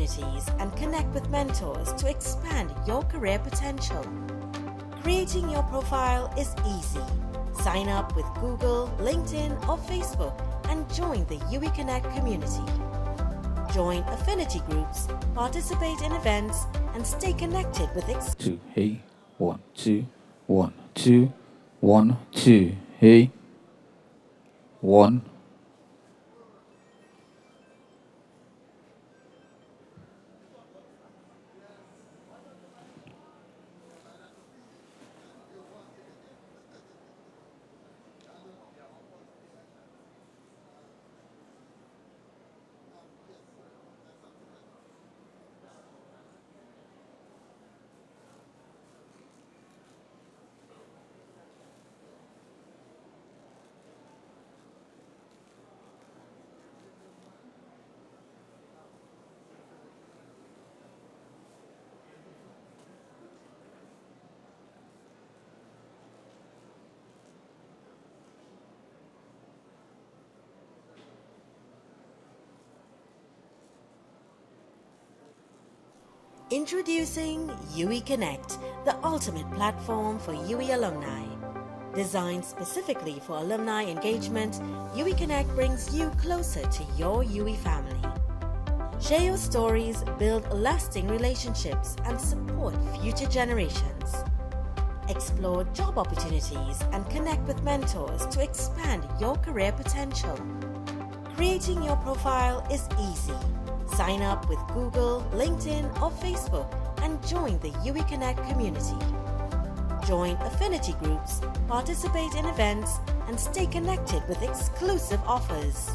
opportunities and connect with mentors to expand your career potential. Creating your profile is easy. Sign up with Google, LinkedIn, or Facebook and join the UE Connect community. Join affinity groups, participate in events, and stay connected with two, hey, 1 2 1 2 1 2, hey, 1. Introducing UE Connect, the ultimate platform for UE alumni. Designed specifically for alumni engagement, UE Connect brings you closer to your UE family. Share your stories, build lasting relationships, and support future generations. Explore job opportunities and connect with mentors to expand your career potential. Creating your profile is easy. Sign up with Google, LinkedIn, or Facebook and join the UE Connect community. Join affinity groups, participate in events, and stay connected with exclusive offers.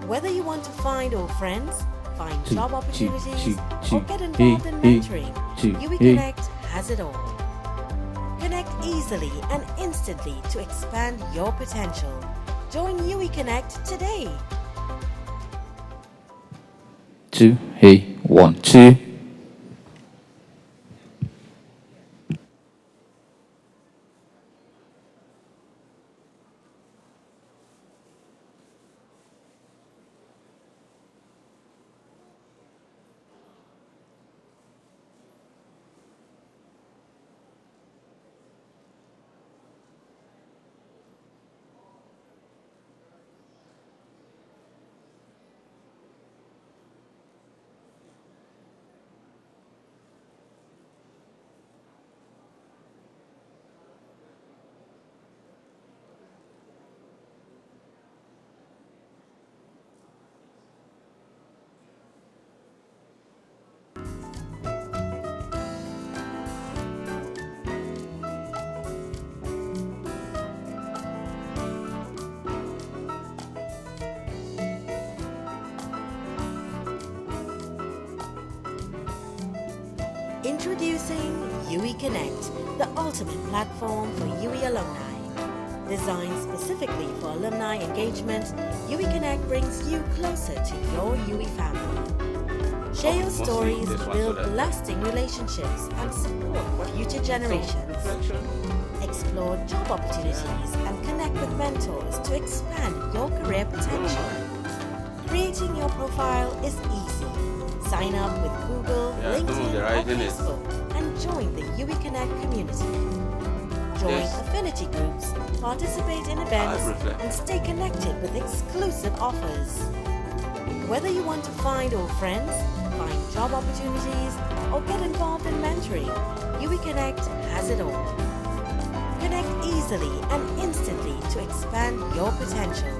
Whether you want to find old friends, find job opportunities, or get involved in mentoring, UE Connect has it all. Connect easily and instantly to expand your potential. Join UE Connect today. 2, hey, 1 2. Introducing UE Connect, the ultimate platform for UE alumni. Designed specifically for alumni engagement, UE Connect brings you closer to your UE family. Share your stories, build lasting relationships, and support future generations. Explore job opportunities and connect with mentors to expand your career potential. Creating your profile is easy. Sign up with Google, LinkedIn, or Facebook and join the UE Connect community. Join affinity groups, participate in events, and stay connected with exclusive offers. Whether you want to find old friends, find job opportunities, or get involved in mentoring, UE Connect has it all. Connect easily and instantly to expand your potential.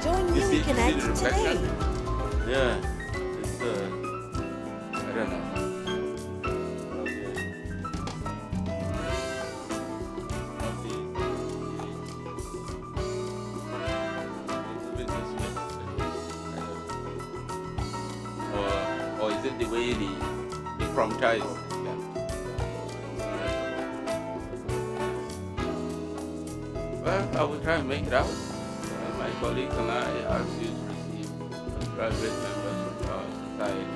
Join UE Connect today. Yeah, it's I don't know. Or is it the way the prompter is? Well, I will try and make it out. My colleagues and I ask you to receive graduate members of our society.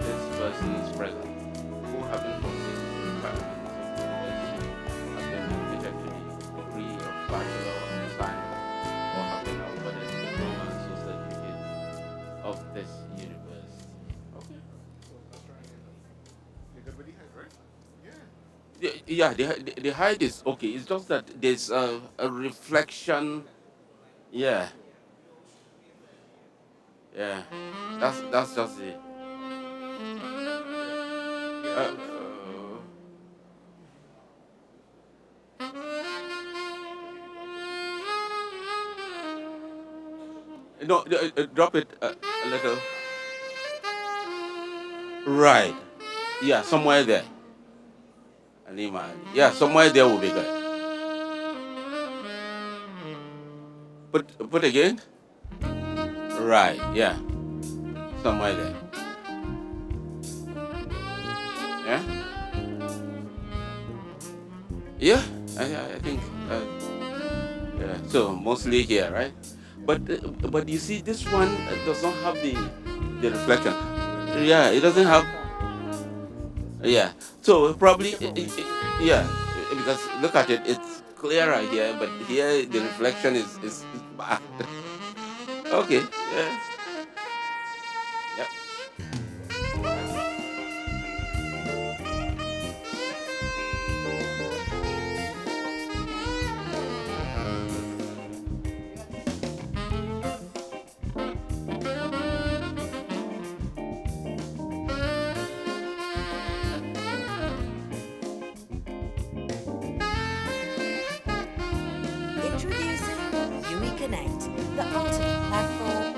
This person is present, who happen from the department of the university, have been admitted to the degree of Bachelor of Science, or have been awarded diploma and certificate of this university. Okay. Yeah, the height is okay. It's just that there's a reflection. Yeah, yeah. That's just it. Uh, no, drop it a little. Right. Yeah, somewhere there. Anima. Yeah, somewhere there will be good. Put again. Right. Yeah, somewhere there. Yeah. Yeah. I think. Yeah. So mostly here, right? But you see, this one does not have the reflection. Yeah, it doesn't have. Yeah. So probably. Yeah. Because look at it. It's clearer here, but here the reflection is bad. Okay. Yeah. Yep. Introducing UE Connect, the ultimate platform.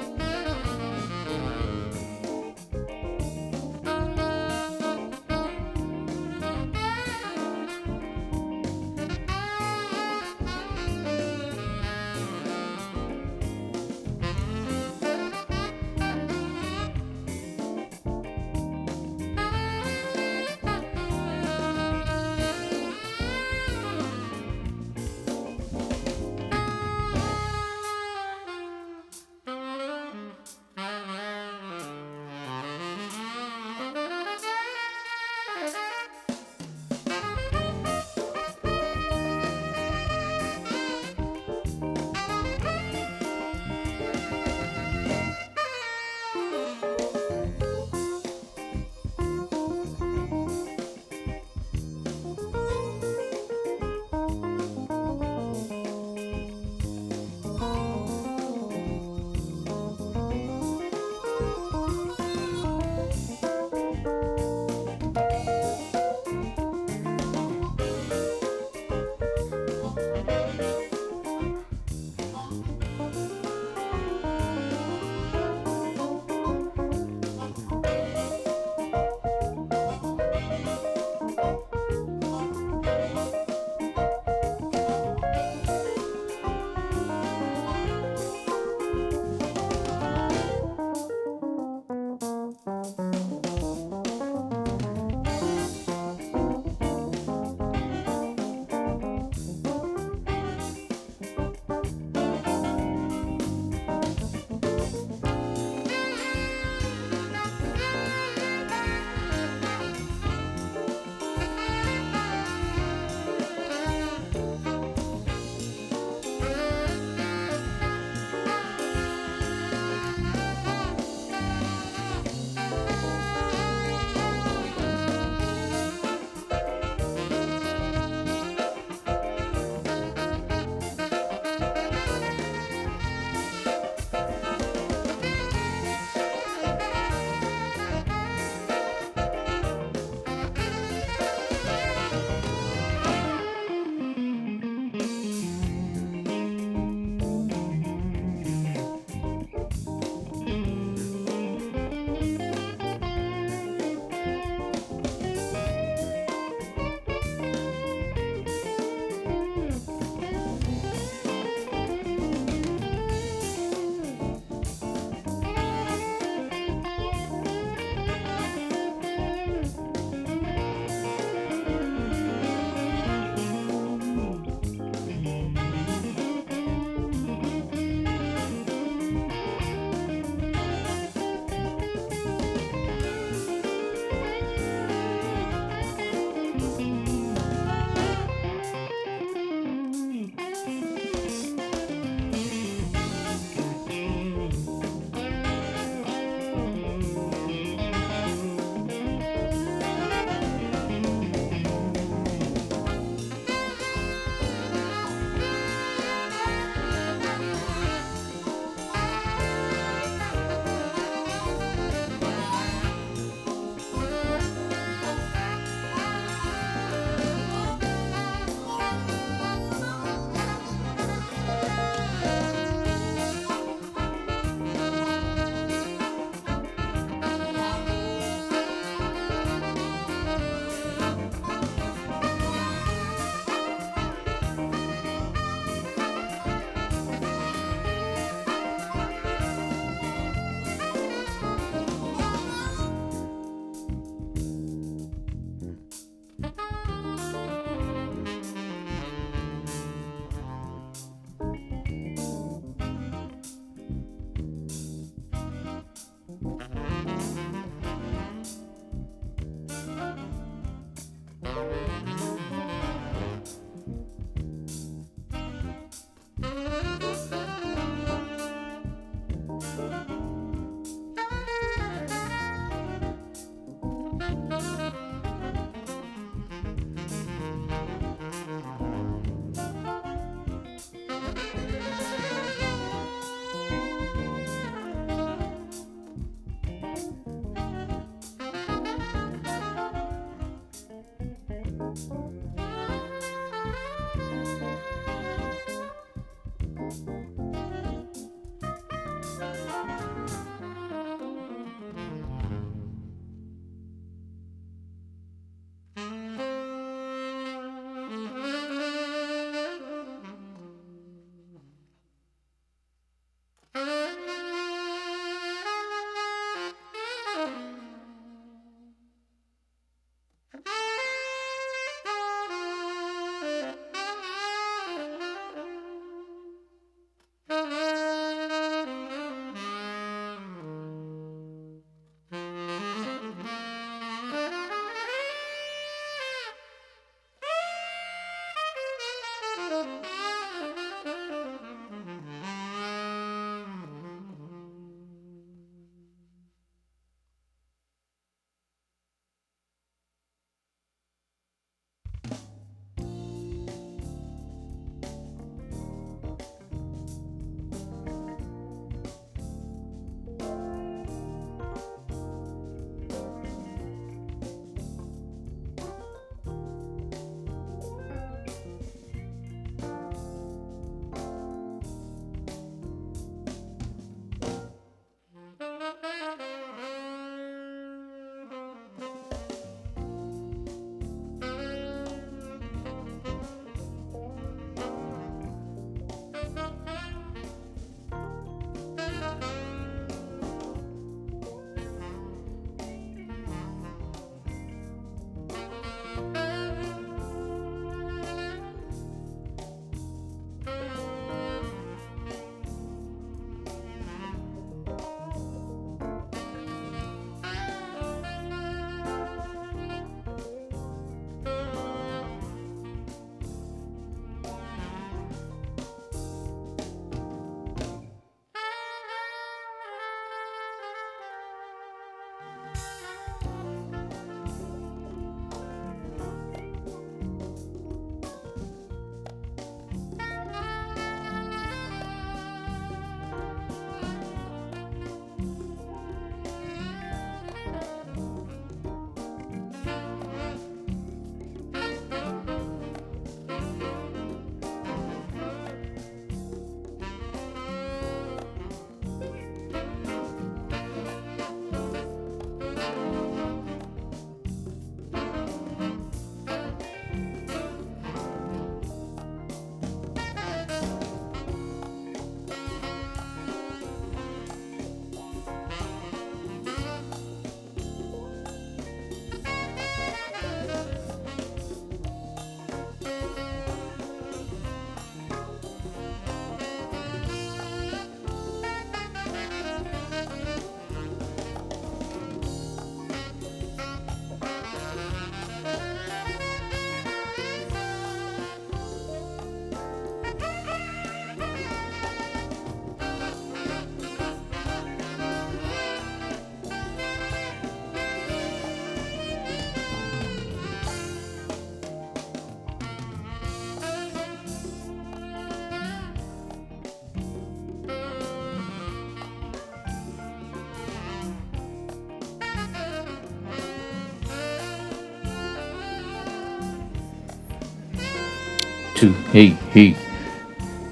two, hey, hey,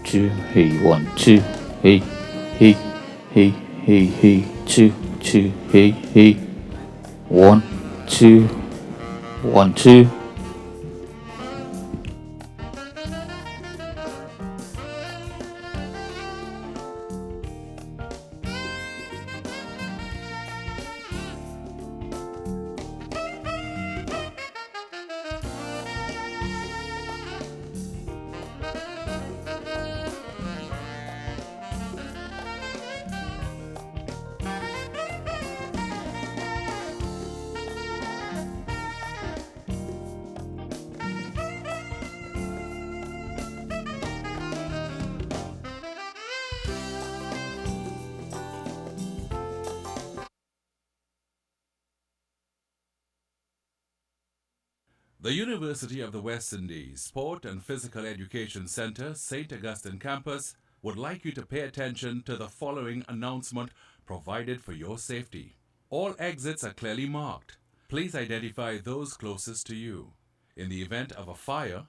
two, hey, 1, 2, hey, hey, hey, hey, hey, two, two, hey, hey, 1, 2, 1, 2. The University of the West Indies Sport and Physical Education Center, St. Augustine Campus, would like you to pay attention to the following announcement provided for your safety. All exits are clearly marked. Please identify those closest to you. In the event of a fire,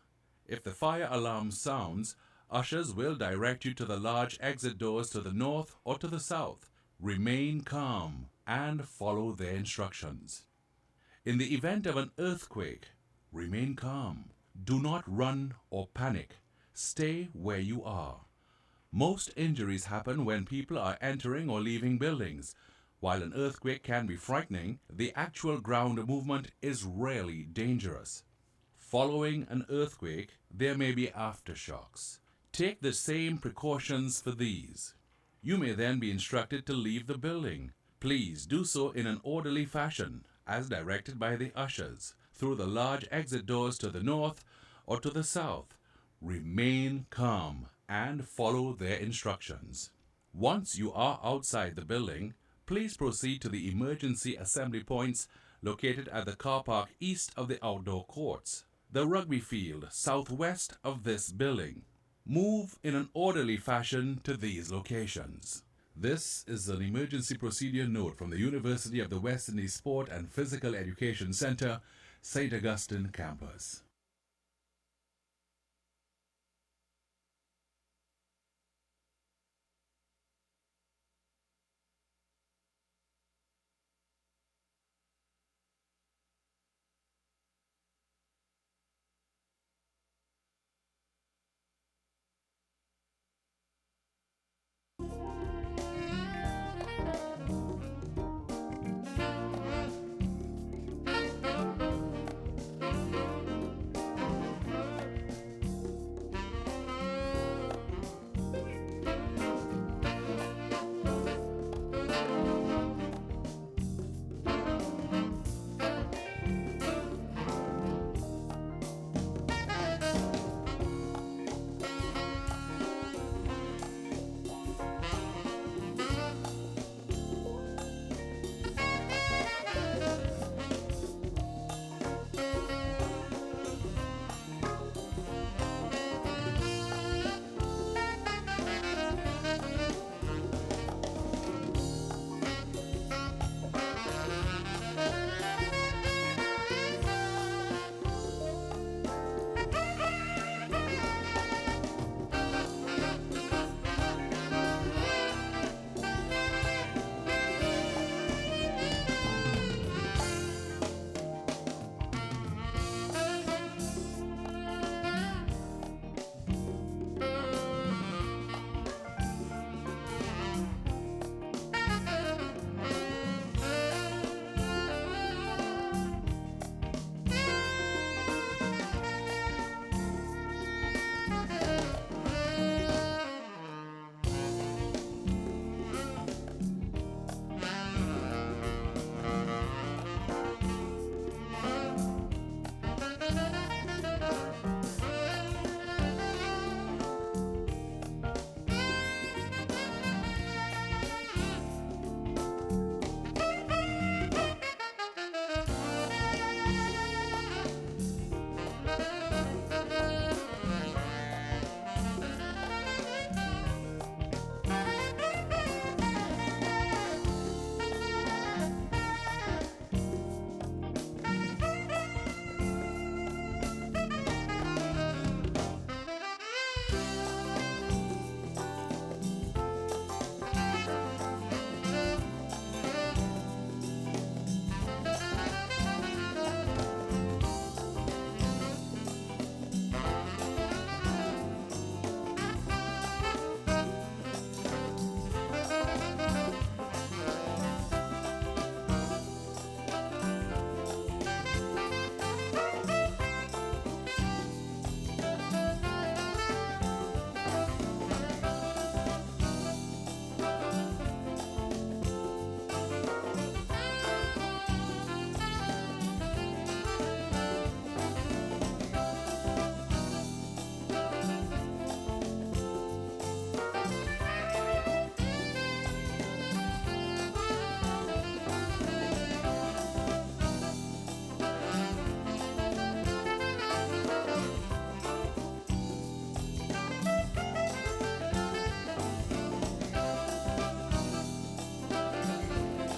if the fire alarm sounds, ushers will direct you to the large exit doors to the north or to the south. Remain calm and follow their instructions. In the event of an earthquake, remain calm. Do not run or panic. Stay where you are. Most injuries happen when people are entering or leaving buildings. While an earthquake can be frightening, the actual ground movement is rarely dangerous. Following an earthquake, there may be aftershocks. Take the same precautions for these. You may then be instructed to leave the building. Please do so in an orderly fashion, as directed by the ushers, through the large exit doors to the north or to the south. Remain calm and follow their instructions. Once you are outside the building, please proceed to the emergency assembly points located at the car park east of the outdoor courts, the rugby field southwest of this building. Move in an orderly fashion to these locations. This is an emergency procedure note from the University of the West Indies Sport and Physical Education Center, St. Augustine Campus.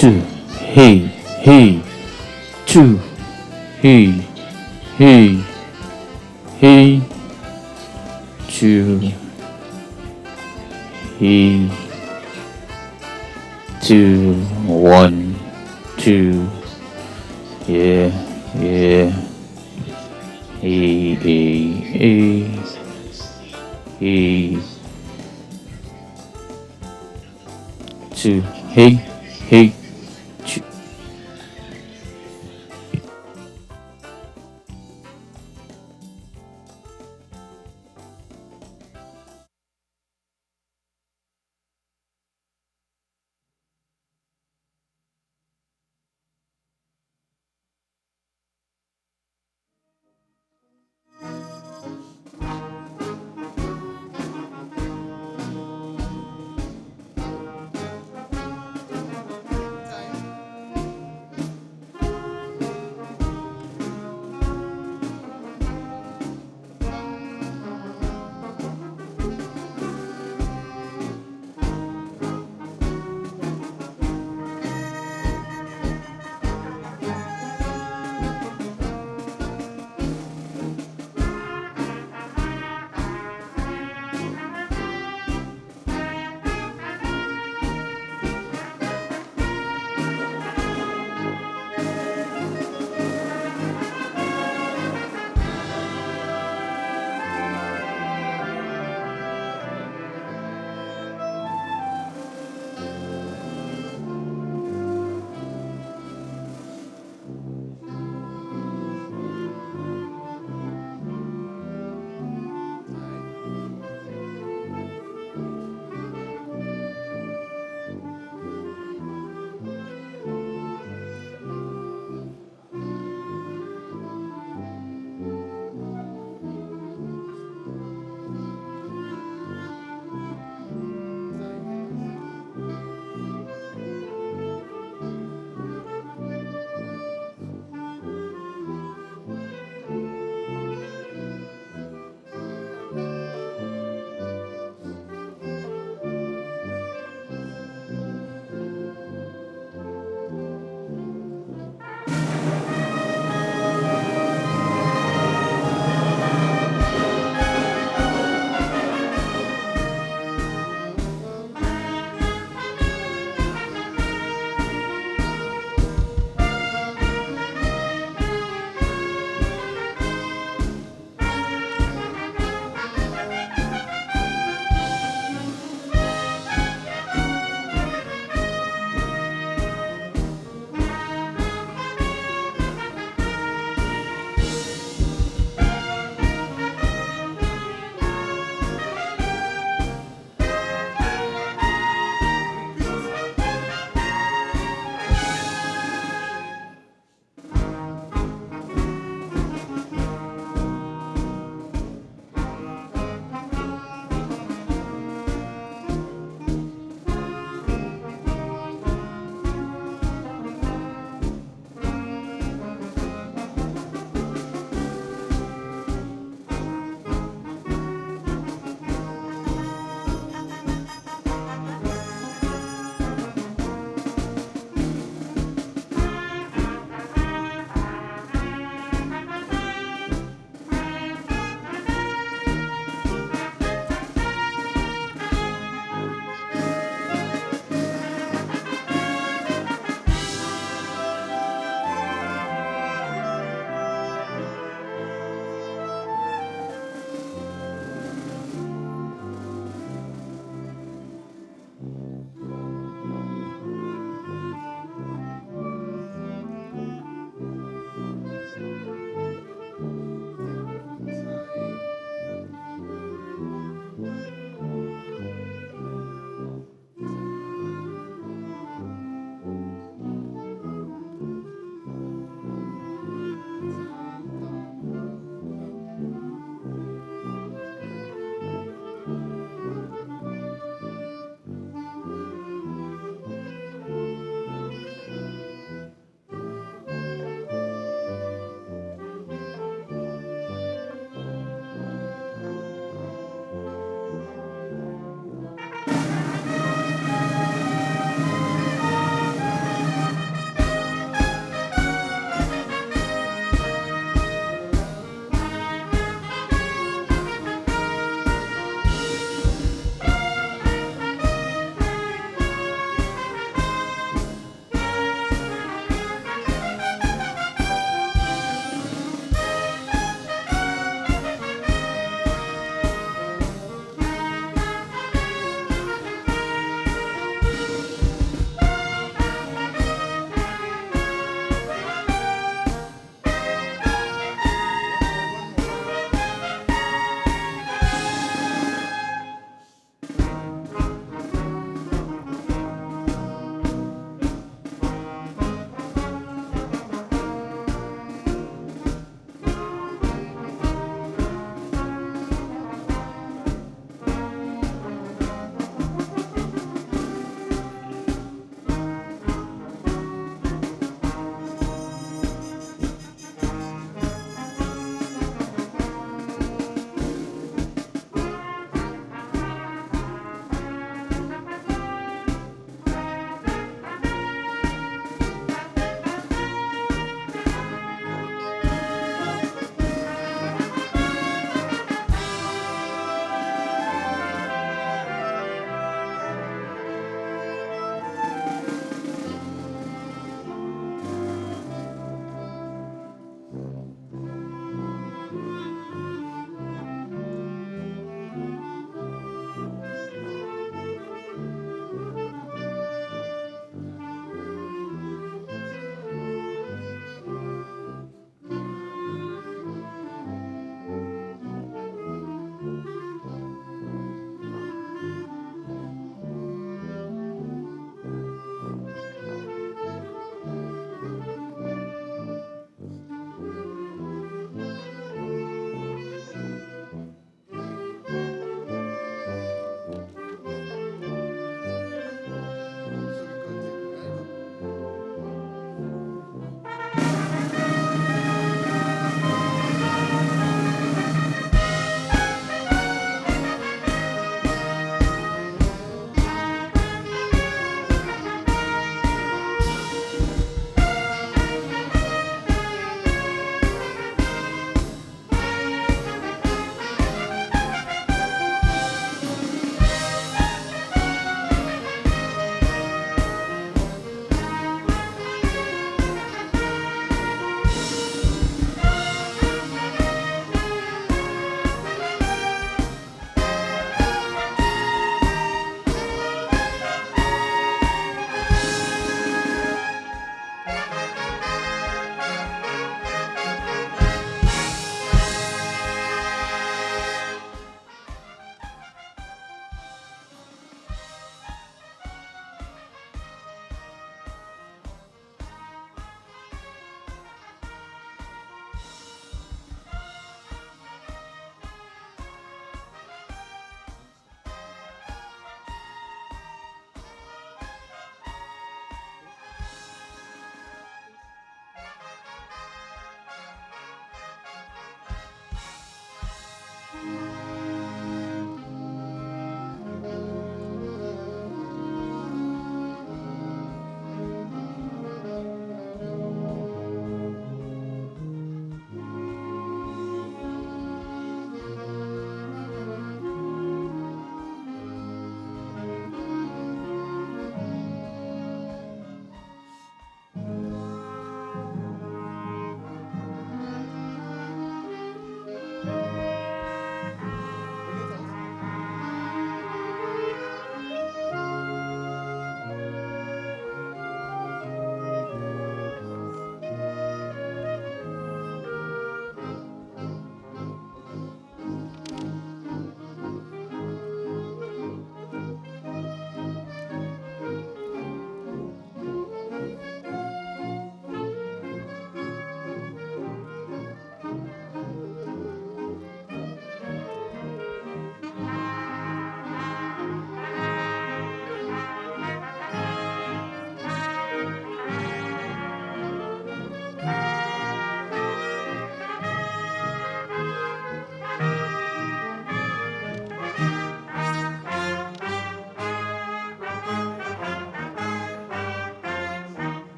two, hey, hey, two, hey, hey, hey, two, hey, two, one, two, yeah, yeah, hey, hey, hey, hey, two, hey, hey, two.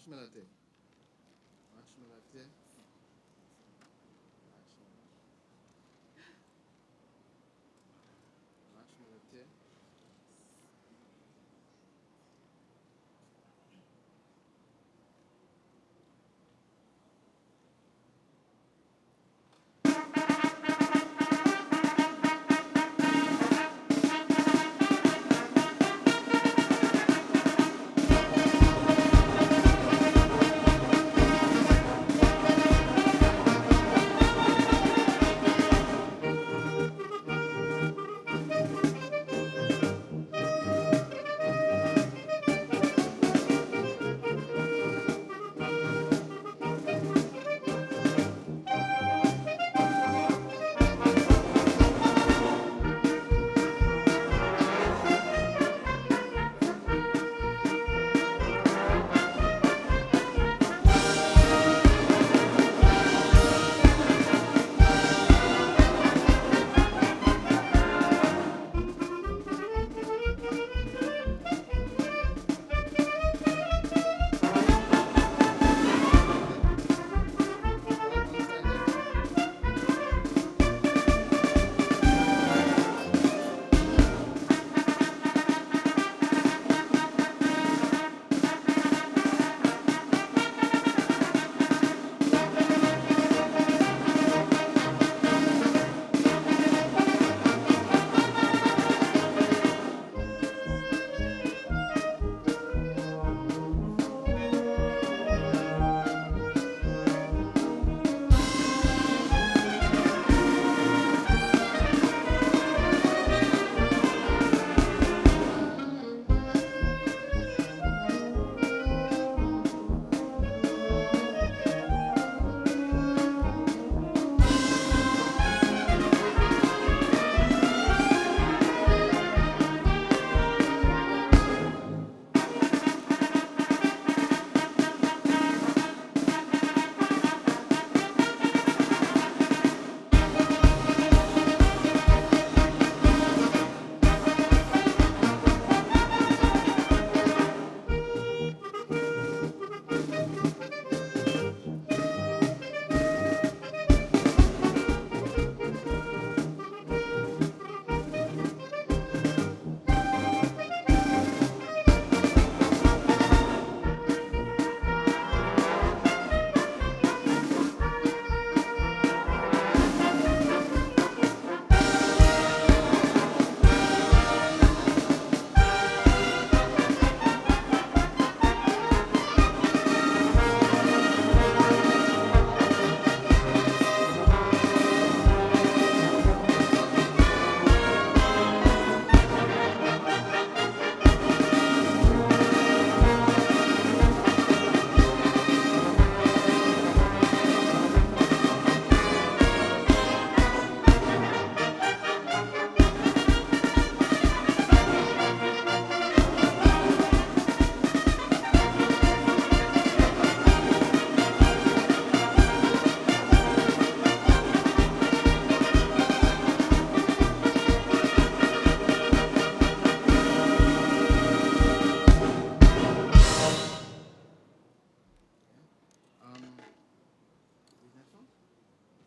Match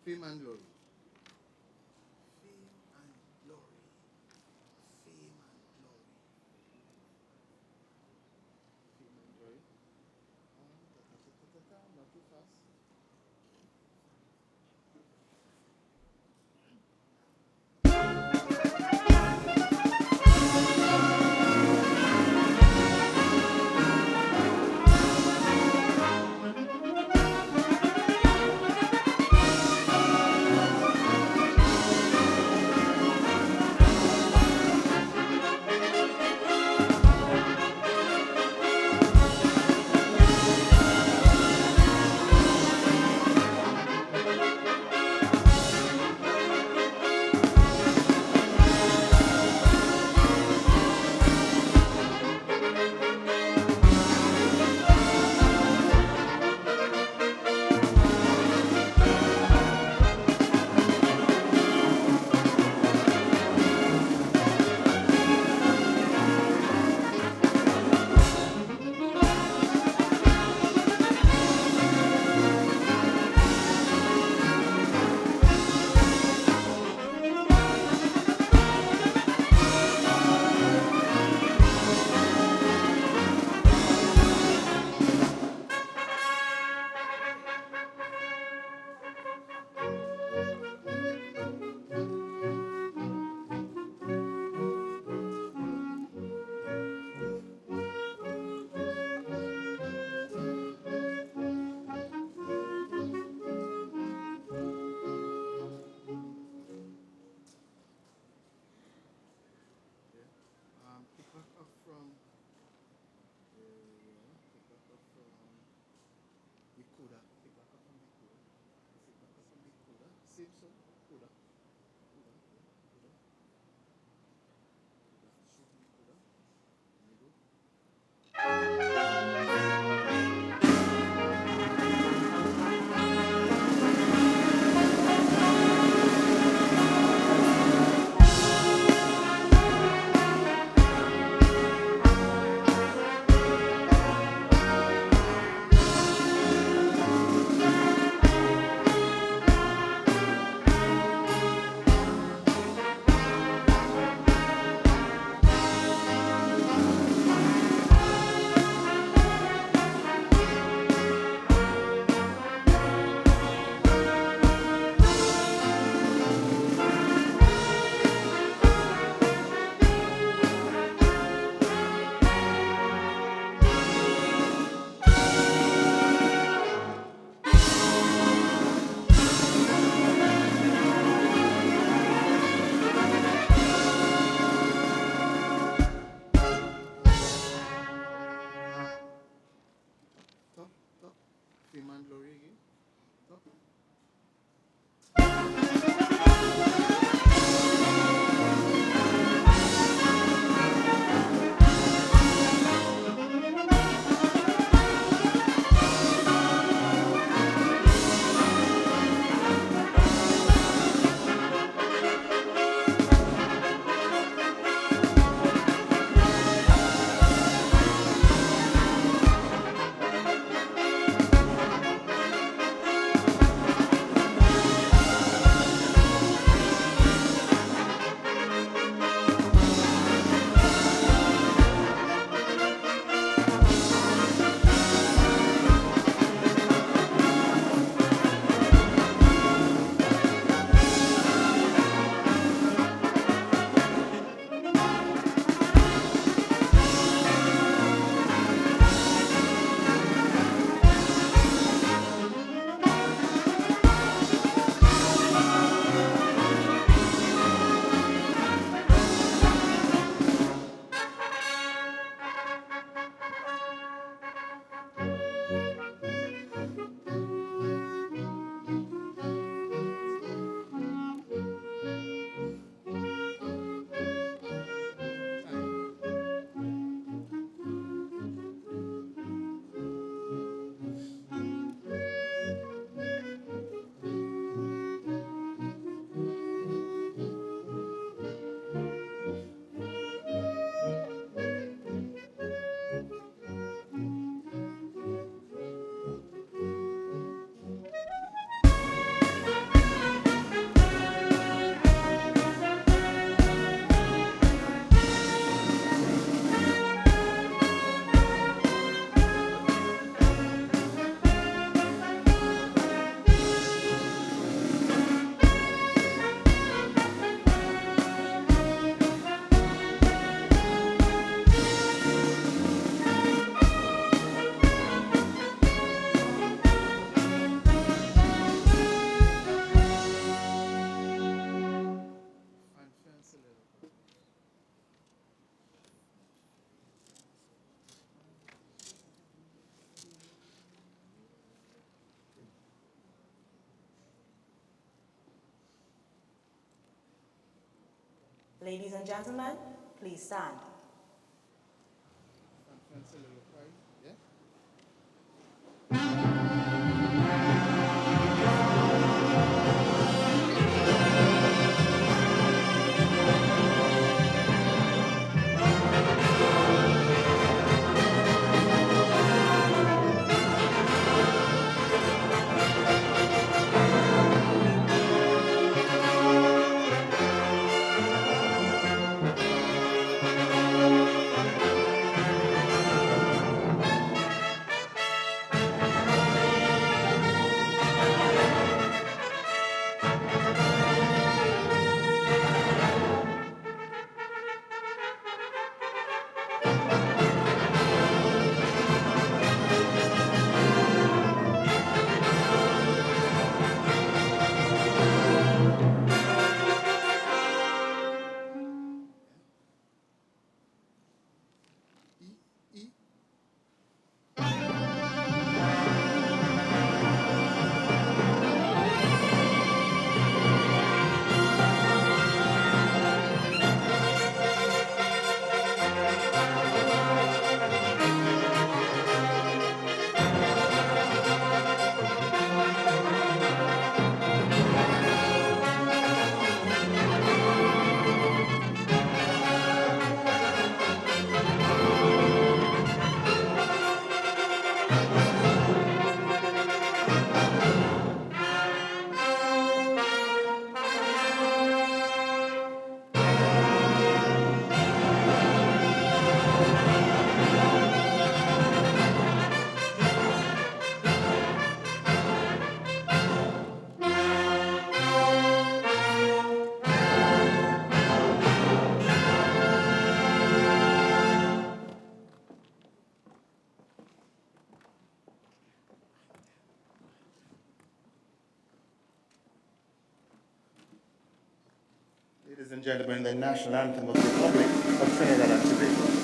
Fame and glory. Fame and glory. Fame and glory. Fame and glory. Not too fast. coda. Pick back up on the coda. Pick back up on the coda. Same song. Coda. Coda. Coda. Coda. Strong on the coda. There you go. Top, top. Fame and glory again. Top. Time. And fancy little bit. Ladies and gentlemen, please stand. And fancy little pie. Yeah. Ladies and gentlemen, the national anthem of the Republic of Trinidad and Tobago.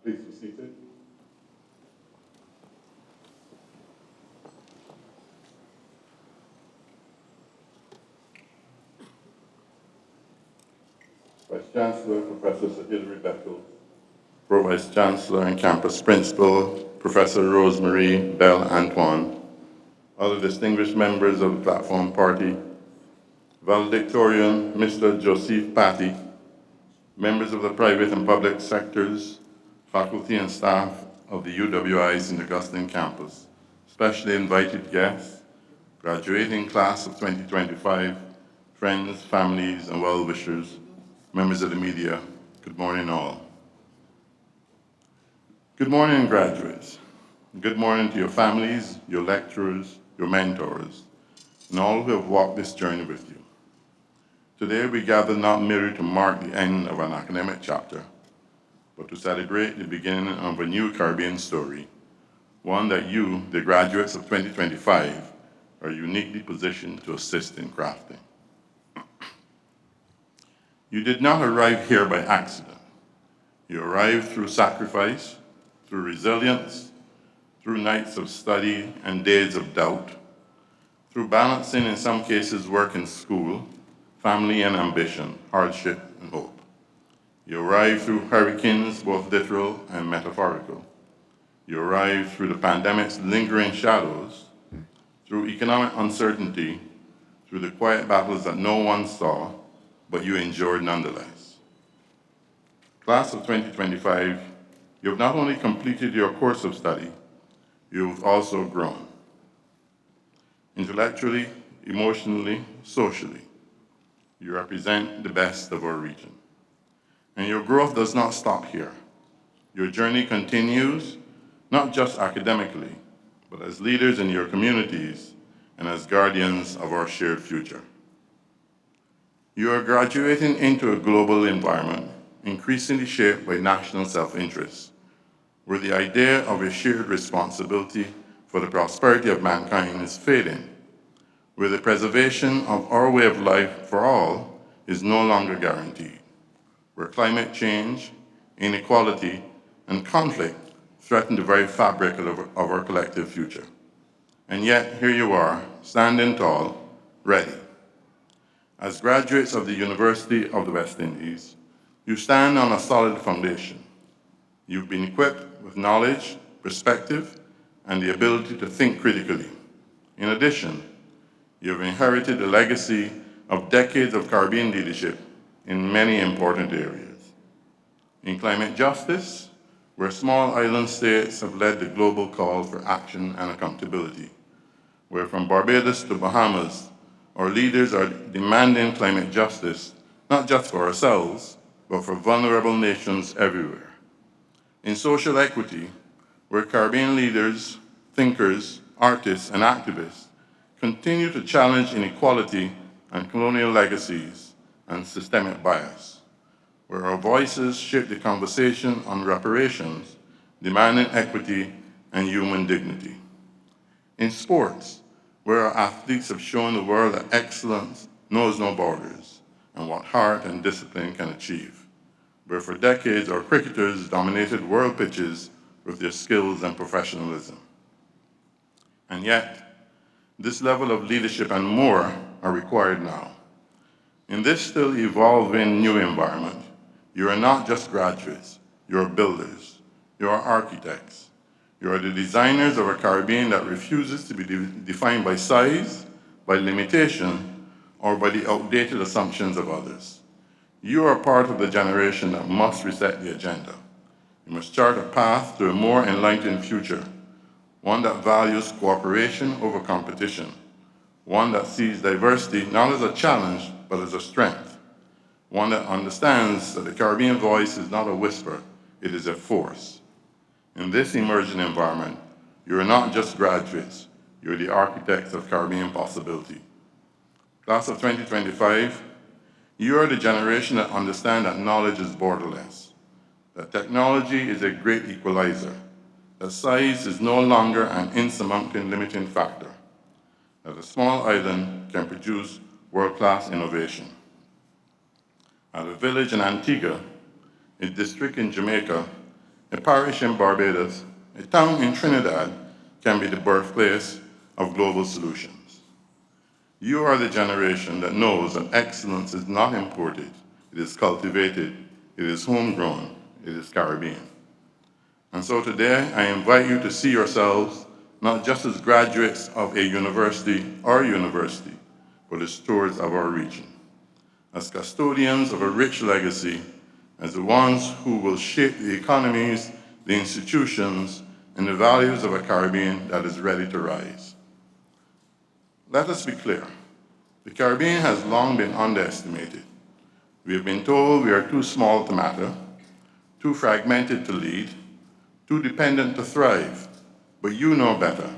Please be seated. Vice Chancellor, Professor Sir Hilary Beckles, Pro-Vice Chancellor and Campus Principal, Professor Rosemary Bell Antoine, other distinguished members of the platform party, Valedictorian Mr. Josef Paty, members of the private and public sectors, faculty and staff of the UWI St. Augustine campus, specially invited guests, graduating class of 2025, friends, families, and well-wishers, members of the media, good morning all. Good morning, graduates. Good morning to your families, your lecturers, your mentors, and all who have walked this journey with you. Today we gather not merely to mark the end of an academic chapter, but to celebrate the beginning of a new Caribbean story, one that you, the graduates of 2025, are uniquely positioned to assist in crafting. You did not arrive here by accident. You arrived through sacrifice, through resilience, through nights of study and days of doubt, through balancing, in some cases, work and school, family and ambition, hardship and hope. You arrived through hurricanes, both literal and metaphorical. You arrived through the pandemic's lingering shadows, through economic uncertainty, through the quiet battles that no one saw, but you endured nonetheless. Class of 2025, you have not only completed your course of study, you've also grown. Intellectually, emotionally, socially, you represent the best of our region. And your growth does not stop here. Your journey continues, not just academically, but as leaders in your communities and as guardians of our shared future. You are graduating into a global environment increasingly shaped by national self-interest, where the idea of a shared responsibility for the prosperity of mankind is fading, where the preservation of our way of life for all is no longer guaranteed, where climate change, inequality, and conflict threaten the very fabric of our collective future. And yet, here you are, standing tall, ready. As graduates of the University of the West Indies, you stand on a solid foundation. You've been equipped with knowledge, perspective, and the ability to think critically. In addition, you've inherited a legacy of decades of Caribbean leadership in many important areas. In climate justice, where small island states have led the global call for action and accountability, where from Barbados to Bahamas, our leaders are demanding climate justice, not just for ourselves, but for vulnerable nations everywhere. In social equity, where Caribbean leaders, thinkers, artists, and activists continue to challenge inequality and colonial legacies and systemic bias, where our voices shape the conversation on reparations, demanding equity and human dignity. In sports, where our athletes have shown the world that excellence knows no borders and what heart and discipline can achieve, where for decades our cricketers dominated world pitches with their skills and professionalism. And yet, this level of leadership and more are required now. In this still evolving new environment, you are not just graduates, you are builders, you are architects. You are the designers of a Caribbean that refuses to be defined by size, by limitation, or by the outdated assumptions of others. You are part of the generation that must reset the agenda. You must chart a path to a more enlightened future, one that values cooperation over competition, one that sees diversity not as a challenge, but as a strength, one that understands that the Caribbean voice is not a whisper, it is a force. In this emerging environment, you are not just graduates, you're the architects of Caribbean possibility. Class of 2025, you are the generation that understands that knowledge is borderless, that technology is a great equalizer, that size is no longer an insurmountable limiting factor, that a small island can produce world-class innovation. At a village in Antigua, a district in Jamaica, a parish in Barbados, a town in Trinidad can be the birthplace of global solutions. You are the generation that knows that excellence is not imported, it is cultivated, it is homegrown, it is Caribbean. And so today, I invite you to see yourselves not just as graduates of a university or university, but as stewards of our region, as custodians of a rich legacy, as the ones who will shape the economies, the institutions, and the values of a Caribbean that is ready to rise. Let us be clear. The Caribbean has long been underestimated. We have been told we are too small to matter, too fragmented to lead, too dependent to thrive, but you know better.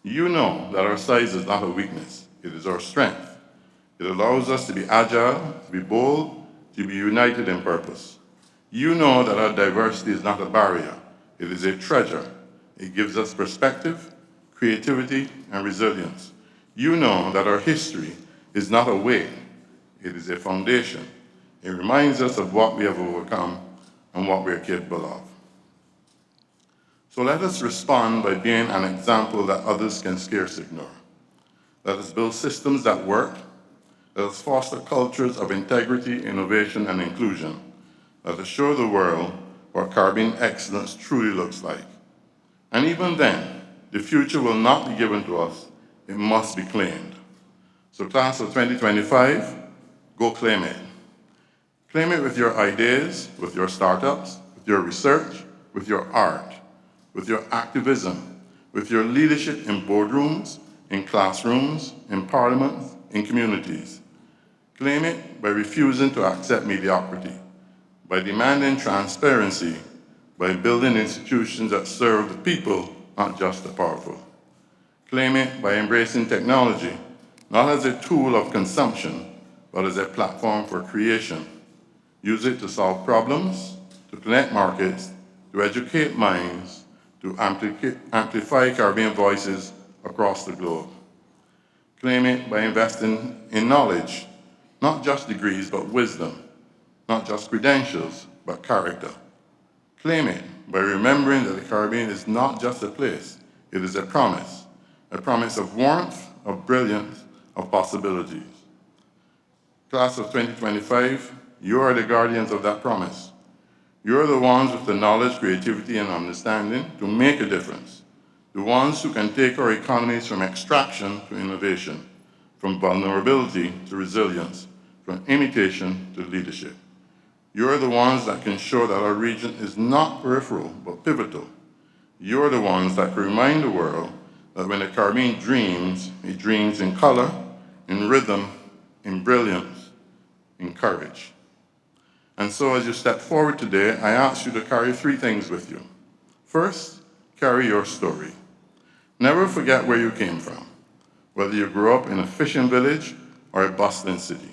You know that our size is not a weakness, it is our strength. It allows us to be agile, to be bold, to be united in purpose. You know that our diversity is not a barrier, it is a treasure. It gives us perspective, creativity, and resilience. You know that our history is not a weight, it is a foundation. It reminds us of what we have overcome and what we are capable of. So let us respond by being an example that others can scarce ignore. Let us build systems that work. Let us foster cultures of integrity, innovation, and inclusion. Let us show the world what Caribbean excellence truly looks like. And even then, the future will not be given to us, it must be claimed. So class of 2025, go claim it. Claim it with your ideas, with your startups, with your research, with your art, with your activism, with your leadership in boardrooms, in classrooms, in parliaments, in communities. Claim it by refusing to accept mediocrity, by demanding transparency, by building institutions that serve the people, not just the powerful. Claim it by embracing technology, not as a tool of consumption, but as a platform for creation. Use it to solve problems, to connect markets, to educate minds, to amplify Caribbean voices across the globe. Claim it by investing in knowledge, not just degrees, but wisdom, not just credentials, but character. Claim it by remembering that the Caribbean is not just a place, it is a promise of warmth, of brilliance, of possibilities. Class of 2025, you are the guardians of that promise. You are the ones with the knowledge, creativity, and understanding to make a difference. The ones who can take our economies from extraction to innovation, from vulnerability to resilience, from imitation to leadership. You are the ones that can show that our region is not peripheral, but pivotal. You are the ones that can remind the world that when the Caribbean dreams, it dreams in color, in rhythm, in brilliance, in courage. And so as you step forward today, I ask you to carry three things with you. First, carry your story. Never forget where you came from, whether you grew up in a fishing village or a bustling city,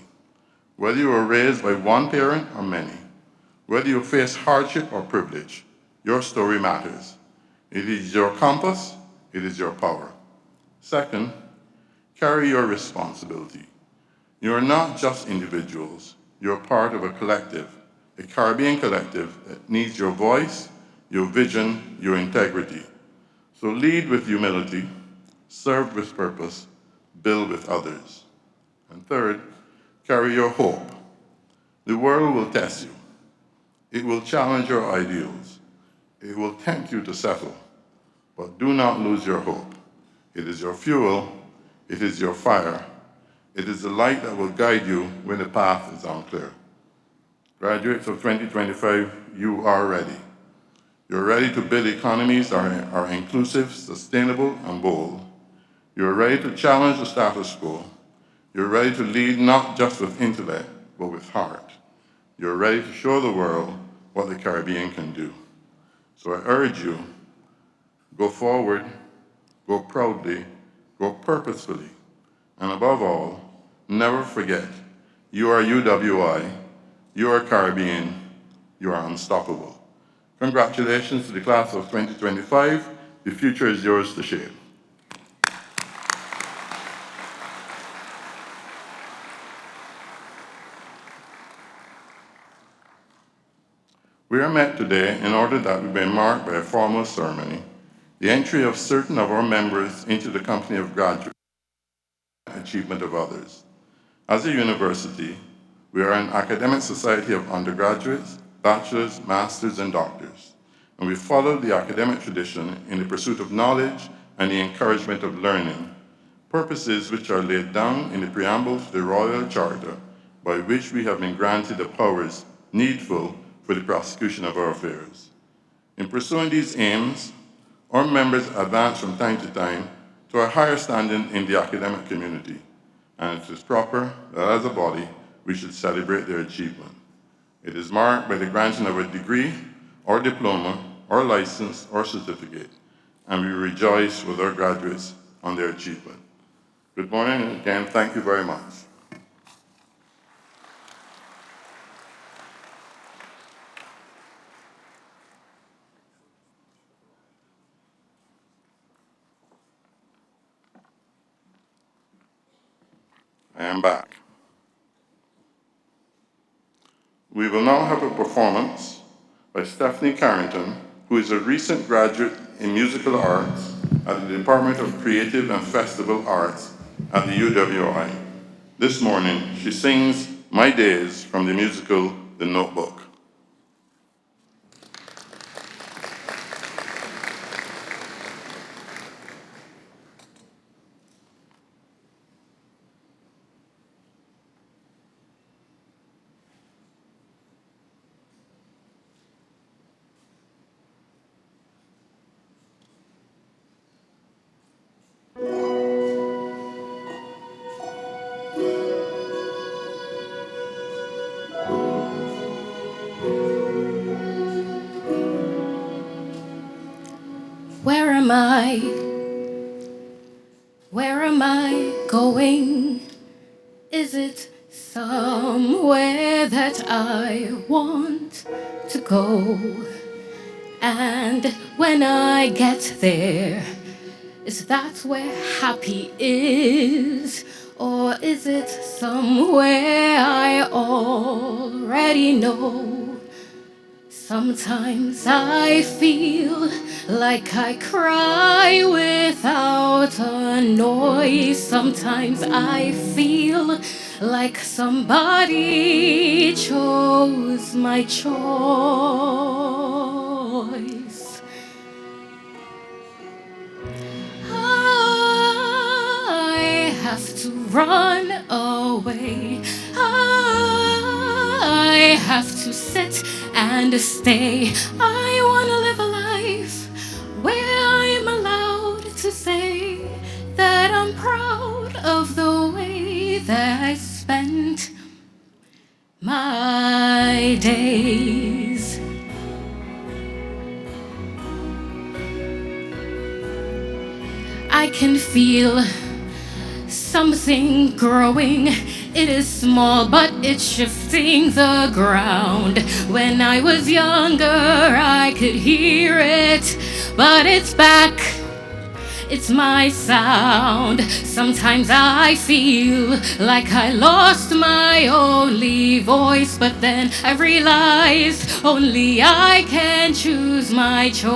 whether you were raised by one parent or many, whether you face hardship or privilege, your story matters. It is your compass, it is your power. Second, carry your responsibility. You are not just individuals, you're part of a collective, a Caribbean collective that needs your voice, your vision, your integrity. So lead with humility, serve with purpose, build with others. And third, carry your hope. The world will test you. It will challenge your ideals. It will tempt you to settle. But do not lose your hope. It is your fuel. It is your fire. It is the light that will guide you when the path is unclear. Graduates of 2025, you are ready. You're ready to build economies that are inclusive, sustainable, and bold. You're ready to challenge the status quo. You're ready to lead not just with intellect, but with heart. You're ready to show the world what the Caribbean can do. So I urge you, go forward, go proudly, go purposefully, and above all, never forget, you are UWI, you are Caribbean, you are unstoppable. Congratulations to the class of 2025. The future is yours to shape. We are met today in order that we may mark by a formal ceremony the entry of certain of our members into the company of graduates and achievement of others. As a university, we are an academic society of undergraduates, bachelors, masters, and doctors, and we follow the academic tradition in the pursuit of knowledge and the encouragement of learning, purposes which are laid down in the preamble to the Royal Charter, by which we have been granted the powers needful for the prosecution of our affairs. In pursuing these aims, our members advance from time to time to a higher standing in the academic community, and it is proper that as a body, we should celebrate their achievement. It is marked by the granting of a degree or diploma or license or certificate, and we rejoice with our graduates on their achievement. Good morning, and again, thank you very much. I am back. We will now have a performance by Stephanie Carrington, who is a recent graduate in musical arts at the Department of Creative and Festival Arts at the UWI. This morning, she sings My Days from the musical The Notebook. Where am I? Where am I going? Is it somewhere that I want to go? And when I get there, is that where happy is? Or is it somewhere I already know? Sometimes I feel like I cry without a noise. Sometimes I feel like somebody chose my choice. I have to run away. I have to sit and stay. I want to live a life where I'm allowed to say that I'm proud of the way that I spent my days. I can feel something growing. It is small, but it's shifting the ground. When I was younger, I could hear it, but it's back. it's my sound. Sometimes I feel like I lost my only voice, but then I realized only I can choose my choice.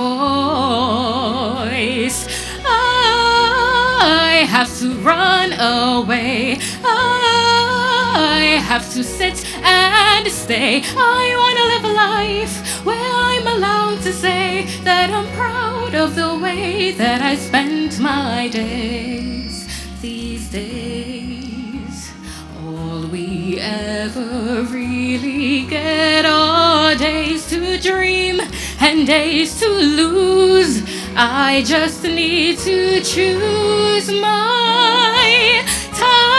I have to run away. I have to sit and stay. I wanna live a life where I'm allowed to say that I'm proud of the way that I spent my days these days. All we ever really get are days to dream and days to lose. I just need to choose my time.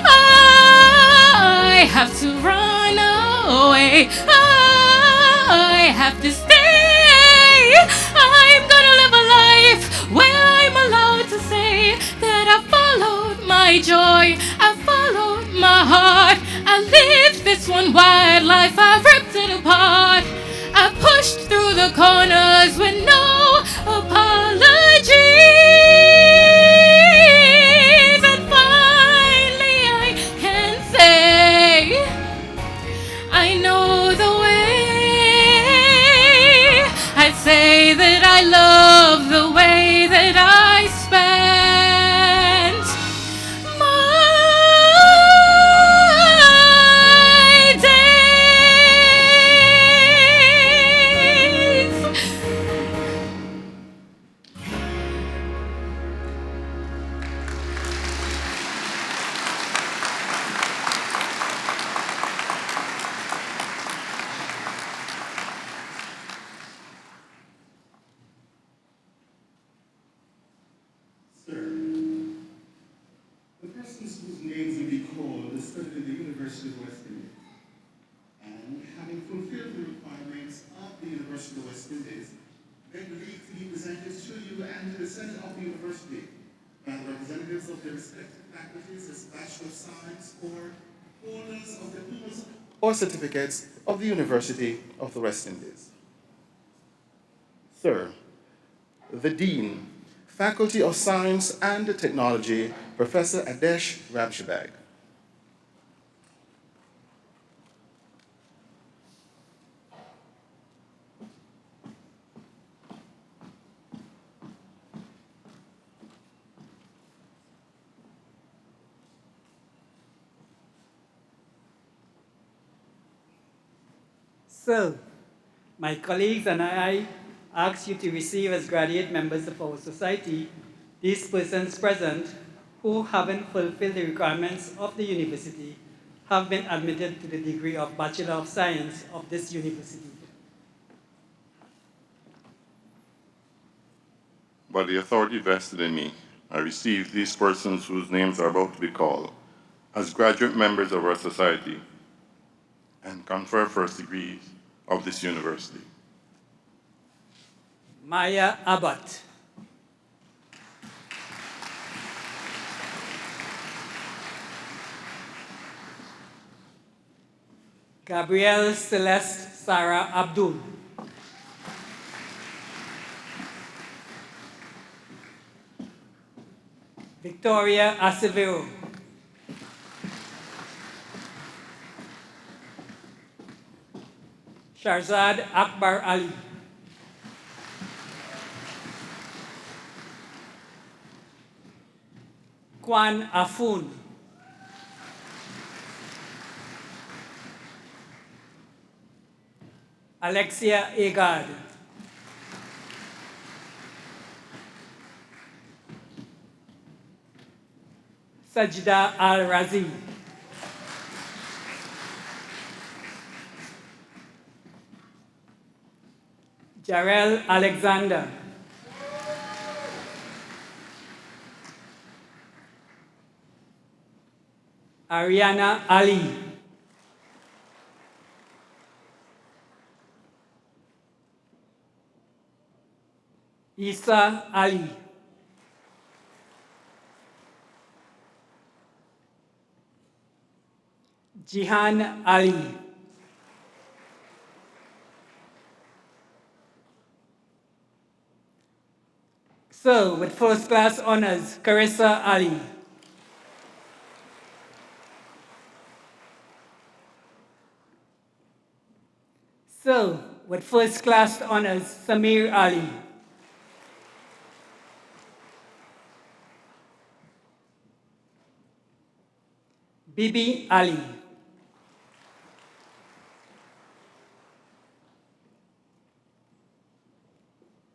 I have to run away. I have to stay. I'm gonna live a life where I'm allowed to say that I followed my joy, I followed my heart. I lived this one wild life, I ripped it apart. I pushed through the corners with no apologies. And finally I can say I know the way. I'd say that I love the way that I spent my days. Sir, the persons whose names will be called studied in the University of West Indies, and having fulfilled the requirements of the University of West Indies, beg leave to be presented to you and to the Senate of the University by the representatives of their respective faculties as Bachelor of Science or holders of diplomas or certificates of the University of the West Indies. Sir, the Dean, Faculty of Science and Technology, Professor Adesh Ramshabag. So, my colleagues and I ask you to receive as graduate members of our society these persons present who, having fulfilled the requirements of the university, have been admitted to the degree of Bachelor of Science of this university. By the authority vested in me, I receive these persons whose names are about to be called as graduate members of our society and confer first degrees of this university. Maya Abbott. Gabrielle Celeste Sarah Abdul. Victoria Acevedo. Sharzad Akbar Ali. Kwan Afun. Alexia Egad. Sajida Al-Razi. Jarell Alexander. Ariana Ali. Isa Ali. Jihan Ali. So, with first class honors, Carissa Ali. So, with first class honors, Samir Ali. Bibi Ali.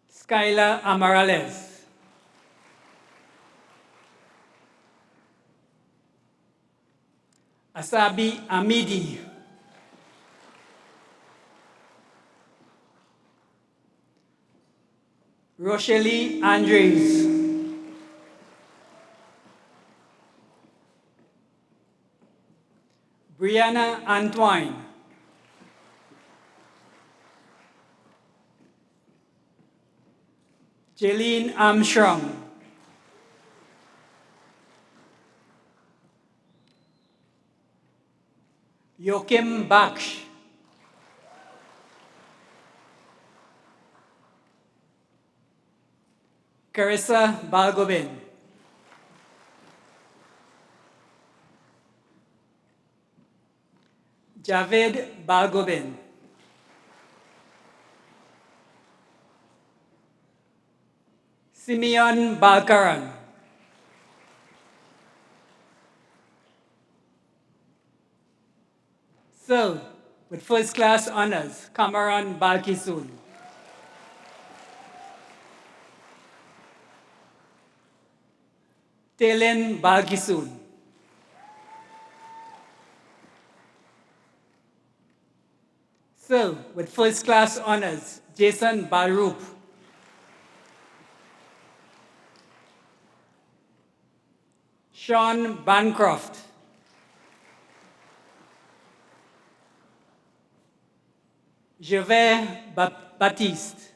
Skyla Amarales. Asabi Amidi. Rochelle Andres. Brianna Antoine. Jeline Armstrong. Joachim Baksh. Carissa Balgobin. Javed Balgobin. Simeon Balkaran. So, with first class honors, Cameron Balkisun. Telen Balkisun. So, with first class honors, Jason Balrup. Sean Bancroft. Josef Baptiste.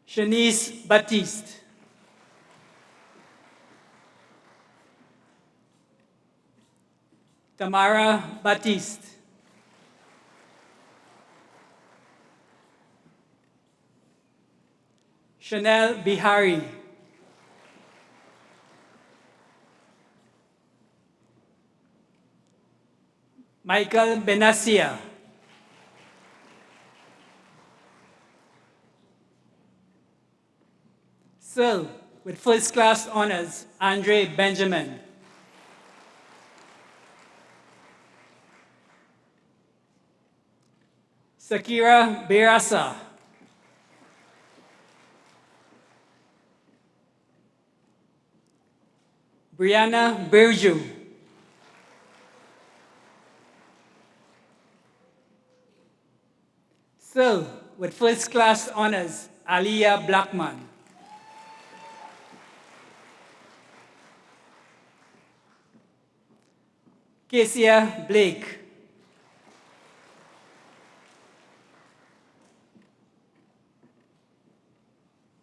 Shanice Baptiste. Tamara Baptiste. Chanel Bihari. Michael Benassia. So, with first class honors, Andre Benjamin. Sakira Berasa. Brianna Berju. So, with first class honors, Aliyah Blackman. Kesia Blake.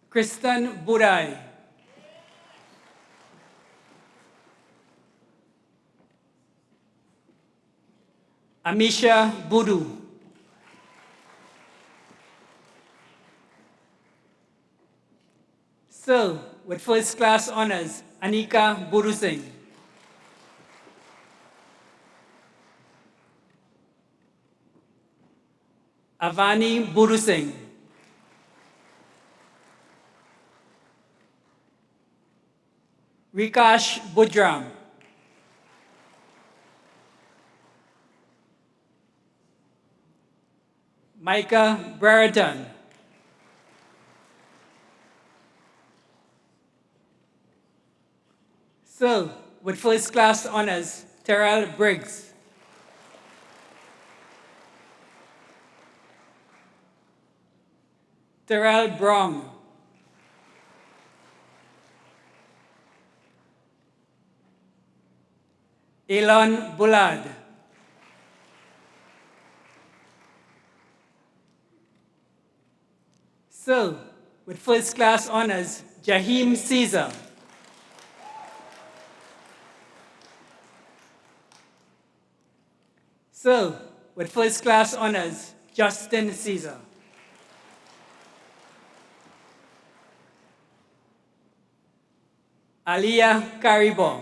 Kristen Burai. Amisha Budu. So, with first class honors, Anika Budu Singh. Avani Budu Singh. Rikash Budram. Micah Brereton. So, with first class honors, Terrell Briggs. Terrell Brong. Elon Bullard. So, with first class honors, Jahim Caesar. So, with first class honors, Justin Caesar. Aliyah Caribon.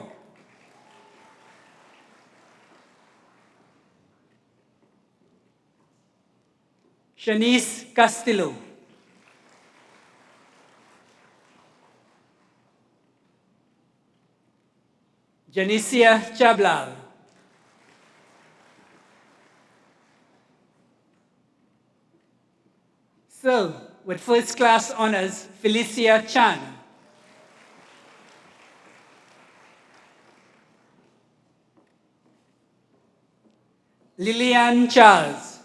Shanice Castillo. Janicia Chablal. So, with first class honors, Felicia Chan. Lillian Charles.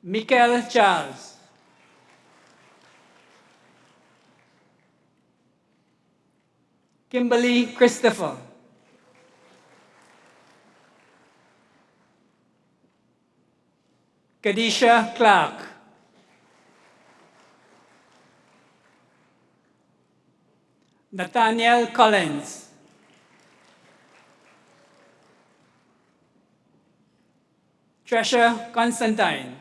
Michael Charles. Kimberly Christopher. Kadisha Clark. Nathaniel Collins. Treasure Constantine.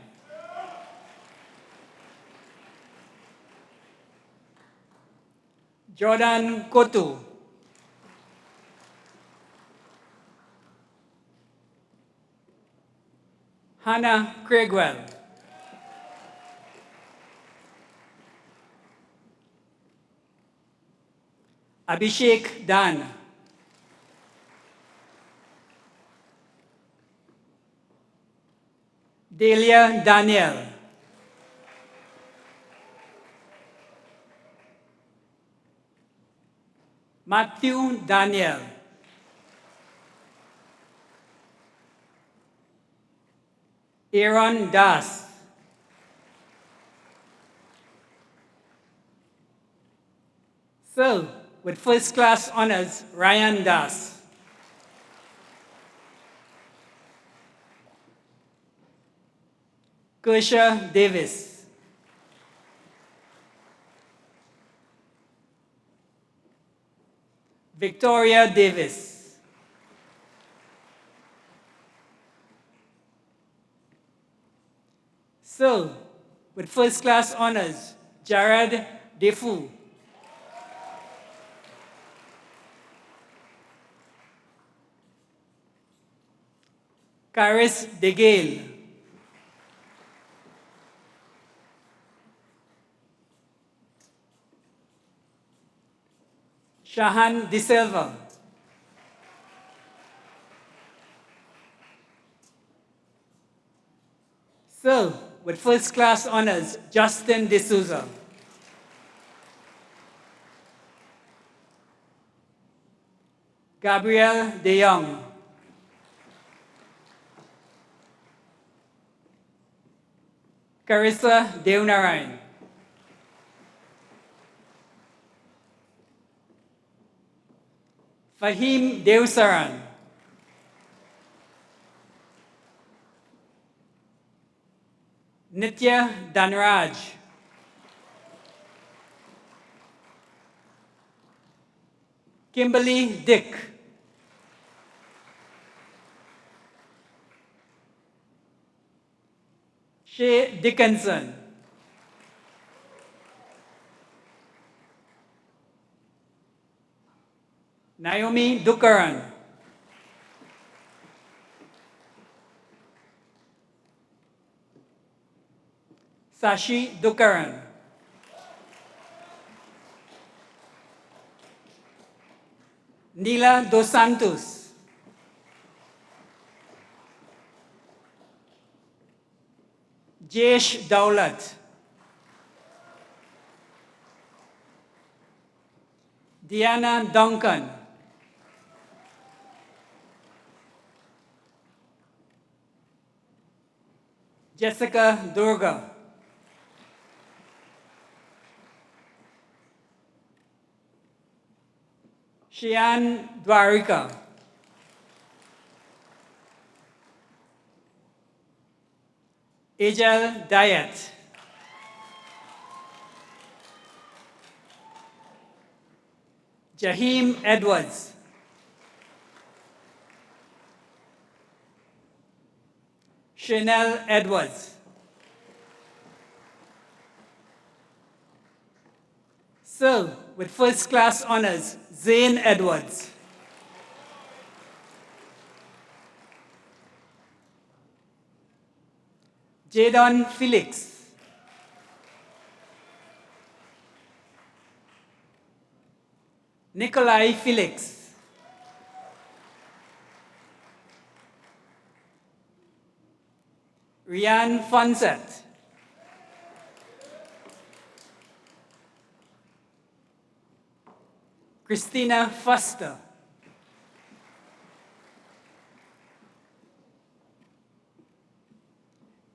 Jordan Kotu. Hannah Craigwell. Abhishek Dan. Delia Daniel. Matthew Daniel. Aaron Das. So, with first class honors, Ryan Das. Kersha Davis. Victoria Davis. So, with first class honors, Jared Defoe. Caris DeGale. Shahan De Silva. So, with first class honors, Justin D'Souza. Gabrielle De Jong. Carissa Deonarain. Fahim Deusaran. Nitya Dhanraj. Kimberly Dick. Shay Dickinson. Naomi Dukaran. Sashi Dukaran. Nila Dos Santos. Jesh Daulat. Diana Duncan. Jessica Durga. Shian Dwarika. Ejel Diet. Jaheem Edwards. Chanel Edwards. Sir, with first class honors, Zane Edwards. Jadon Felix. Nikolai Felix. Rian Fonset. Christina Foster.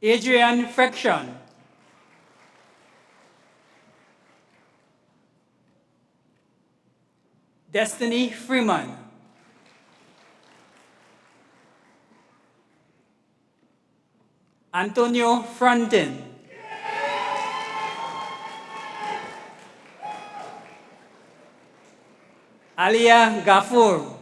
Adrian Frection. Destiny Freeman. Antonio Frontin. Alia Gafour.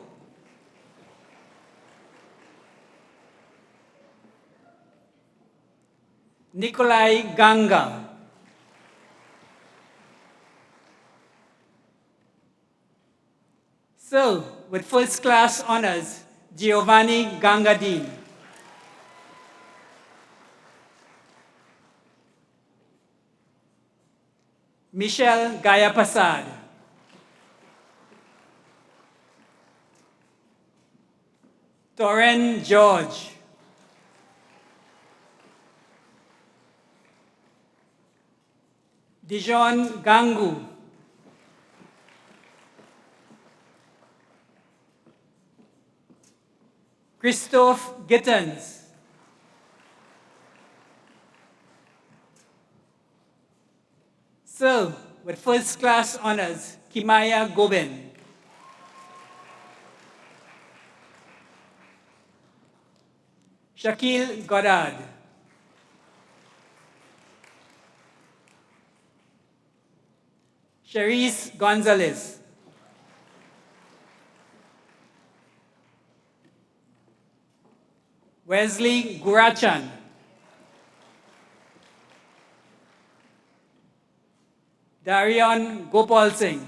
Nikolai Ganga. So, with first class honors, Giovanni Gangadin. Michelle Gayapasad. Torren George. Dijon Gangu. Christophe Gittens. So, with first class honors, Kimaya Gobin. Shaquille Goddard. Cherise Gonzalez. Wesley Gurachan. Darion Gopal Singh.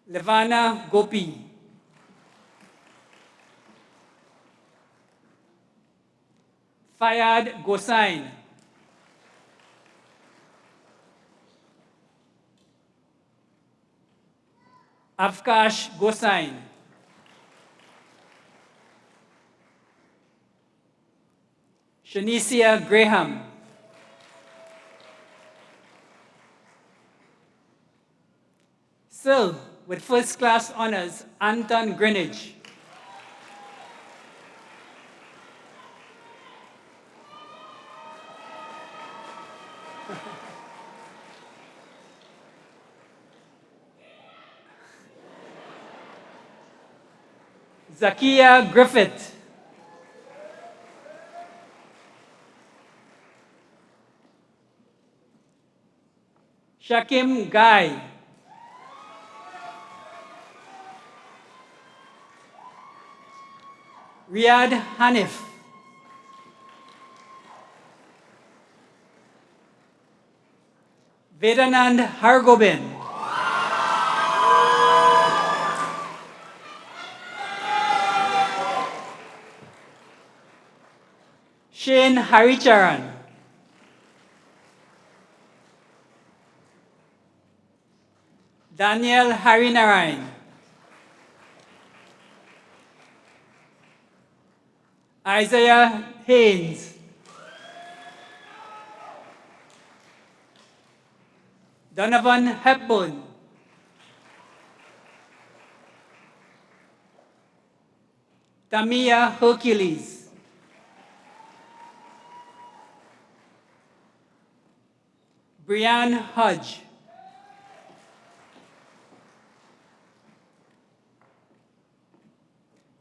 Levana Gopi. Fayad Gosain. Afkash Gosain. Shanicia Graham. So, with first class honors, Anton Greenwich. Zakia Griffith. Shakim Guy. Riyad Hanif. Vedanand Hargobin. Shane Haricharan. Daniel Harinarayan. Isaiah Haynes. Donovan Hepburn. Tamia Hercules. Brian Hodge.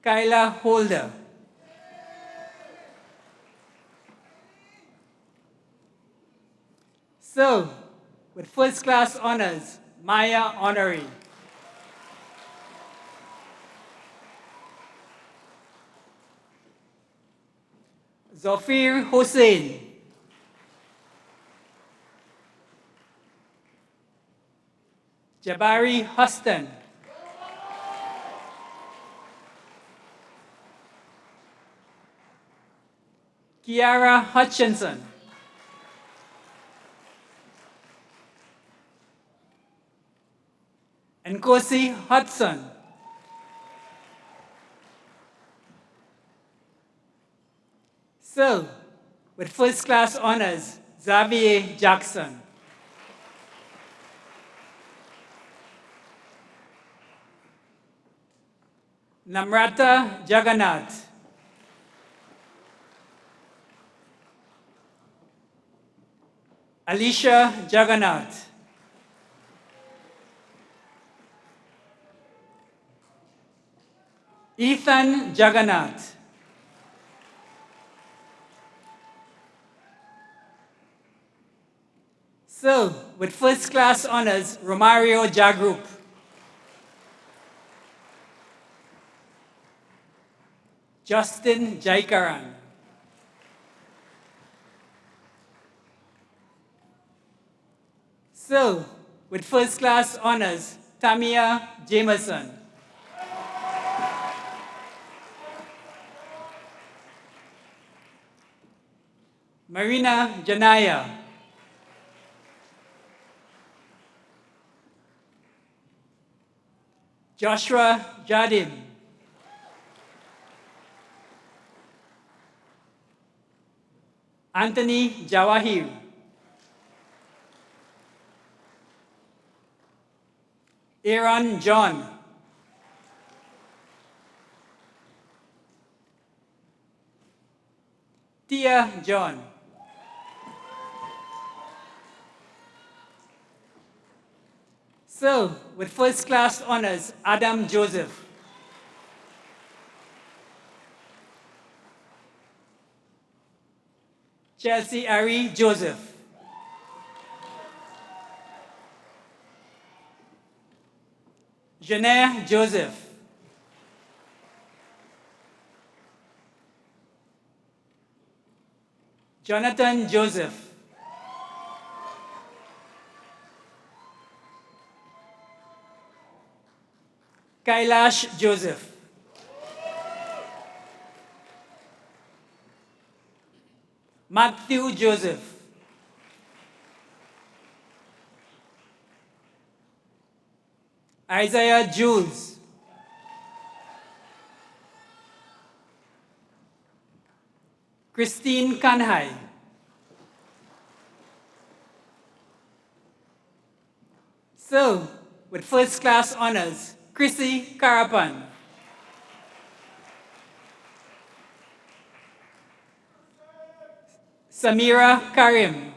Kyla Holder. So, with first class honors, Maya Honorary. Zafir Hussain. Jabari Huston. Kiara Hutchinson. Nkosi Hudson. So, with first class honors, Xavier Jackson. Namrata Jagannath. Alicia Jagannath. Ethan Jagannath. So, with first class honors, Romario Jagroup. Justin Jaikaran. So, with first class honors, Tamia Jameson. Marina Janaya. Joshua Jadim. Anthony Jawahir. Aaron John. Tia John. So, with first class honors, Adam Joseph. Chelsea Ari Joseph. Jenner Joseph. Jonathan Joseph. Kailash Joseph. Matthew Joseph. Isaiah Jules. Christine Kanhai. So, with first class honors, Chrissy Karapan. Samira Karim.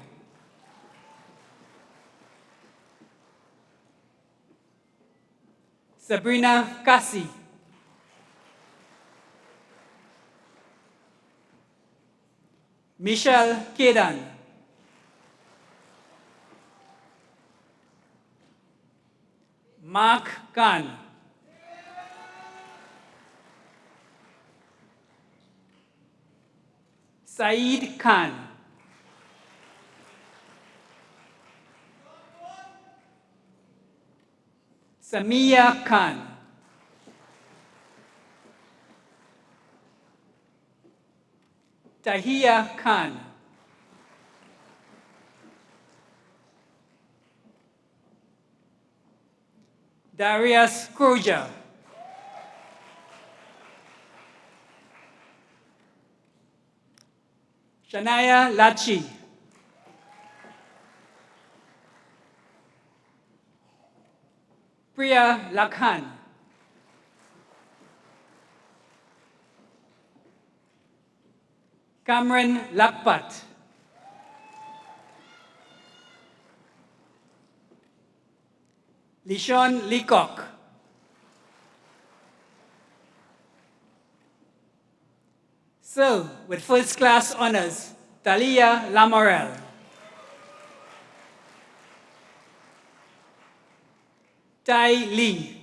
Sabrina Kasi. Michelle Kedan. Mark Khan. Saeed Khan. Samia Khan. Tahia Khan. Darius Kruja. Shania Lachi. Priya Lakhan. Cameron Lakpat. Lishon Leacock. So, with first class honors, Talia Lamorel. Tai Lee.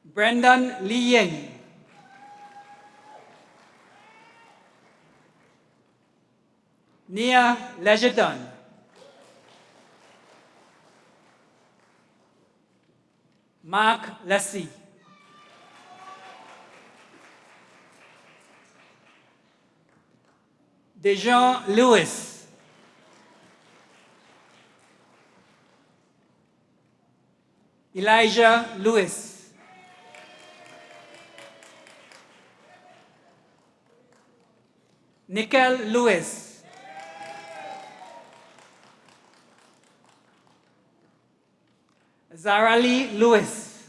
Brendan Lee Ying. Nia Legerton, Mark Lessie, Dejon Lewis, Elijah Lewis, Nickel Lewis, Zarali Lewis,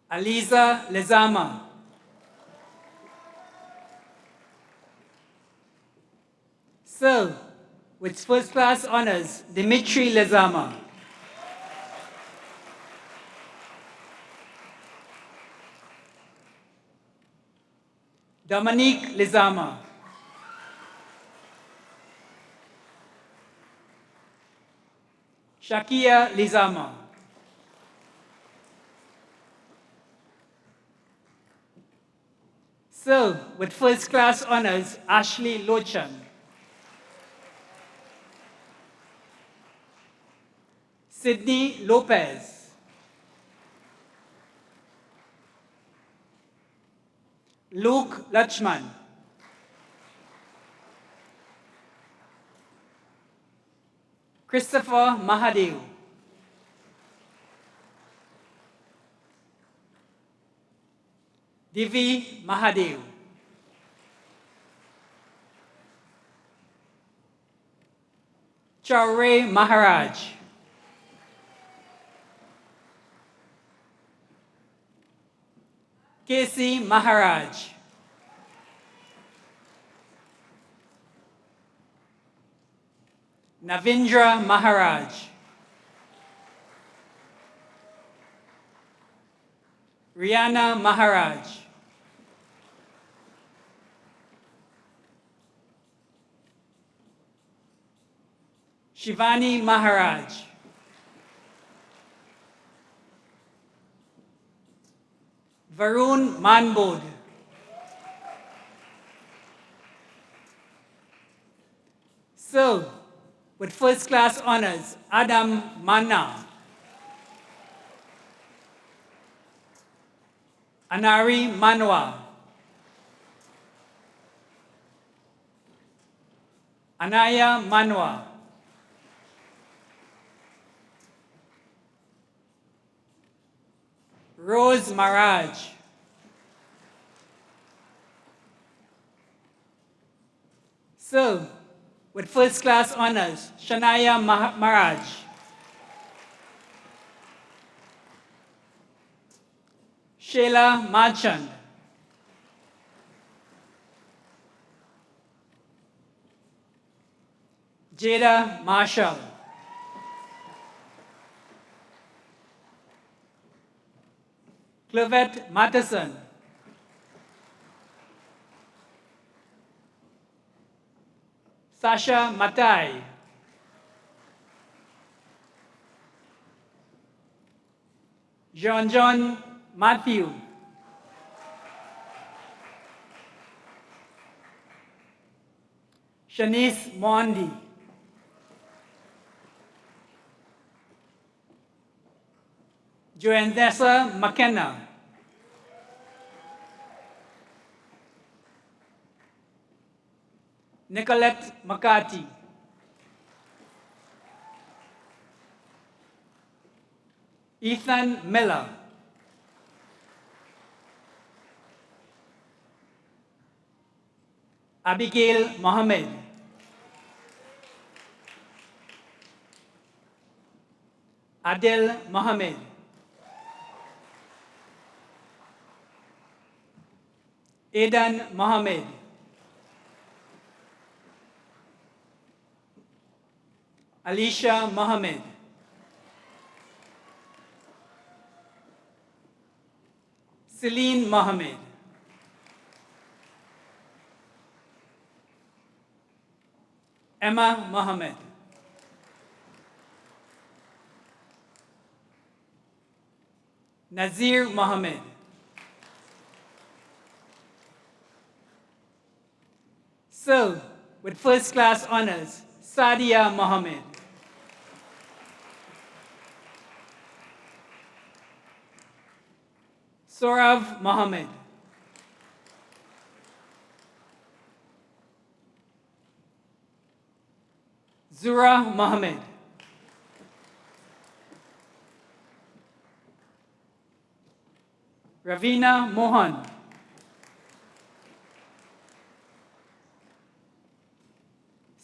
Aliza Lezama, Sir, with first class honors, Dimitri Lezama, Dominique Lezama, Shakia Lezama, Sir, with first class honors, Ashley Lochan, Sydney Lopez, Luke Lachman, Christopher Mahadev, Divi Mahadev, Chaure Maharaj, Casey Maharaj, Navindra Maharaj, Rihanna Maharaj, Shivani Maharaj, Varun Manbod, Sir, with first class honors, Adam Manna, Anari Manwa, Anaya Manwa, Rose Maharaj, Sir, with first class honors, Shania Maharaj, Sheila Marchand, Jada Marshall, Clavette Matheson, Sasha Matai, John Matthew, Shanice Mondi, Joanessa McKenna, Nicolette McCarthy, Ethan Miller, Abigail Mohammed, Adil Mohammed, Aidan Mohammed, Alicia Mohammed, Celine Mohammed, Emma Mohammed, Nazir Mohammed, So, with first class honors, Sadia Mohammed. Sorav Mohammed. Zura Mohammed. Ravina Mohan.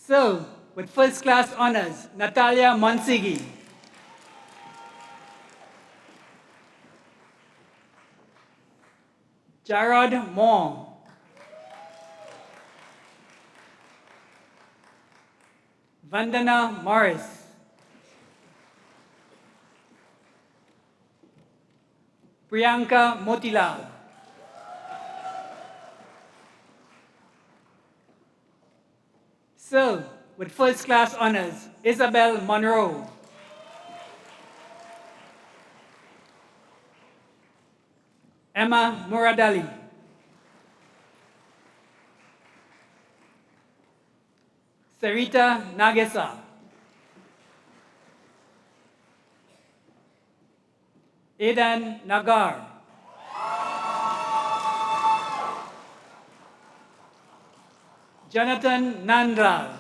So, with first class honors, Natalia Monsigi. Jarrod Mong. Vandana Morris. Priyanka Motilal. So, with first class honors, Isabel Monroe. Emma Muradali. Sarita Nagesa. Aidan Nagar. Jonathan Nandlal.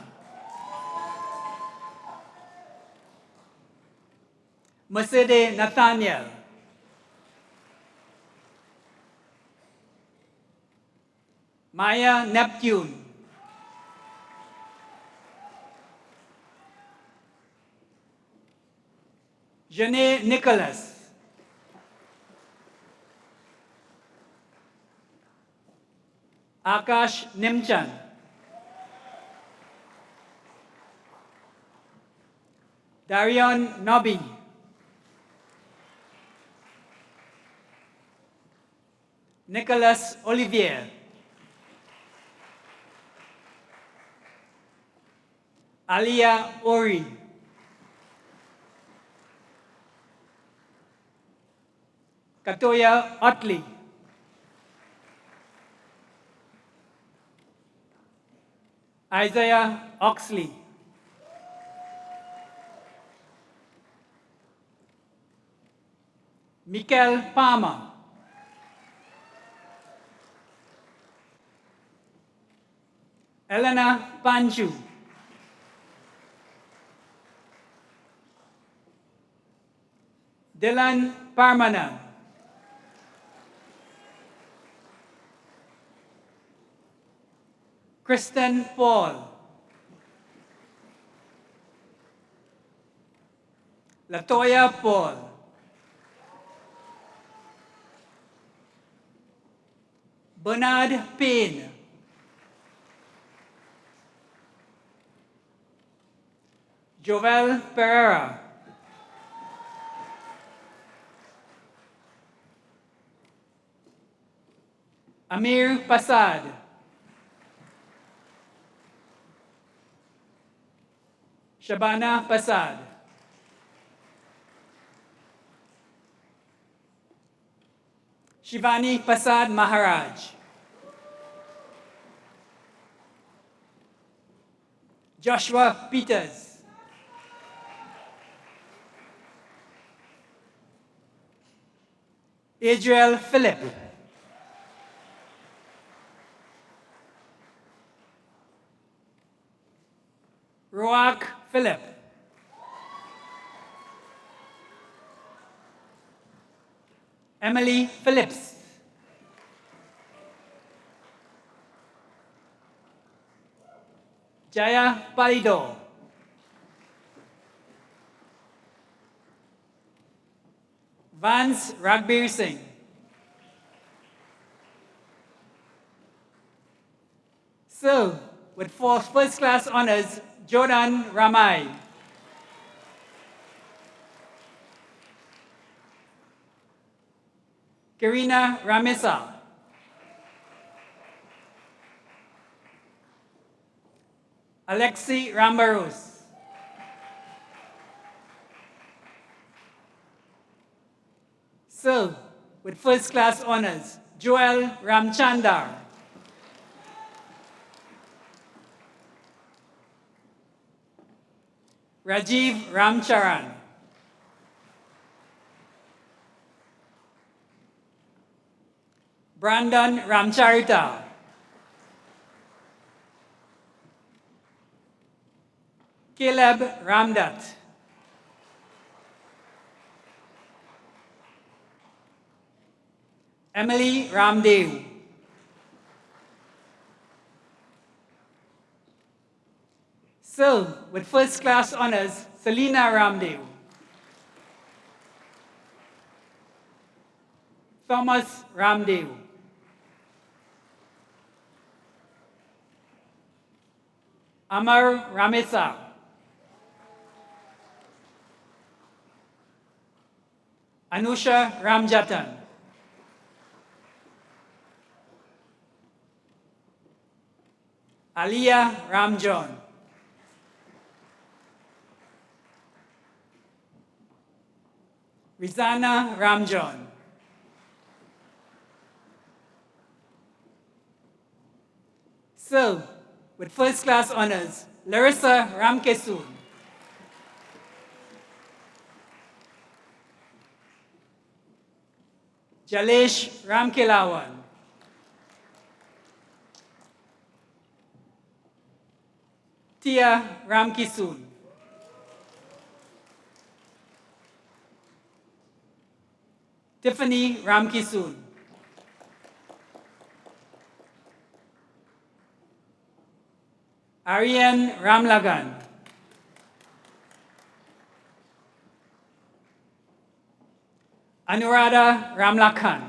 Masede Nathaniel. Maya Neptune. Janae Nicholas. Akash Nimchan. Darion Nobby. Nicholas Olivier. Alia Ori. Katoya Otley. Isaiah Oxley. Mikel Palmer. Elena Panju. Dylan Parmanan. Kristen Paul. Latoya Paul. Bernard Payne. Jovel Pereira. Amir Pasad. Shabana Pasad. Shivani Pasad Maharaj. Joshua Peters. Adriel Philip. Roak Philip. Emily Phillips. Jaya Palido. Vance Ragbir Singh. So, with four first class honors, Jordan Ramai. Karina Ramesa. Alexi Rambarus. So, with first class honors, Joel Ramchandar. Rajiv Ramcharan. Brandon Ramcharita. Caleb Ramdat. Emily Ramdev. Serve with first class honors, Selina Ramdev. Thomas Ramdev. Amar Ramesa. Anusha Ramjatan. Aliyah Ramjon. Rizana Ramjon. Serve with first class honors, Larissa Ramkesoon. Jalesh Ramkilawan. Tia Ramkisoon. Tiffany Ramkisoon. Aryan Ramlagan. Anuradha Ramlakhan.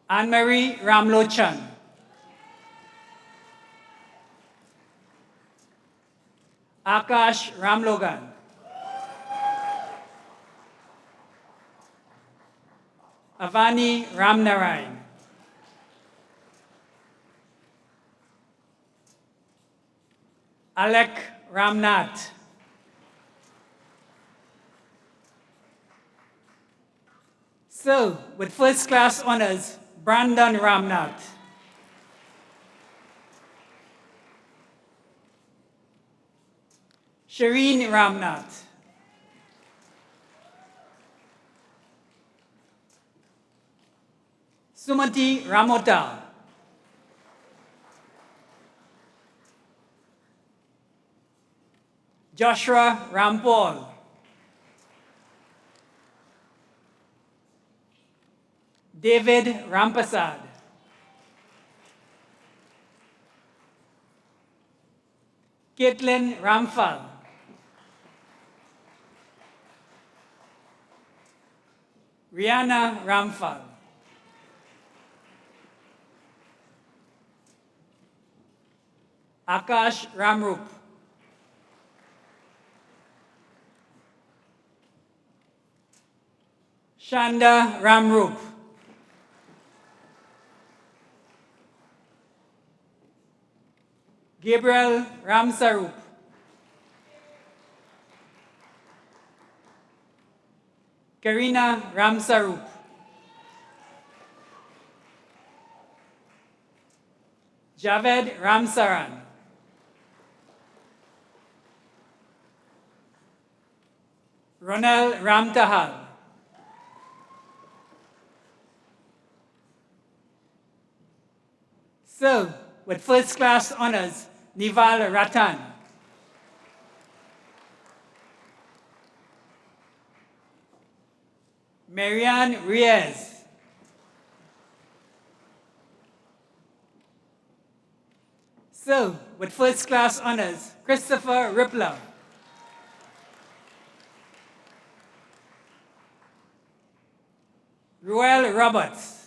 Anne-Marie Ramlochan. Akash Ramlogan. Avani Ramnarayan. Alek Ramnath. Serve with first class honors, Brandon Ramnath. Shireen Ramnath. Sumati Ramota. Joshua Rampal. David Rampasad. Caitlin Ramphal. Rihanna Ramphal. Akash Ramrup. Shanda Ramrup. Gabriel Ramsarup. Karina Ramsarup. Javed Ramsaran. Ronel Ramtahal. Serve with first class honors, Nival Ratan. Marianne Reyes. Serve with first class honors, Christopher Rippler. Ruel Roberts.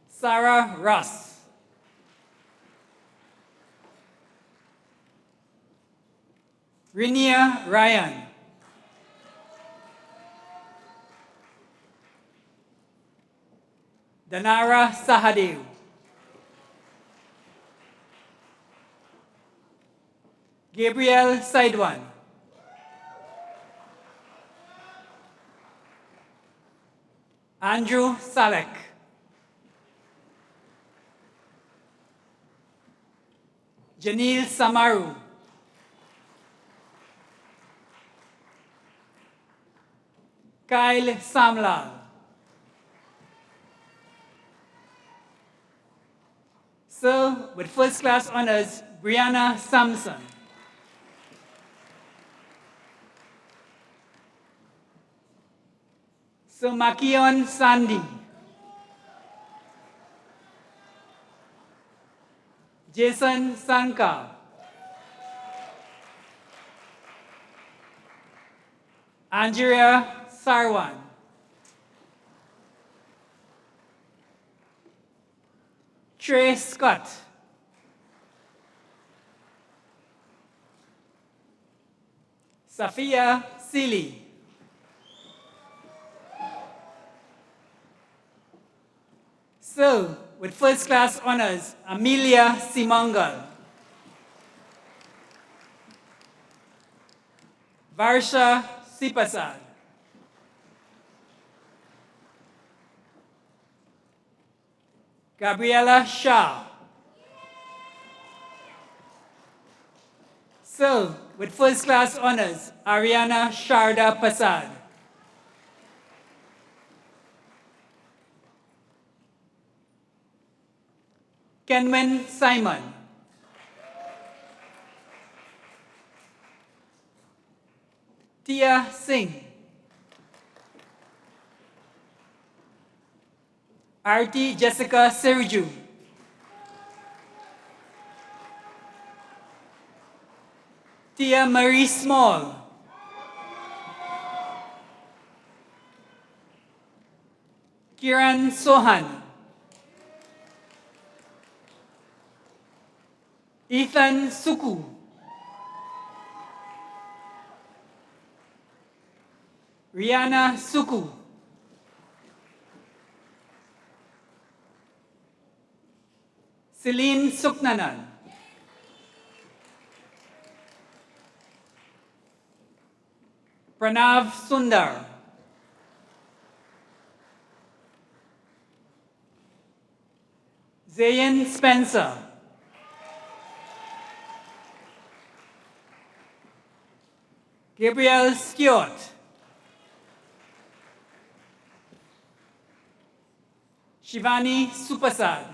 Sarah Ross. Rinia Ryan. Danara Sahadev. Gabriel Saidwan. Andrew Salek. Janil Samaru, Kyle Samlal, Sir, with first class honors, Brianna Sampson, Sir Makion Sandy, Jason Sankar, Andrea Sarwan, Trey Scott, Safia Seeley, Sir, with first class honors, Amelia Simangal, Varsha Sipasad, Gabriela Shah, Sir, with first class honors, Ariana Sharda Pasad, Kenwin Simon, Tia Singh, Arti Jessica Sirju, Tia Marie Small, Kiran Sohan, Ethan Suku, Rihanna Suku, Celine Suknanan, Pranav Sundar, Zayn Spencer, Gabriel Stewart, Shivani Supasad,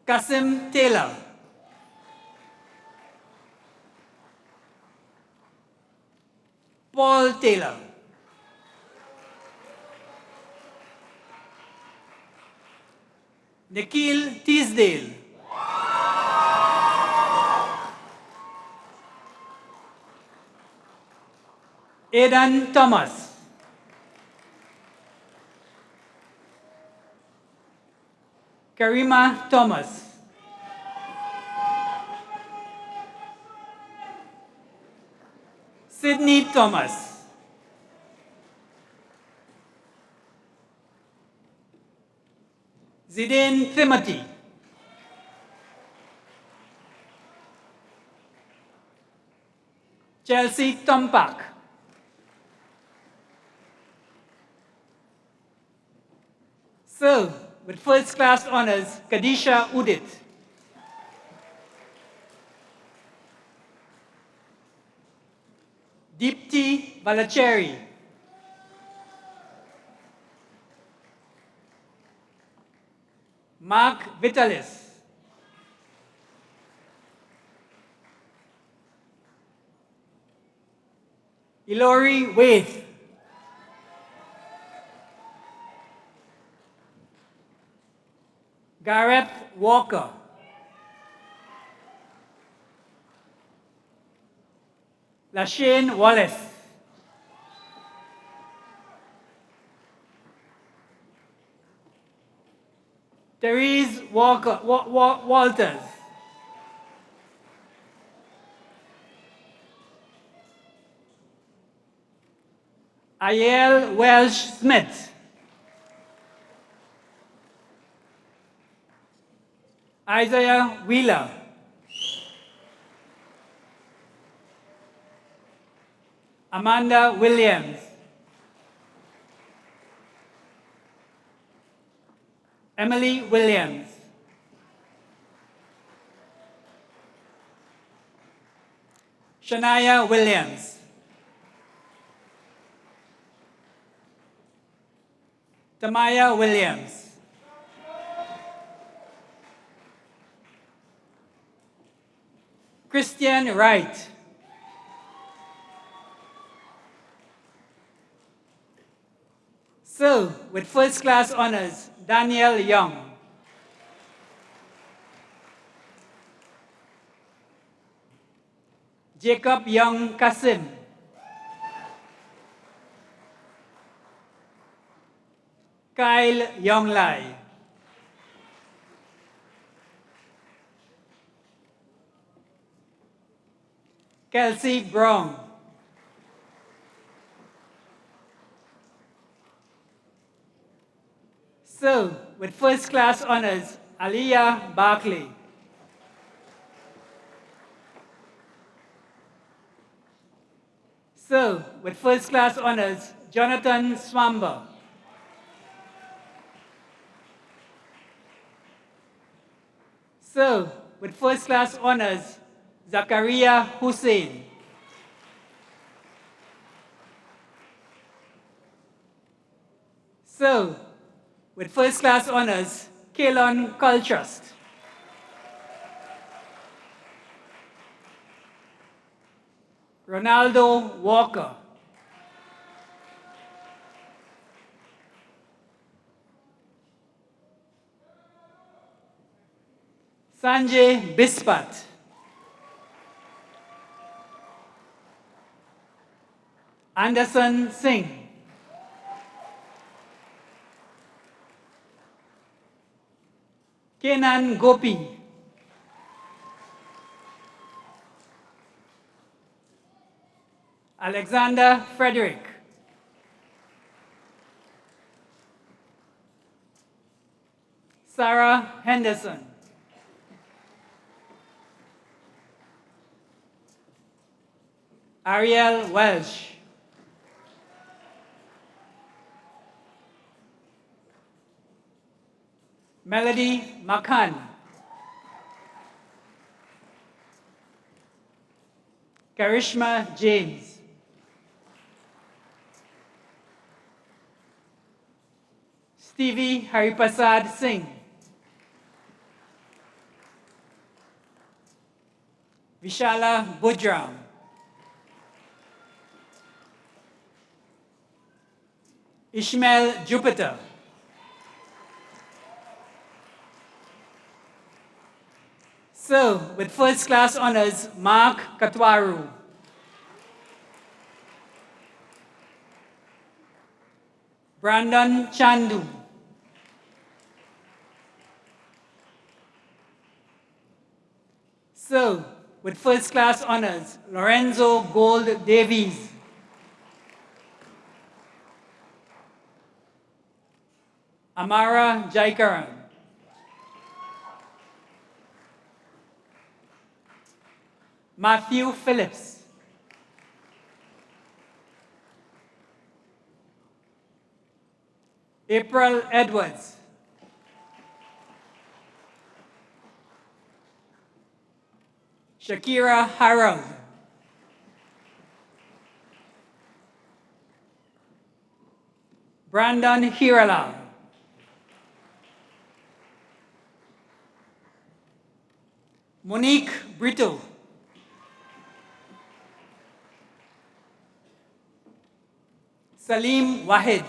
Kasim Taylor, Paul Taylor, Nikhil Teasdale, Aidan Thomas, Karima Thomas, Sydney Thomas, Zidane Timothy, Chelsea Tompak, Sir, with first class honors, Kadisha Udit, Deepti Balacheri, Mark Vitalis, Ilori Waith, Gareth Walker, Lashane Wallace, Therese Walters, Ayel Welsh Smith, Isaiah Wheeler, Amanda Williams, Emily Williams. Shania Williams. Tamaya Williams. Christian Wright. So, with first class honors, Daniel Young. Jacob Young Kasim. Kyle Young Lai. Kelsey Brown. So, with first class honors, Aliyah Barkley. So, with first class honors, Jonathan Swamba. So, with first class honors, Zakaria Hussein. So, with first class honors, Kalon Coltrust. Ronaldo Walker. Sanjay Bispat. Anderson Singh. Kenan Gopi. Alexander Frederick. Sarah Henderson. Ariel Welsh. Melody Makan. Karishma James. Stevie Haripasad Singh. Vishala Budram. Ishmael Jupiter. So, with first class honors, Mark Katwaru. Brandon Chandu. So, with first class honors, Lorenzo Gold Davies. Amara Jaikaran. Matthew Phillips. April Edwards. Shakira Harold. Brandon Hiralal. Monique Brito. Salim Wahid.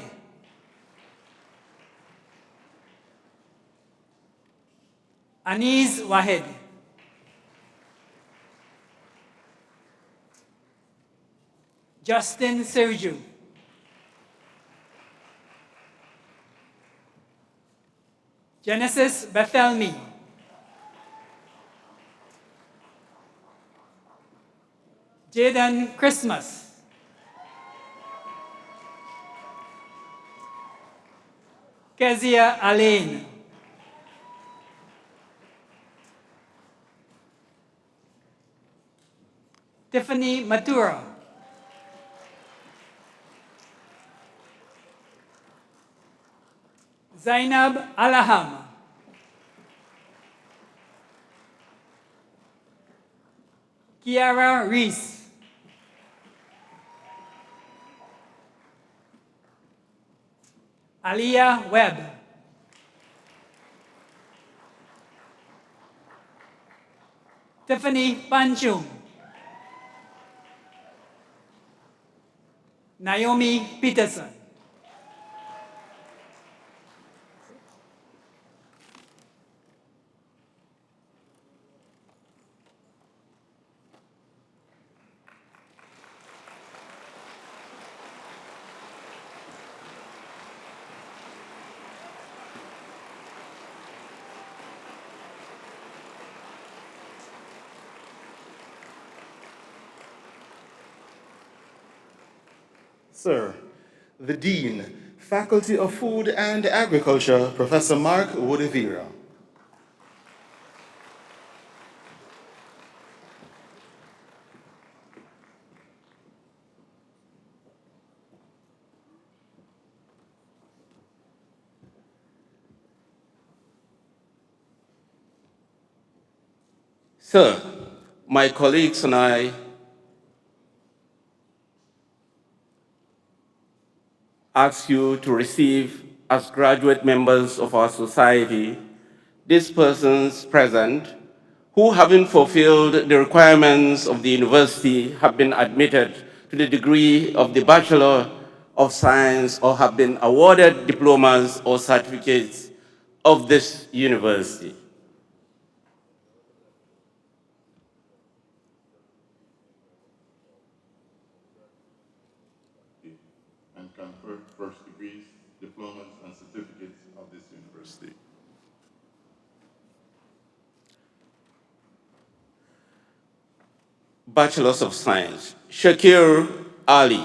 Aniz Wahid. Justin Sergio. Genesis Bethelmi. Jaden Christmas. Kezia Alain. Tiffany Matura. Zainab Alaham. Kiara Reese. Aliyah Webb. Tiffany Panchung. Naomi Peterson. Sir, the Dean, Faculty of Food and Agriculture, Professor Mark Wodevira. Sir, my colleagues and I ask you to receive as graduate members of our society these persons present who, having fulfilled the requirements of the university, have been admitted to the degree of the Bachelor of Science or have been awarded diplomas or certificates of this university. And confer first degrees, diplomas, and certificates of this university. Bachelors of Science, Shakir Ali.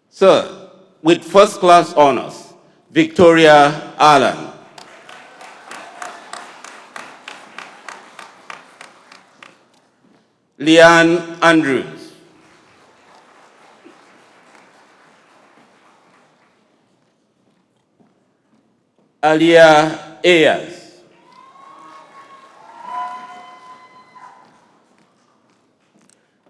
Sir, with first-class honors, Victoria Allen. Leanne Andrews. Alia Ayers.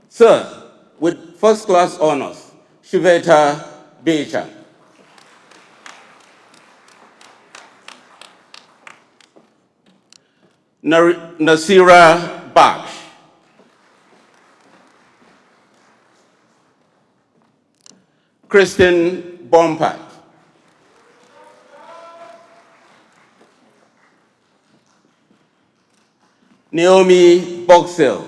Sir, with first-class honors, Shiveta Bechan. Nasira Baksh. Kristen Bompat. Naomi Boxell.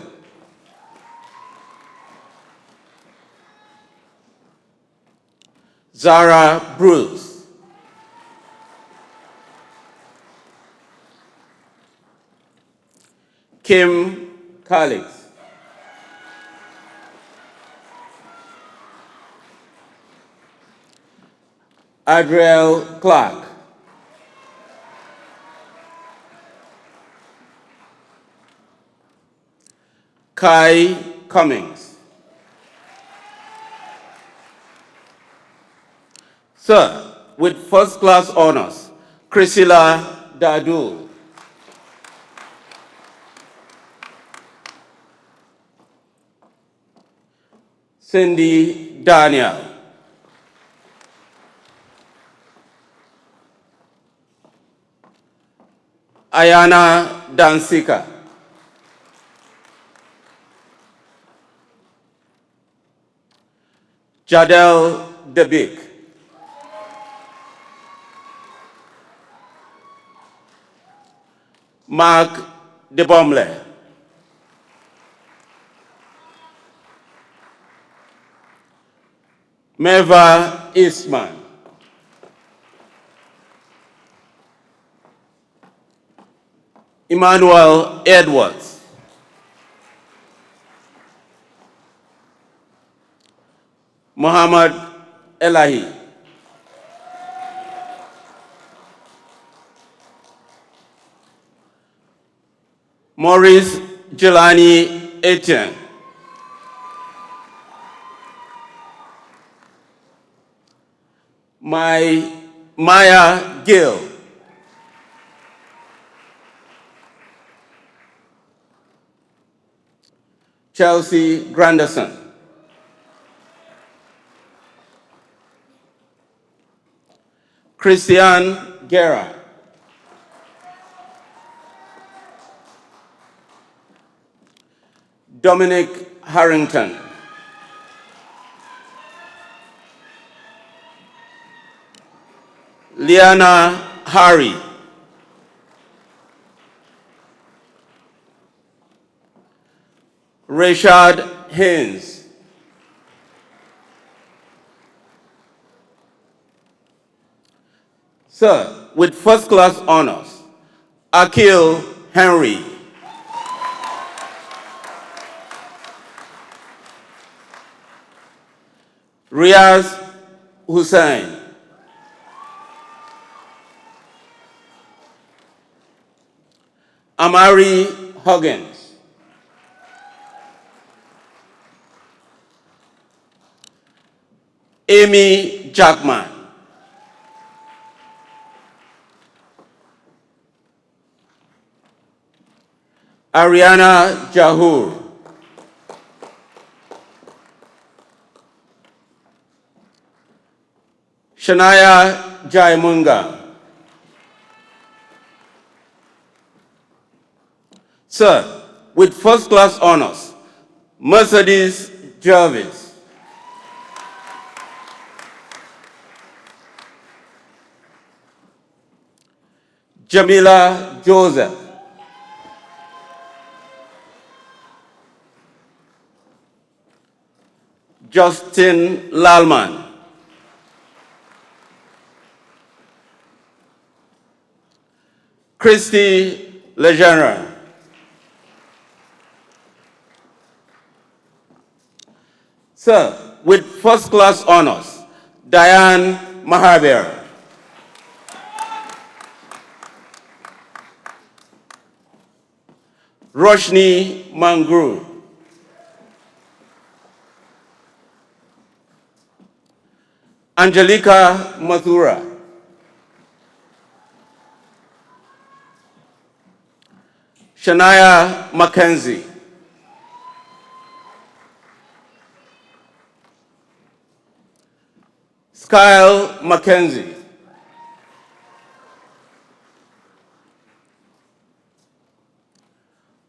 Zara Bruce. Kim Calix. Adriel Clark. Kai Cummings. Sir, with first-class honors, Priscilla Dadu. Cindy Daniel. Ayana Dansika. Jadel Debik. Mark Debomle. Meva Eastman. Emmanuel Edwards. Muhammad Elahi. Maurice Jelani Etienne. Maya Gill. Chelsea Granderson. Christian Guerra. Dominic Harrington. Liana Hari. Richard Haynes. Sir, with first class honors, Akil Henry. Riaz Hussain. Amari Huggins. Amy Jackman. Ariana Jahur. Shania Jaimunga. Sir, with first class honors, Mercedes Jervis. Jamila Joseph. Justin Lalman. Christy Lejeune. Sir, with first class honors, Diane Mahabir. Roshni Mangru. Angelica Mathura. Shania Mackenzie. Kyle Mackenzie.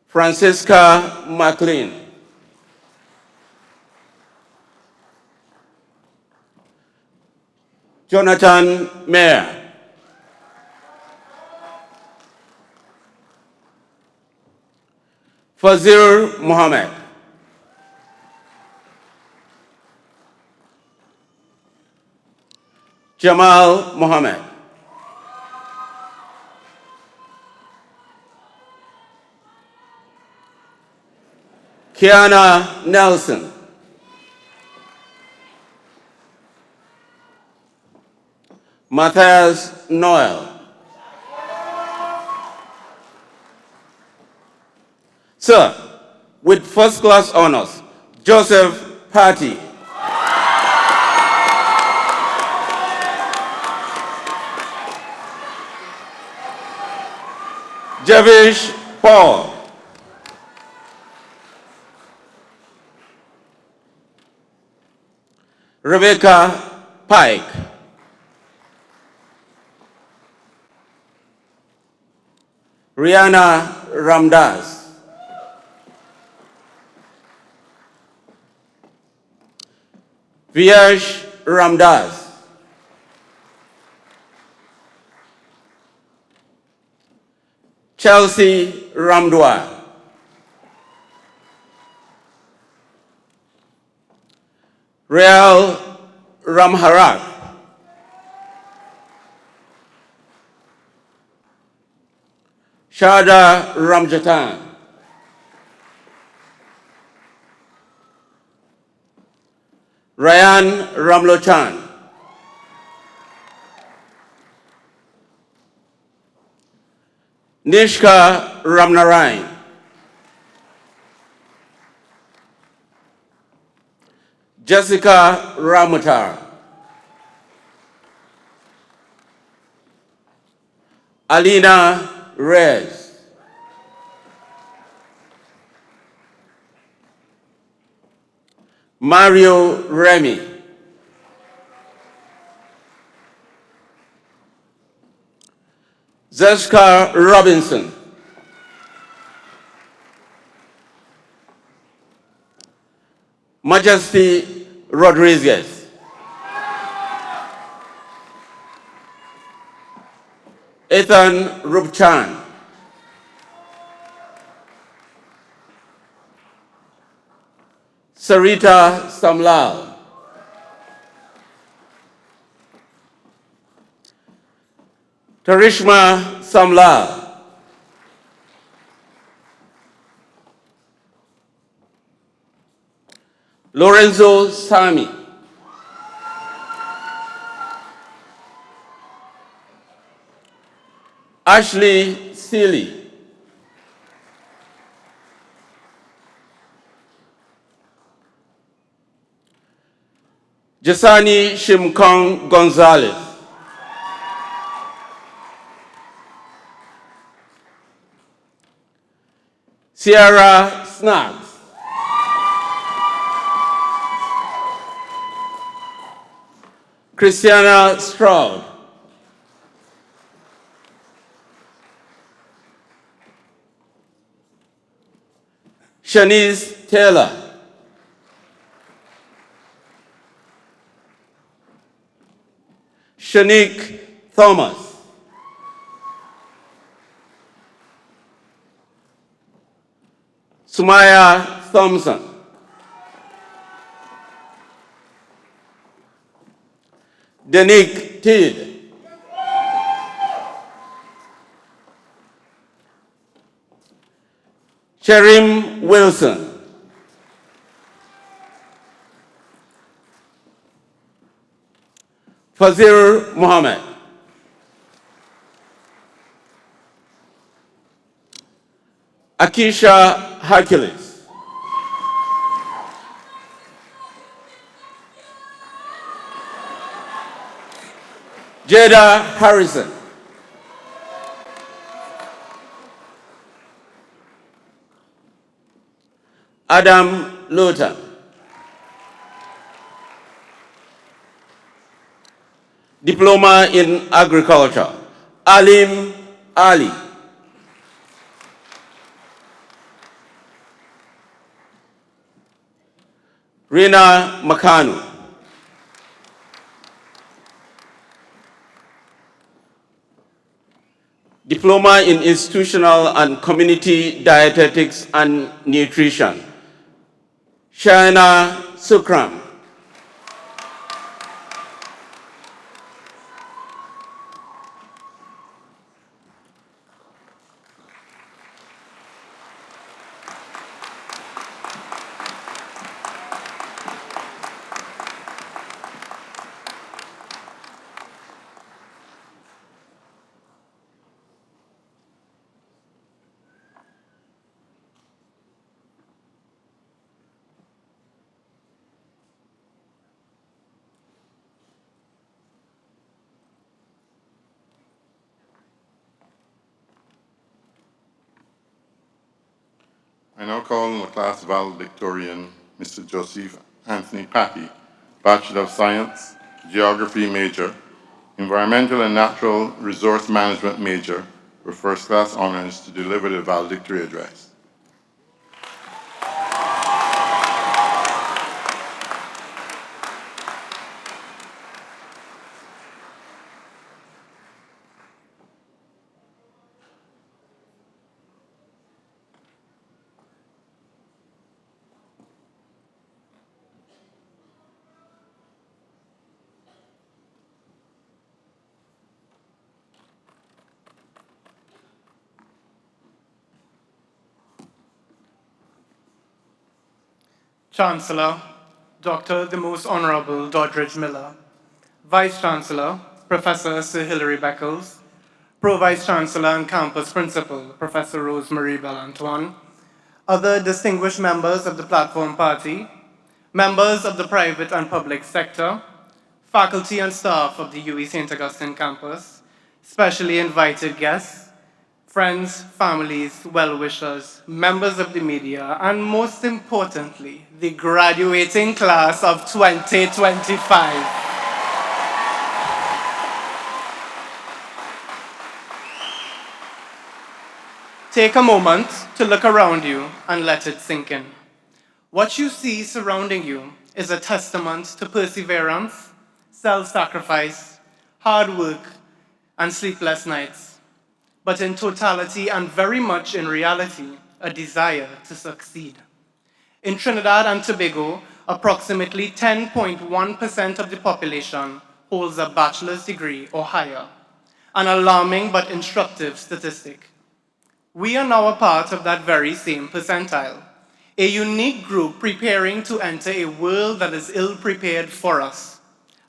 Francisca McLean. Jonathan Mayer. Fazil Mohammed. Jamal Mohammed. Kiana Nelson. Matthias Noel. Sir, with first class honors, Joseph Paty. Javish Paul. Rebecca Pike. Rihanna Ramdas. Viyash Ramdas. Chelsea Ramdwa. Real Ramharak. Shada Ramjatan. Ryan Ramlochan. Nishka Ramnarain. Jessica Ramutar. Alina Reyes, Mario Remy, Zeska Robinson, Majesty Rodriguez, Ethan Rupchan, Sarita Samlal, Tarishma Samlal, Lorenzo Sami, Ashley Seeley, Jasani Shimkong Gonzalez, Sierra Snacks, Christiana Stroud, Shanice Taylor, Shanique Thomas, Sumaya Thompson, Denique Tidd, Sherim Wilson, Fazil Mohammed, Akisha Hercules, Jada Harrison, Adam Luton, Diploma in Agriculture, Alim Ali, Rina Makanu, Diploma in Institutional and Community Dietetics and Nutrition, Shaina Sukram, I now call on the class valedictorian, Mr. Joseph Anthony Paty, Bachelor of Science, Geography major, Environmental and Natural Resource Management major, with first class honors to deliver the valedictory address. Chancellor, Dr. the Most Honorable Doddridge Miller, Vice Chancellor, Professor Sir Hilary Beckles, Pro-Vice Chancellor and Campus Principal, Professor Rosemary Bellantoine, other distinguished members of the Platform Party, members of the private and public sector, faculty and staff of the UE St. Augustine campus, specially invited guests, friends, families, well-wishers, members of the media, and most importantly, the graduating class of 2025. Take a moment to look around you and let it sink in. What you see surrounding you is a testament to perseverance, self-sacrifice, hard work, and sleepless nights, but in totality and very much in reality, a desire to succeed. In Trinidad and Tobago, approximately 10.1% of the population holds a bachelor's degree or higher, an alarming but instructive statistic. We are now a part of that very same percentile, a unique group preparing to enter a world that is ill-prepared for us.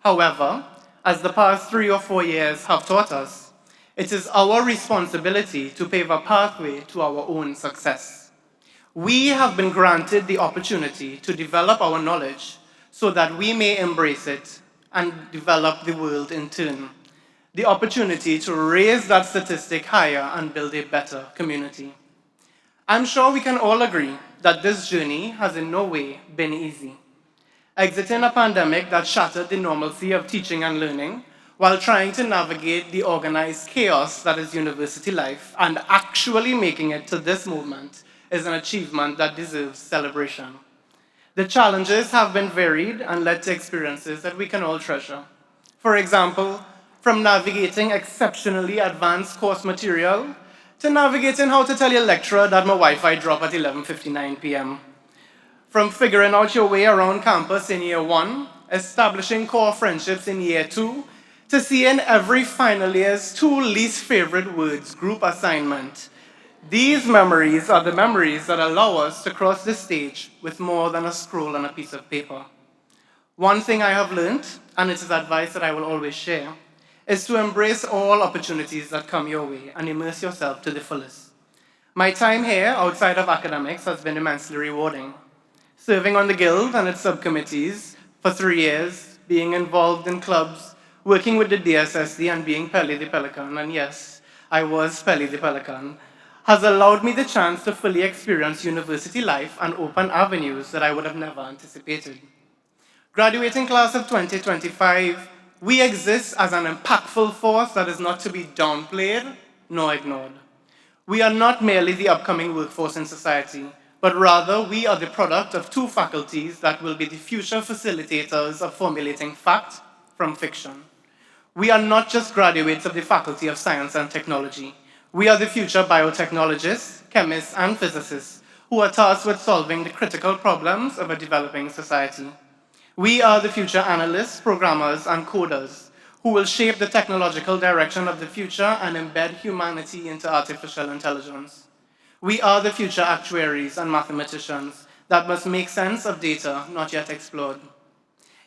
However, as the past 3 or 4 years have taught us, it is our responsibility to pave a pathway to our own success. We have been granted the opportunity to develop our knowledge so that we may embrace it and develop the world in turn. The opportunity to raise that statistic higher and build a better community. I'm sure we can all agree that this journey has in no way been easy. Exiting a pandemic that shattered the normalcy of teaching and learning while trying to navigate the organized chaos that is university life and actually making it to this moment is an achievement that deserves celebration. The challenges have been varied and led to experiences that we can all treasure. For example, from navigating exceptionally advanced course material to navigating how to tell your lecturer that my Wi-Fi dropped at 11:59 p.m. From figuring out your way around campus in year 1, establishing core friendships in year 2, to seeing every final year's 2 least favorite words group assignment. These memories are the memories that allow us to cross this stage with more than a scroll on a piece of paper. One thing I have learned, and it is advice that I will always share, is to embrace all opportunities that come your way and immerse yourself to the fullest. My time here outside of academics has been immensely rewarding. Serving on the Guild and its subcommittees for 3 years, being involved in clubs, working with the DSSD and being Pelly the Pelican, and yes, I was Pelly the Pelican, has allowed me the chance to fully experience university life and open avenues that I would have never anticipated. Graduating class of 2025, we exist as an impactful force that is not to be downplayed nor ignored. We are not merely the upcoming workforce in society, but rather we are the product of 2 faculties that will be the future facilitators of formulating fact from fiction. We are not just graduates of the Faculty of Science and Technology. We are the future biotechnologists, chemists, and physicists who are tasked with solving the critical problems of a developing society. We are the future analysts, programmers, and coders who will shape the technological direction of the future and embed humanity into artificial intelligence. We are the future actuaries and mathematicians that must make sense of data not yet explored.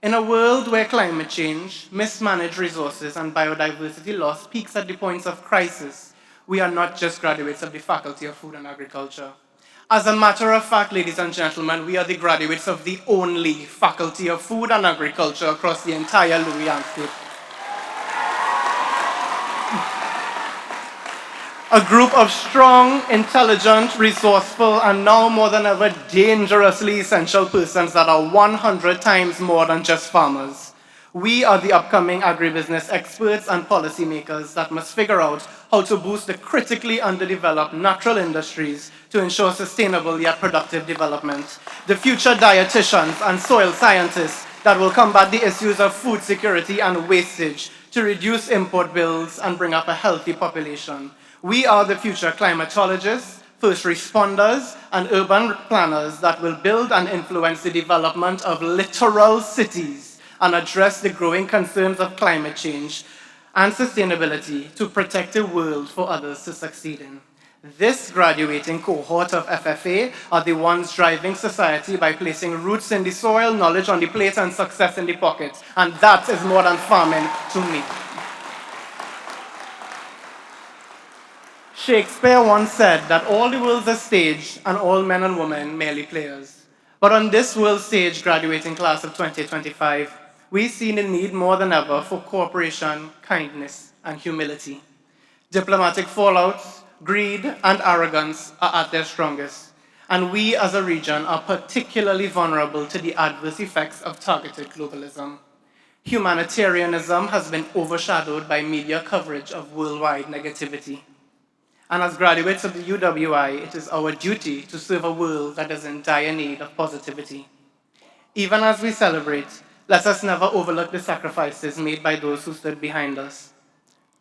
In a world where climate change, mismanaged resources, and biodiversity loss peaks at the points of crisis, we are not just graduates of the Faculty of Food and Agriculture. As a matter of fact, ladies and gentlemen, we are the graduates of the only Faculty of Food and Agriculture across the entire Louisiana state. A group of strong, intelligent, resourceful, and now more than ever dangerously essential persons that are 100 times more than just farmers. We are the upcoming agribusiness experts and policymakers that must figure out how to boost the critically underdeveloped natural industries to ensure sustainable yet productive development. The future dietitians and soil scientists that will combat the issues of food security and wastage to reduce import bills and bring up a healthy population. We are the future climatologists, first responders, and urban planners that will build and influence the development of littoral cities and address the growing concerns of climate change and sustainability to protect a world for others to succeed in. This graduating cohort of FFA are the ones driving society by placing roots in the soil, knowledge on the plate, and success in the pocket. And that is more than farming to me. Shakespeare once said that all the world's a stage and all men and women merely players. But on this world stage graduating class of 2025, we see the need more than ever for cooperation, kindness, and humility. Diplomatic fallouts, greed, and arrogance are at their strongest, and we as a region are particularly vulnerable to the adverse effects of targeted globalism. Humanitarianism has been overshadowed by media coverage of worldwide negativity. And as graduates of the UWI, it is our duty to serve a world that is in dire need of positivity. Even as we celebrate, let us never overlook the sacrifices made by those who stood behind us.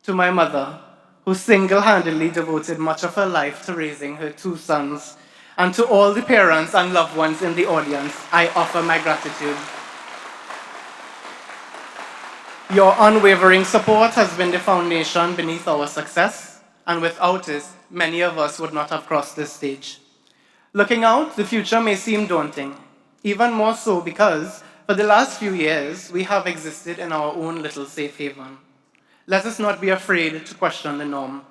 To my mother, who single-handedly devoted much of her life to raising her 2 sons, and to all the parents and loved ones in the audience, I offer my gratitude. Your unwavering support has been the foundation beneath our success, and without it, many of us would not have crossed this stage. Looking out, the future may seem daunting, even more so because for the last few years, we have existed in our own little safe haven. Let us not be afraid to question the norm.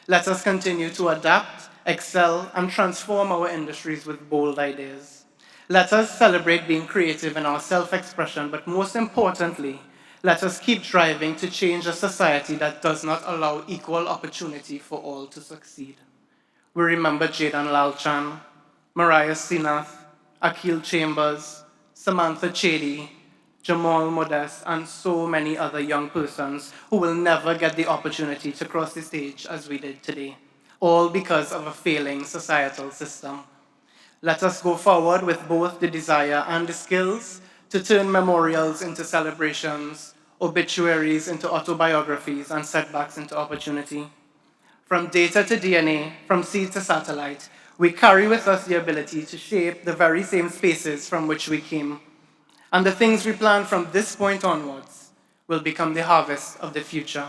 Let us continue to adapt, excel, and transform our industries with bold ideas. Let us celebrate being creative in our self-expression, but most importantly, let us keep striving to change a society that does not allow equal opportunity for all to succeed. We remember Jaden Lalchan, Mariah Sinath, Akil Chambers, Samantha Chady, Jamal Modest, and so many other young persons who will never get the opportunity to cross the stage as we did today, all because of a failing societal system. Let us go forward with both the desire and the skills to turn memorials into celebrations, obituaries into autobiographies, and setbacks into opportunity. From data to DNA, from seed to satellite, we carry with us the ability to shape the very same spaces from which we came. And the things we plan from this point onwards will become the harvest of the future.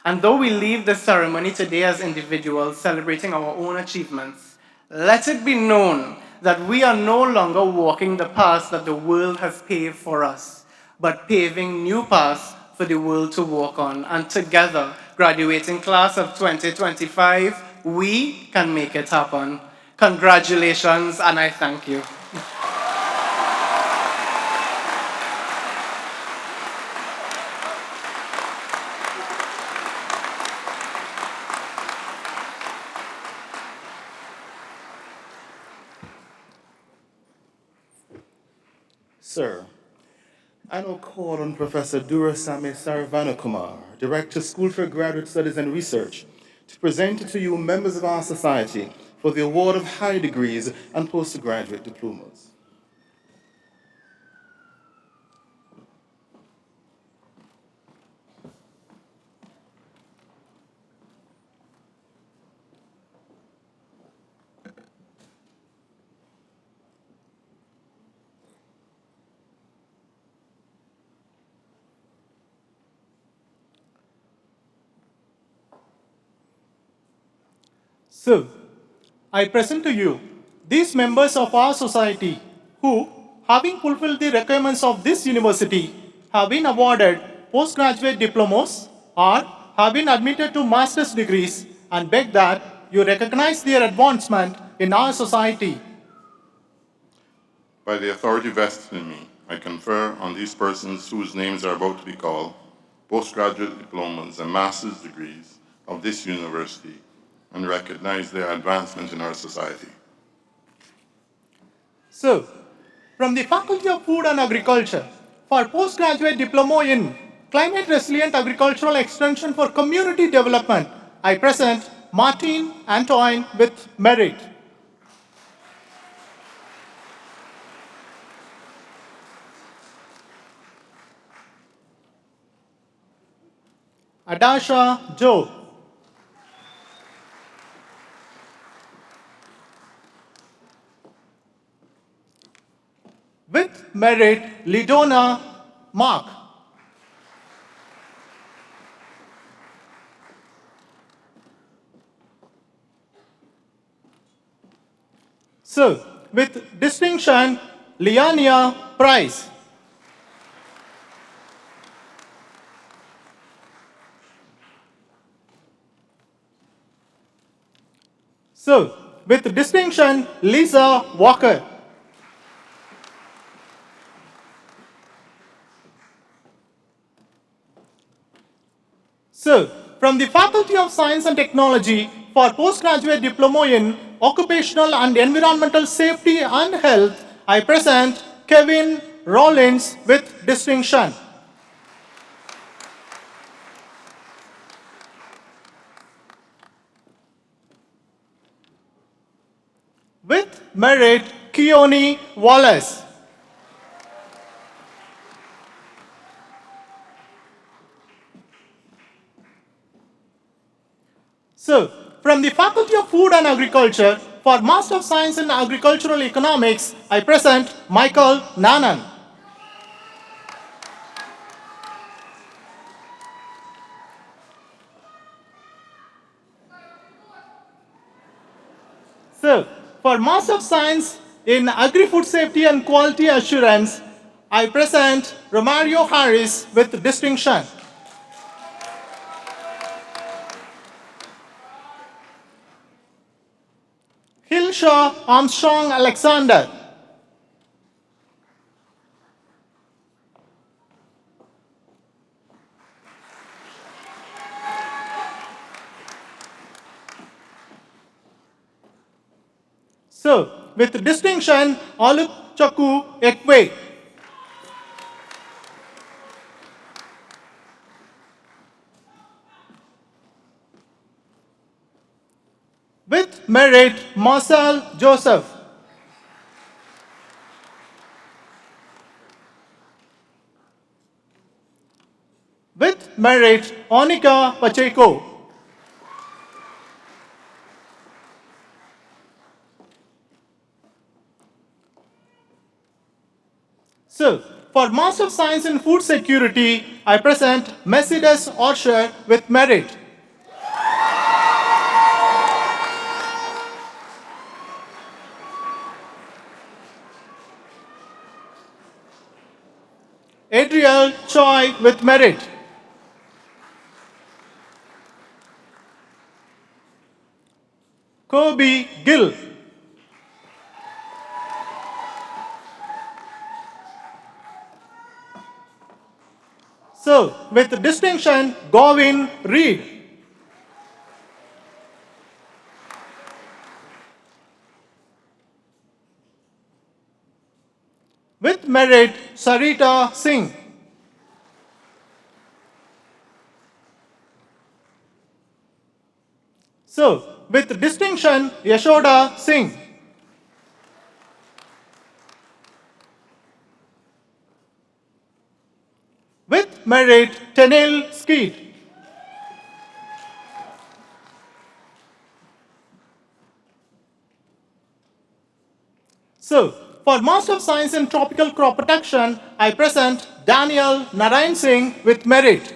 And though we leave this ceremony today as individuals celebrating our own achievements, let it be known that we are no longer walking the paths that the world has paved for us, but paving new paths for the world to walk on. And together, graduating class of 2025, we can make it happen. Congratulations, and I thank you. Sir, I now call on Professor Durasamy Saravanakumar, Director, School for Graduate Studies and Research, to present to you members of our society for the award of high degrees and postgraduate diplomas. So, I present to you these members of our society who, having fulfilled the requirements of this university, have been awarded postgraduate diplomas or have been admitted to master's degrees, and beg that you recognize their advancement in our society. By the authority vested in me, I confer on these persons whose names are about to be called postgraduate diplomas and master's degrees of this university and recognize their advancement in our society. So, from the Faculty of Food and Agriculture, for postgraduate diploma in Climate Resilient Agricultural Extension for Community Development, I present Martin Antoine with merit. Adasha Joe. With merit, Lidona Mark. So, with distinction, Liania Price. So, with distinction, Lisa Walker. So, from the Faculty of Science and Technology for postgraduate diploma in Occupational and Environmental Safety and Health, I present Kevin Rollins with distinction. With merit, Keone Wallace. So, from the Faculty of Food and Agriculture for Master of Science in Agricultural Economics, I present Michael Nanan. So, for Master of Science in Agri-Food Safety and Quality Assurance, I present Romario Harris with distinction. Hilshaw Armstrong Alexander. So, with distinction, Oluchoku Ekwe. With merit, Marcel Joseph. With merit, Onika Pacheco. So, for Master of Science in Food Security, I present Mercedes Orsher with merit. Adriel Choi with merit. Kobe Gill. So, with distinction, Govin Reed. With merit, Sarita Singh. So, with distinction, Yashoda Singh. With merit, Tenil Skeet. So, for Master of Science in Tropical Crop Protection, I present Daniel Narayan Singh with merit.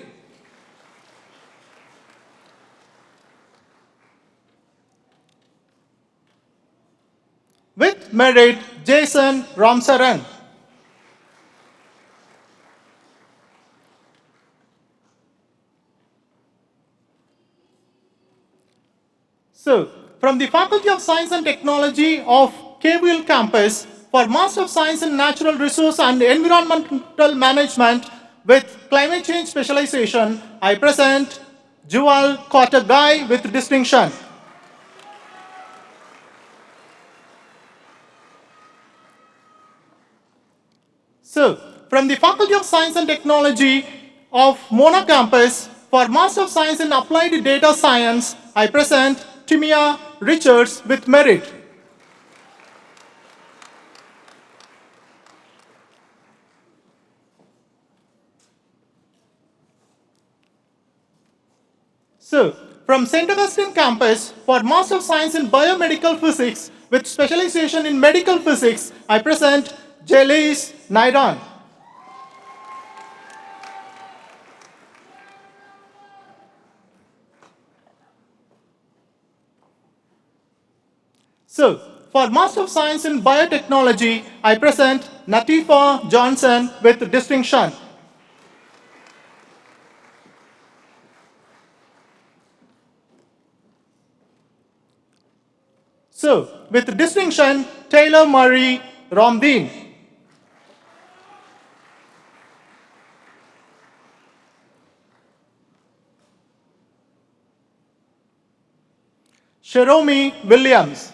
With merit, Jason Ramsaran. So, from the Faculty of Science and Technology of KVL campus for Master of Science in Natural Resource and Environmental Management with Climate Change Specialization, I present Jewel Kottagai with distinction. So, from the Faculty of Science and Technology of Mona campus for Master of Science in Applied Data Science, I present Timia Richards with merit. So, from St. Augustine campus for Master of Science in Biomedical Physics with specialization in Medical Physics, I present Jelis Nairan. So, for Master of Science in Biotechnology, I present Natifa Johnson with distinction. So, with distinction, Taylor Murray Romdeen. Sheromi Williams.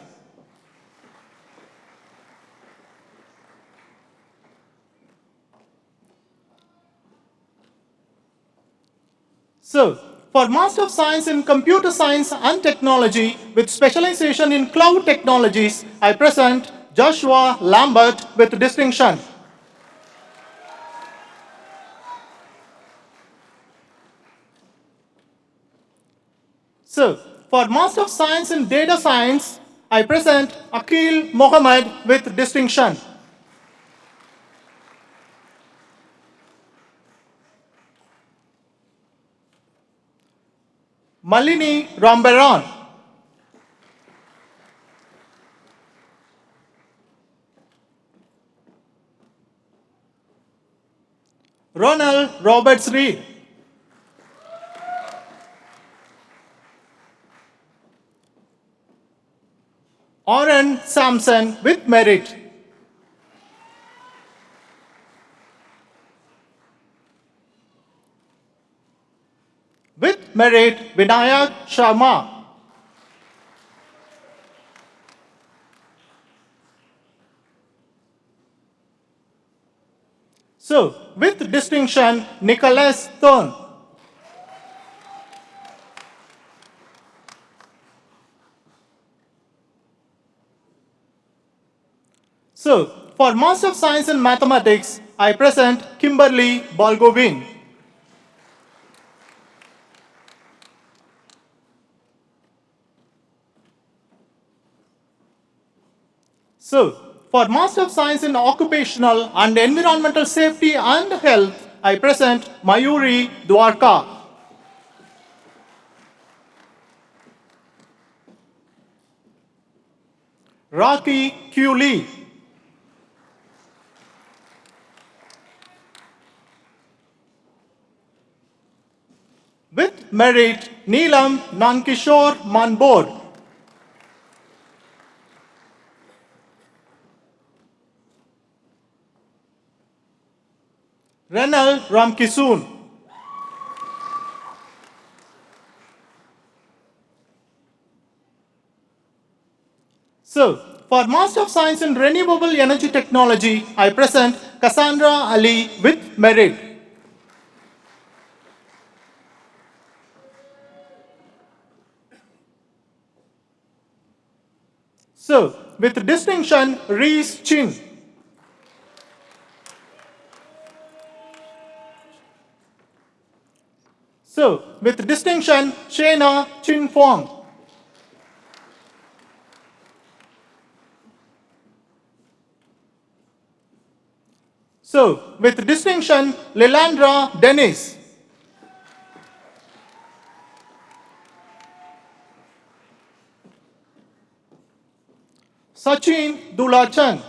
So, for Master of Science in Computer Science and Technology with specialization in cloud technologies, I present Joshua Lambert with distinction. So, for Master of Science in Data Science, I present Akil Mohammed with distinction. Malini Rambaran. Ronald Roberts Reed. Oren Sampson with merit. With merit, Vinayak Sharma. So, with distinction, Nicholas Thorne. So, for Master of Science in Mathematics, I present Kimberly Balgovin. So, for Master of Science in Occupational and Environmental Safety and Health, I present Mayuri Dwarka. Rocky Q. Lee. With merit, Neelam Nankishore Manbod. Renal Ramkisoon. So, for Master of Science in Renewable Energy Technology, I present Cassandra Ali with merit. So, with distinction, Reese Chin. So, with distinction, Shena Chin Fong. So, with distinction, Lilandra Dennis. Sachin Dulachan.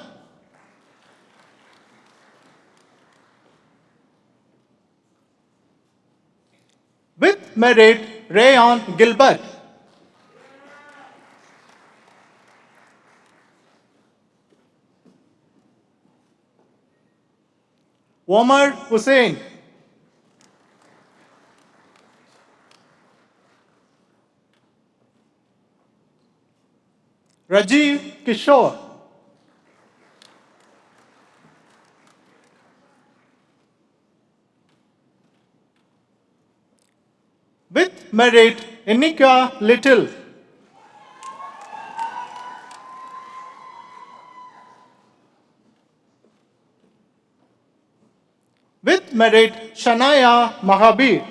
With merit, Rayon Gilbert. Omar Hussain. Rajiv Kishore. With merit, Enika Little. With merit, Shania Mahabir.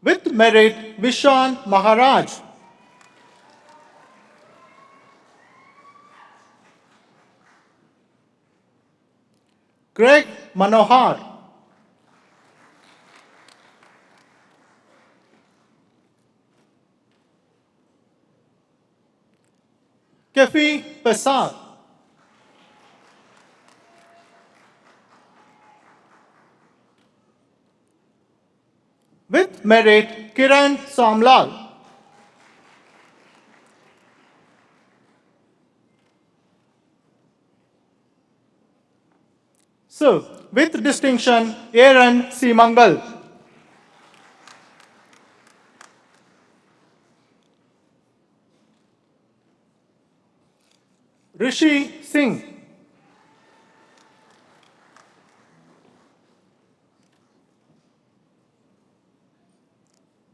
With merit, Vishan Maharaj. Greg Manohar. Kefi Pesar. With merit, Kiran Somlal. So, with distinction, Aaron C. Mangal. Rishi Singh.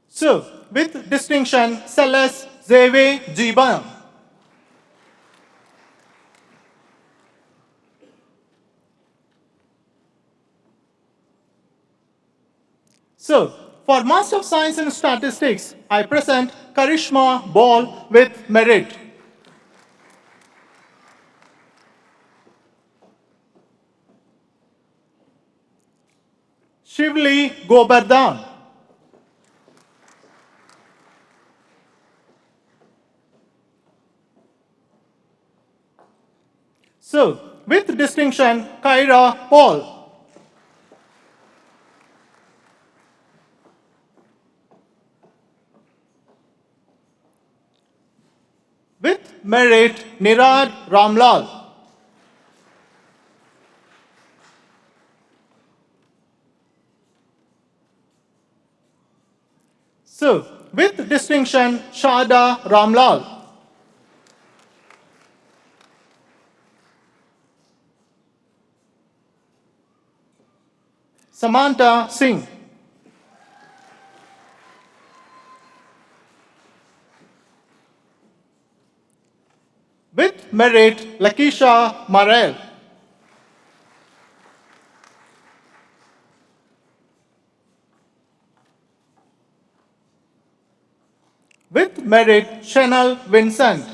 So, with distinction, Celeste Zeve Jiban. So, for Master of Science in Statistics, I present Karishma Ball with merit. Shivli Govardhan. So, with distinction, Kyra Paul. With merit, Nirad Ramlal. So, with distinction, Shada Ramlal. Samantha Singh. With merit, Lakisha Marel. With merit, Chanel Vincent.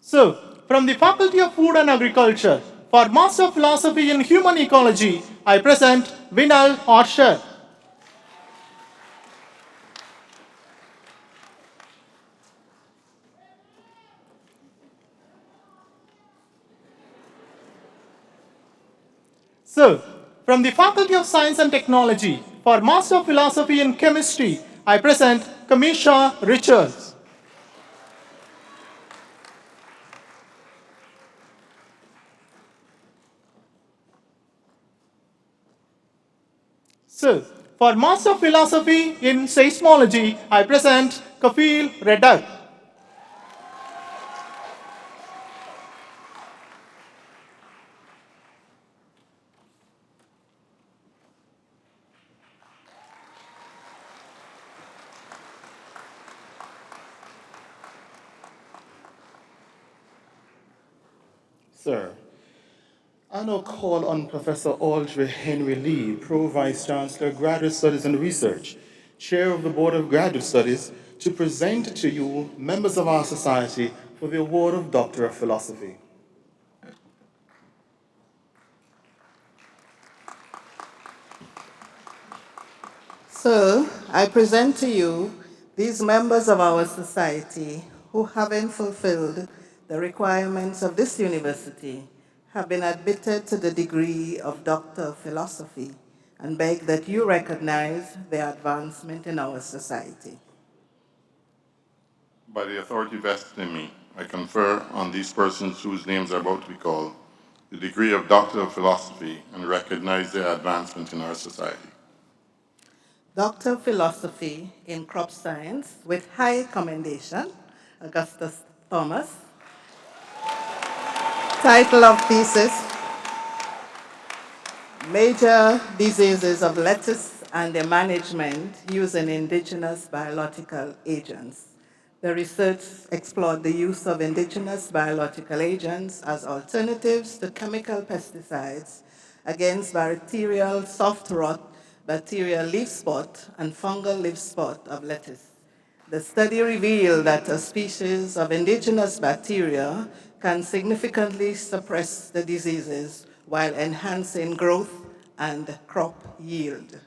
So, from the Faculty of Food and Agriculture, for Master of Philosophy in Human Ecology, I present Vinal Orsher. So, from the Faculty of Science and Technology, for Master of Philosophy in Chemistry, I present Kamisha Richards. So, for Master of Philosophy in Seismology, I present Kafil Redar. Sir, I now call on Professor Audrey Henry Lee, Pro-Vice Chancellor, Graduate Studies and Research, Chair of the Board of Graduate Studies, to present to you, members of our society, for the award of Doctor of Philosophy. So, I present to you these members of our society who, having fulfilled the requirements of this university, have been admitted to the degree of Doctor of Philosophy, and beg that you recognize their advancement in our society. By the authority vested in me, I confer on these persons whose names are about to be called the degree of Doctor of Philosophy and recognize their advancement in our society. Doctor of Philosophy in Crop Science with high commendation, Augustus Thomas. Title of thesis, Major Diseases of Lettuce and Their Management Using Indigenous Biological Agents. The research explored the use of indigenous biological agents as alternatives to chemical pesticides against bacterial soft rot, bacterial leaf spot, and fungal leaf spot of lettuce. The study revealed that a species of indigenous bacteria can significantly suppress the diseases while enhancing growth and crop yield.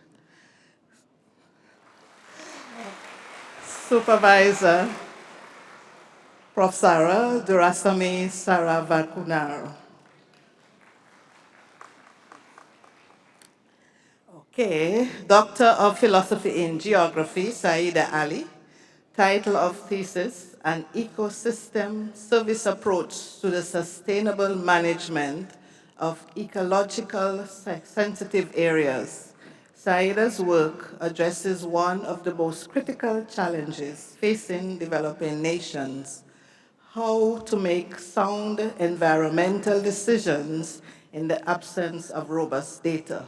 Supervisor, Prof. Sarah Durasamy Saravakunar. Okay, Doctor of Philosophy in Geography, Saida Ali. Title of thesis, An Ecosystem Service Approach to the Sustainable Management of Ecological Sensitive Areas. Saida's work addresses one of the most critical challenges facing developing nations: how to make sound environmental decisions in the absence of robust data.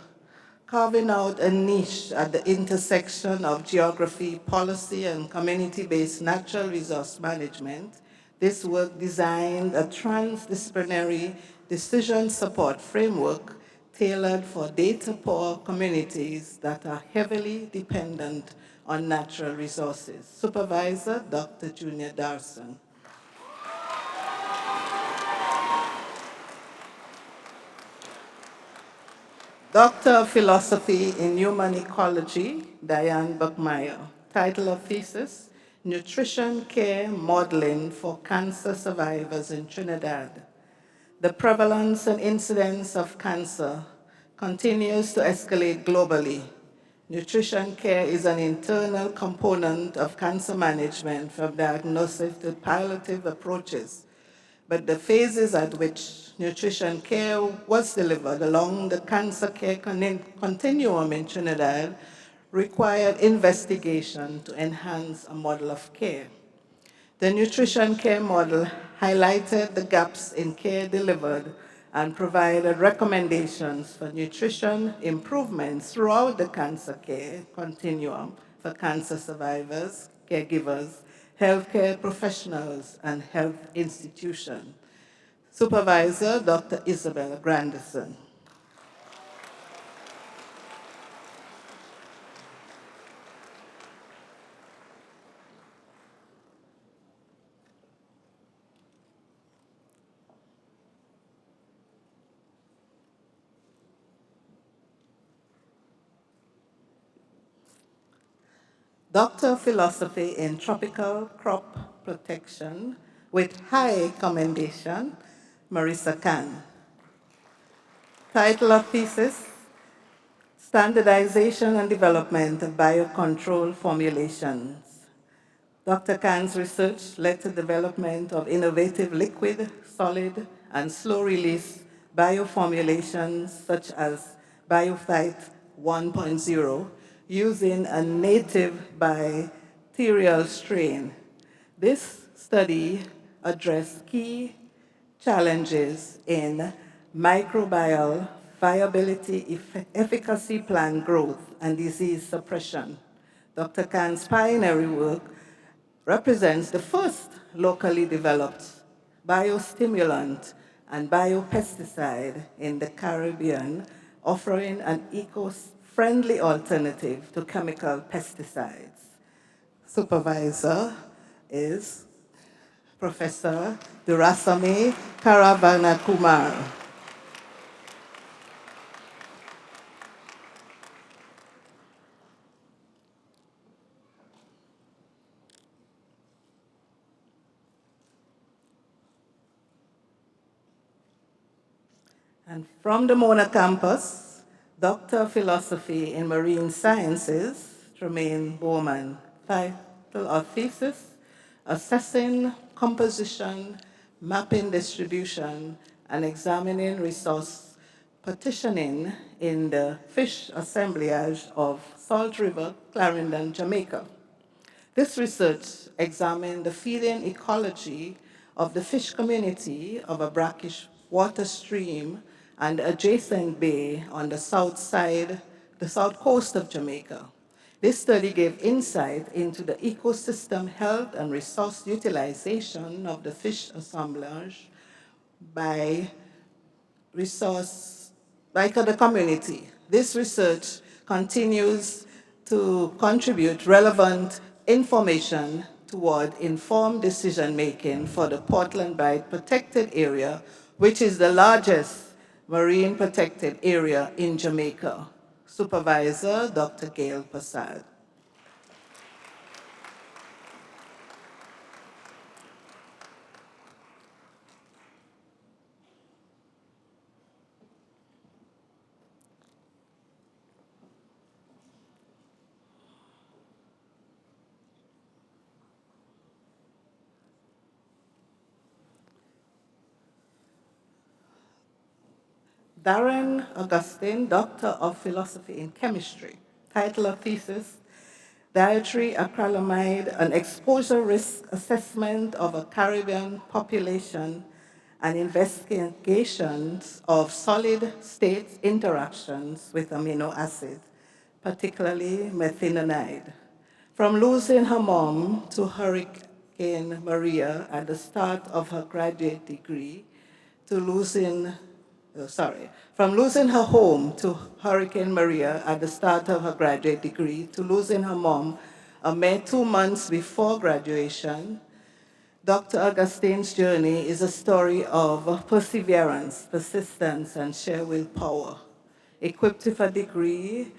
Carving out a niche at the intersection of geography, policy, and community-based natural resource management, this work designed a transdisciplinary decision support framework tailored for data-poor communities that are heavily dependent on natural resources. Supervisor, Dr. Junior Darson. Doctor of Philosophy in Human Ecology, Diane Buckmeyer. Title of thesis, Nutrition Care Modeling for Cancer Survivors in Trinidad. The prevalence and incidence of cancer continues to escalate globally. Nutrition care is an internal component of cancer management, from diagnosis to palliative approaches. But the phases at which nutrition care was delivered along the cancer care continuum in Trinidad required investigation to enhance a model of care. The nutrition care model highlighted the gaps in care delivered and provided recommendations for nutrition improvements throughout the cancer care continuum for cancer survivors, caregivers, healthcare professionals, and health institutions. Supervisor, Dr. Isabella Grandison. Doctor of Philosophy in Tropical Crop Protection with high commendation, Marissa Khan. Title of thesis, Standardization and Development of Biocontrol Formulations. Dr. Khan's research led to development of innovative liquid, solid, and slow-release bioformulations such as Biophyte 1.0 using a native bacterial strain. This study addressed key challenges in microbial viability, efficacy, plant growth, and disease suppression. Dr. Khan's pioneering work represents the first locally developed biostimulant and biopesticide in the Caribbean, offering an eco-friendly alternative to chemical pesticides. Supervisor is Professor Durasamy Karavanakumar. And from the Mona campus, Doctor of Philosophy in Marine Sciences, Tremaine Bowman. Title of thesis, Assessing Composition, Mapping Distribution, and Examining Resource Partitioning in the Fish Assemblage of Salt River, Clarendon, Jamaica. This research examined the feeding ecology of the fish community of a brackish water stream and adjacent bay on the south coast of Jamaica. This study gave insight into the ecosystem health and resource utilization of the fish assemblage by the community. This research continues to contribute relevant information toward informed decision-making for the Portland Bight Protected Area, which is the largest marine protected area in Jamaica. Supervisor, Dr. Gail Passad. Darren Augustine, Doctor of Philosophy in Chemistry. Title of thesis, Dietary Acrylamide, an exposure risk assessment of a Caribbean population and investigations of solid state interactions with amino acid, particularly methionine. From losing her mom to Hurricane Maria at the start of her graduate degree, to from losing her home to Hurricane Maria at the start of her graduate degree, to losing her mom a mere 2 months before graduation, Dr. Augustine's journey is a story of perseverance, persistence, and sheer willpower. Equipped with a degree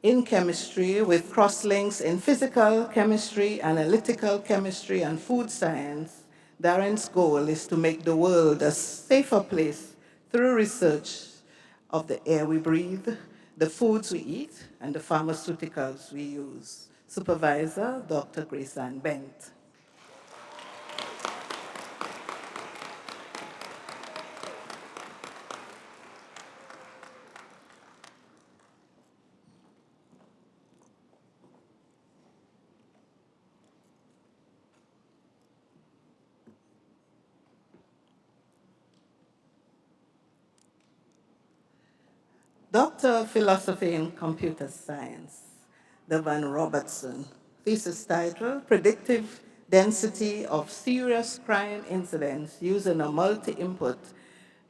in chemistry with cross-links in physical chemistry, analytical chemistry, and food science, Darren's goal is to make the world a safer place through research of the air we breathe, the foods we eat, and the pharmaceuticals we use. Supervisor, Dr. Grace Ann Bent. Doctor of Philosophy in Computer Science, Devan Robertson. Thesis title, Predictive Density of Serious Crime Incidents Using a Multi-Input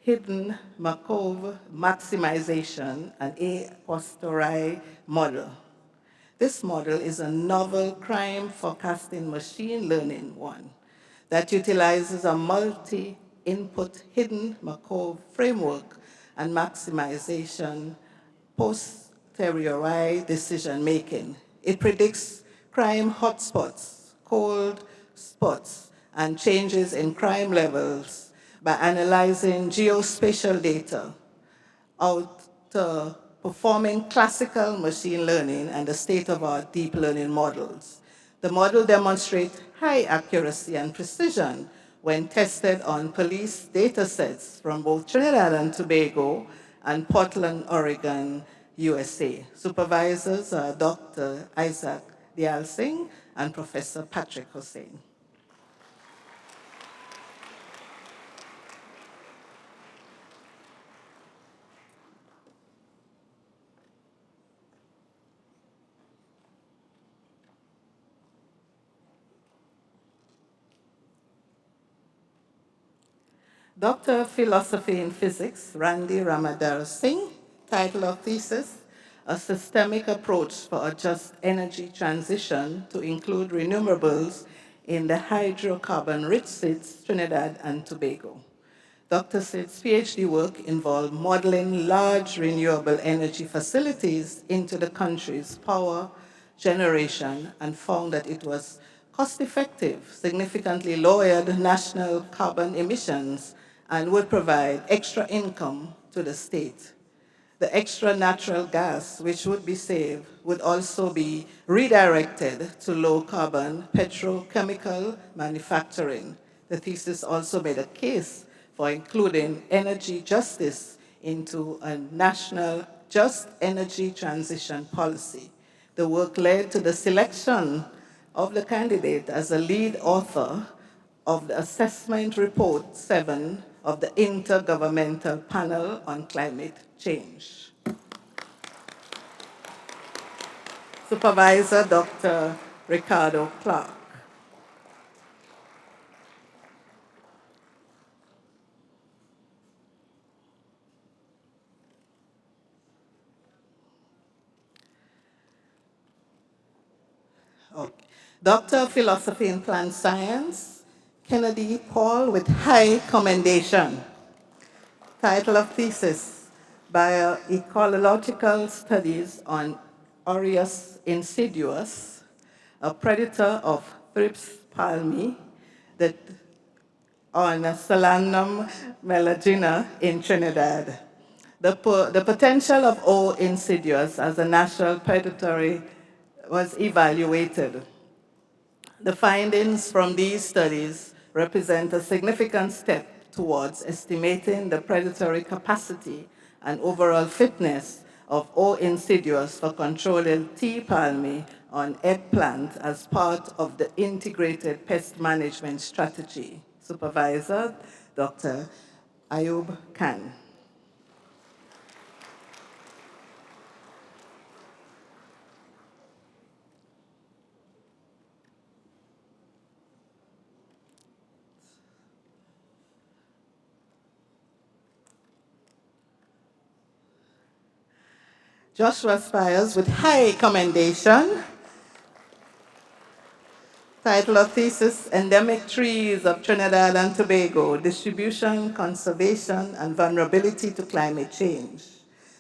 Hidden Markov Maximization and A posteriori model. This model is a novel crime forecasting machine learning one that utilizes a multi-input hidden Markov framework and maximization posteriori decision-making. It predicts crime hotspots, cold spots, and changes in crime levels by analyzing geospatial data out performing classical machine learning and the state-of-art deep learning models. The model demonstrates high accuracy and precision when tested on police data sets from both Trinidad and Tobago and Portland, Oregon, USA. Supervisors are Dr. Isaac Dial Singh and Professor Patrick Hussain. Doctor of Philosophy in Physics, Randy Ramadar Singh. Title of thesis, A Systemic Approach for a Just Energy Transition to Include Renewables in the Hydrocarbon-Rich States, Trinidad and Tobago. Dr. Sid's PhD work involved modeling large renewable energy facilities into the country's power generation and found that it was cost-effective, significantly lowered national carbon emissions, and would provide extra income to the state. The extra natural gas, which would be saved, would also be redirected to low-carbon petrochemical manufacturing. The thesis also made a case for including energy justice into a national just energy transition policy. The work led to the selection of the candidate as a lead author of the Assessment Report 7 of the Intergovernmental Panel on Climate Change. Supervisor, Dr. Ricardo Clark. Okay. Doctor of Philosophy in Plant Science, Kennedy Paul with high commendation. Title of thesis, Bioecological Studies on Aureus insidius, a predator of Thrips palmi, that on Solanum melagina in Trinidad. The potential of O. insidius as a natural predatory was evaluated. The findings from these studies represent a significant step towards estimating the predatory capacity and overall fitness of O insidious for controlling T. palmi on eggplant as part of the integrated pest management strategy. Supervisor, Dr. Ayub Khan. Joshua Spires with high commendation. Title of thesis, Endemic Trees of Trinidad and Tobago, Distribution, Conservation, and Vulnerability to Climate Change.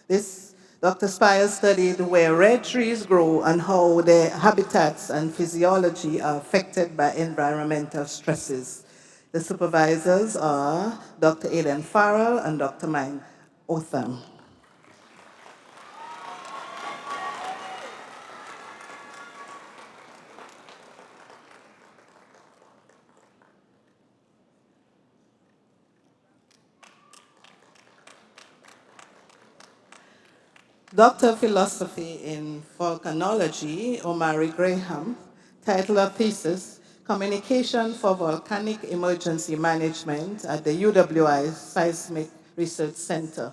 This, Dr. Spires studied where red trees grow and how their habitats and physiology are affected by environmental stresses. The supervisors are Dr. Aidan Farrell and Dr. Mine Otham. Doctor of Philosophy in Volcanology, Omari Graham, title of thesis, Communication for Volcanic Emergency Management at the UWI Seismic Research Center.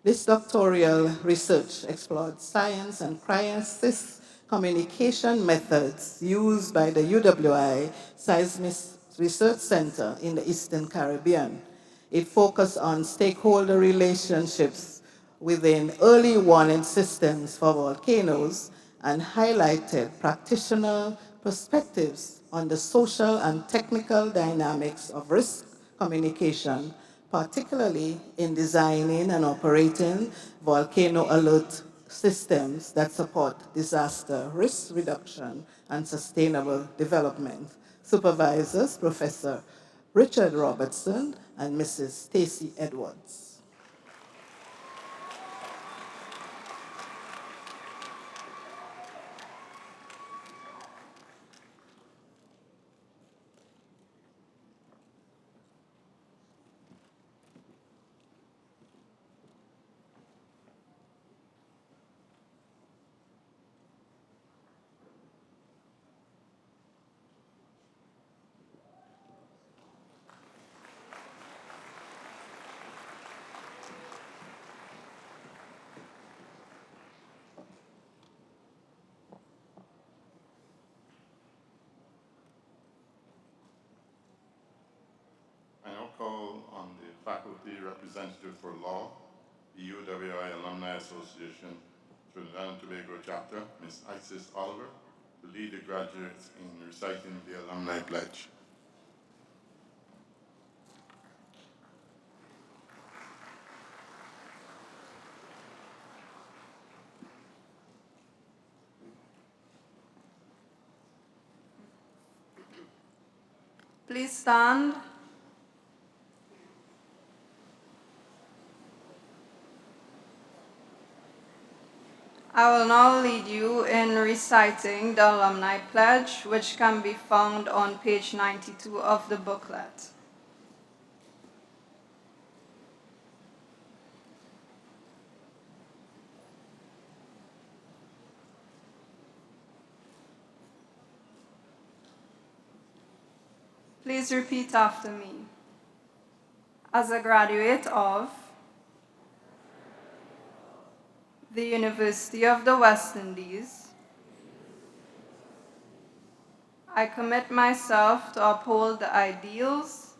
This doctoral research explored science and crisis communication methods used by the UWI Seismic Research Center in the Eastern Caribbean. It focused on stakeholder relationships within early warning systems for volcanoes and highlighted practitioner perspectives on the social and technical dynamics of risk communication, particularly in designing and operating volcano alert systems that support disaster risk reduction and sustainable development. Supervisors, Professor Richard Robertson and Mrs. Stacy Edwards. I now call on the faculty representative for law, the UWI Alumni Association, Trinidad and Tobago chapter, Ms. Isis Oliver, to lead the graduates in reciting the alumni pledge. Please stand. I will now lead you in reciting the Alumni Pledge, which can be found on page 92 of the booklet. Please repeat after me. As a graduate of the University of the West Indies, I commit myself to uphold the ideals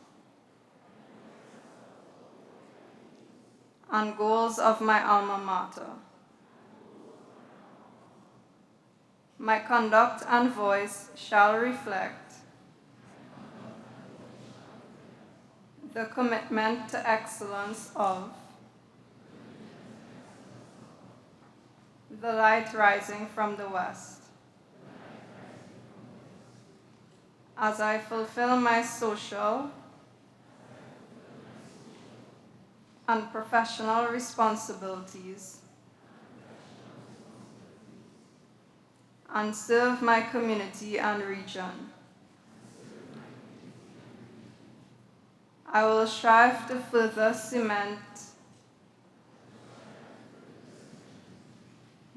and goals of my alma mater. My conduct and voice shall reflect the commitment to excellence of the light rising from the west. As I fulfill my social and professional responsibilities and serve my community and region, I will strive to further cement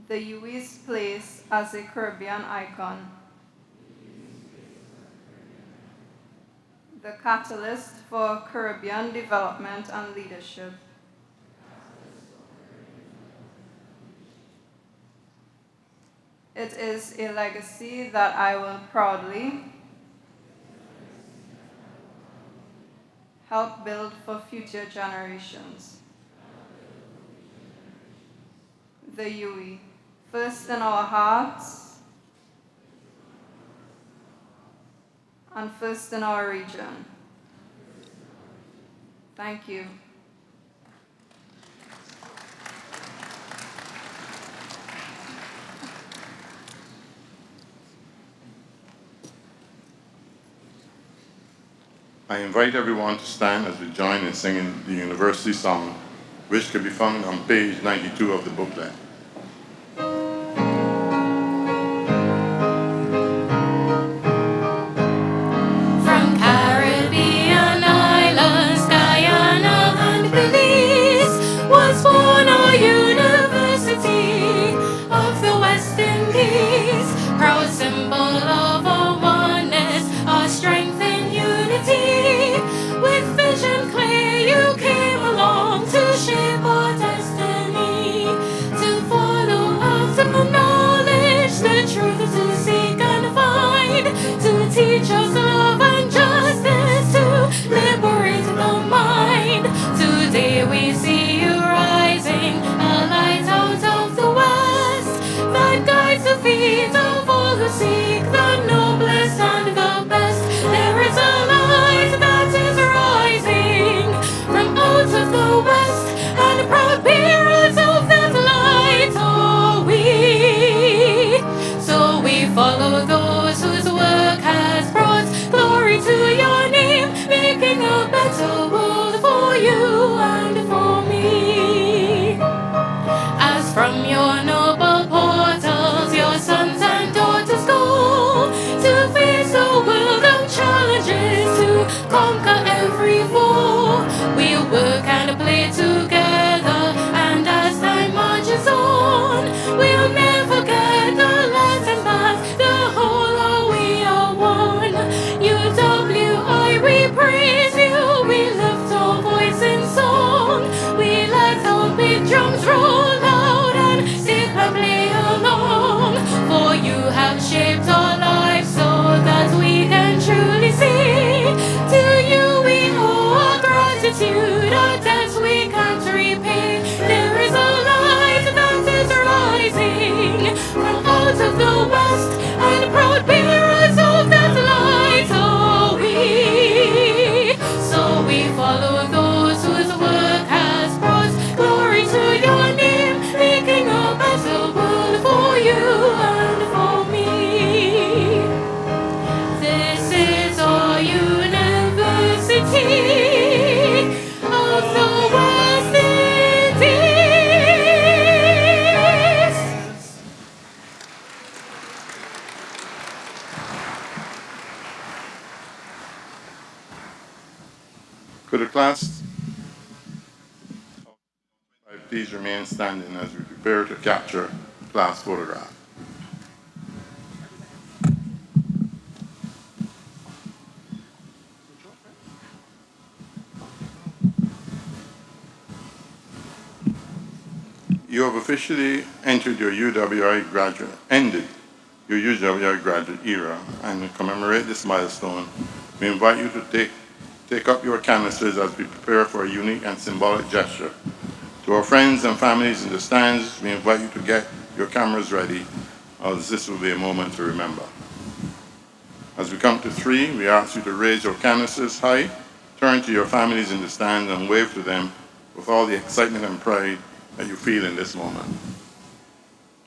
the UWI's place as a Caribbean icon, the catalyst for Caribbean development and leadership, it is a legacy that I will proudly help build for future generations. The UWI, first in our hearts and first in our region. Thank you. I invite everyone to stand as we join in singing the university song, which can be found on page 92 of the booklet. From Caribbean islands, Guyana and Belize, was born our University of the West Indies, proud symbol of our oneness, our strength in unity. With vision clear, you came along to shape our destiny, to follow after knowledge, the truth to seek and find, to teach us love and justice, to liberate the mind. Today we see you rising, a light out of the west, that guides the feet of all who seek the noblest and the best. There is a light that is rising from out of the west, and proud bearers of that light are we. So we follow those whose work has brought glory to your name, making a better world for you and for me. As from your noble portals, your sons and daughters go to face a world of challenges, to conquer every foe. We'll work and play together, and as time marches on, we'll never forget the lesson that the whole are we are one. UWI, we praise you, we lift our voice in song, we let our big drums roll loud and sing and play along. For you have shaped our lives so that we can truly see. To you we owe our gratitude, our debts we can't repay. There is a light that is rising from out of the west, and proud bearers of that light are we. So we follow those whose work has brought glory to your name, making a better world for you and for me. This is our University of the West Indies. Could the class please remain standing as we prepare to capture class photograph. You have officially entered your UWI graduate, ended your UWI graduate era, and to commemorate this milestone, we invite you to take up your canvases as we prepare for a unique and symbolic gesture. To our friends and families in the stands, we invite you to get your cameras ready, as this will be a moment to remember. As we come to 3, we ask you to raise your canvases high, turn to your families in the stands and wave to them with all the excitement and pride that you feel in this moment.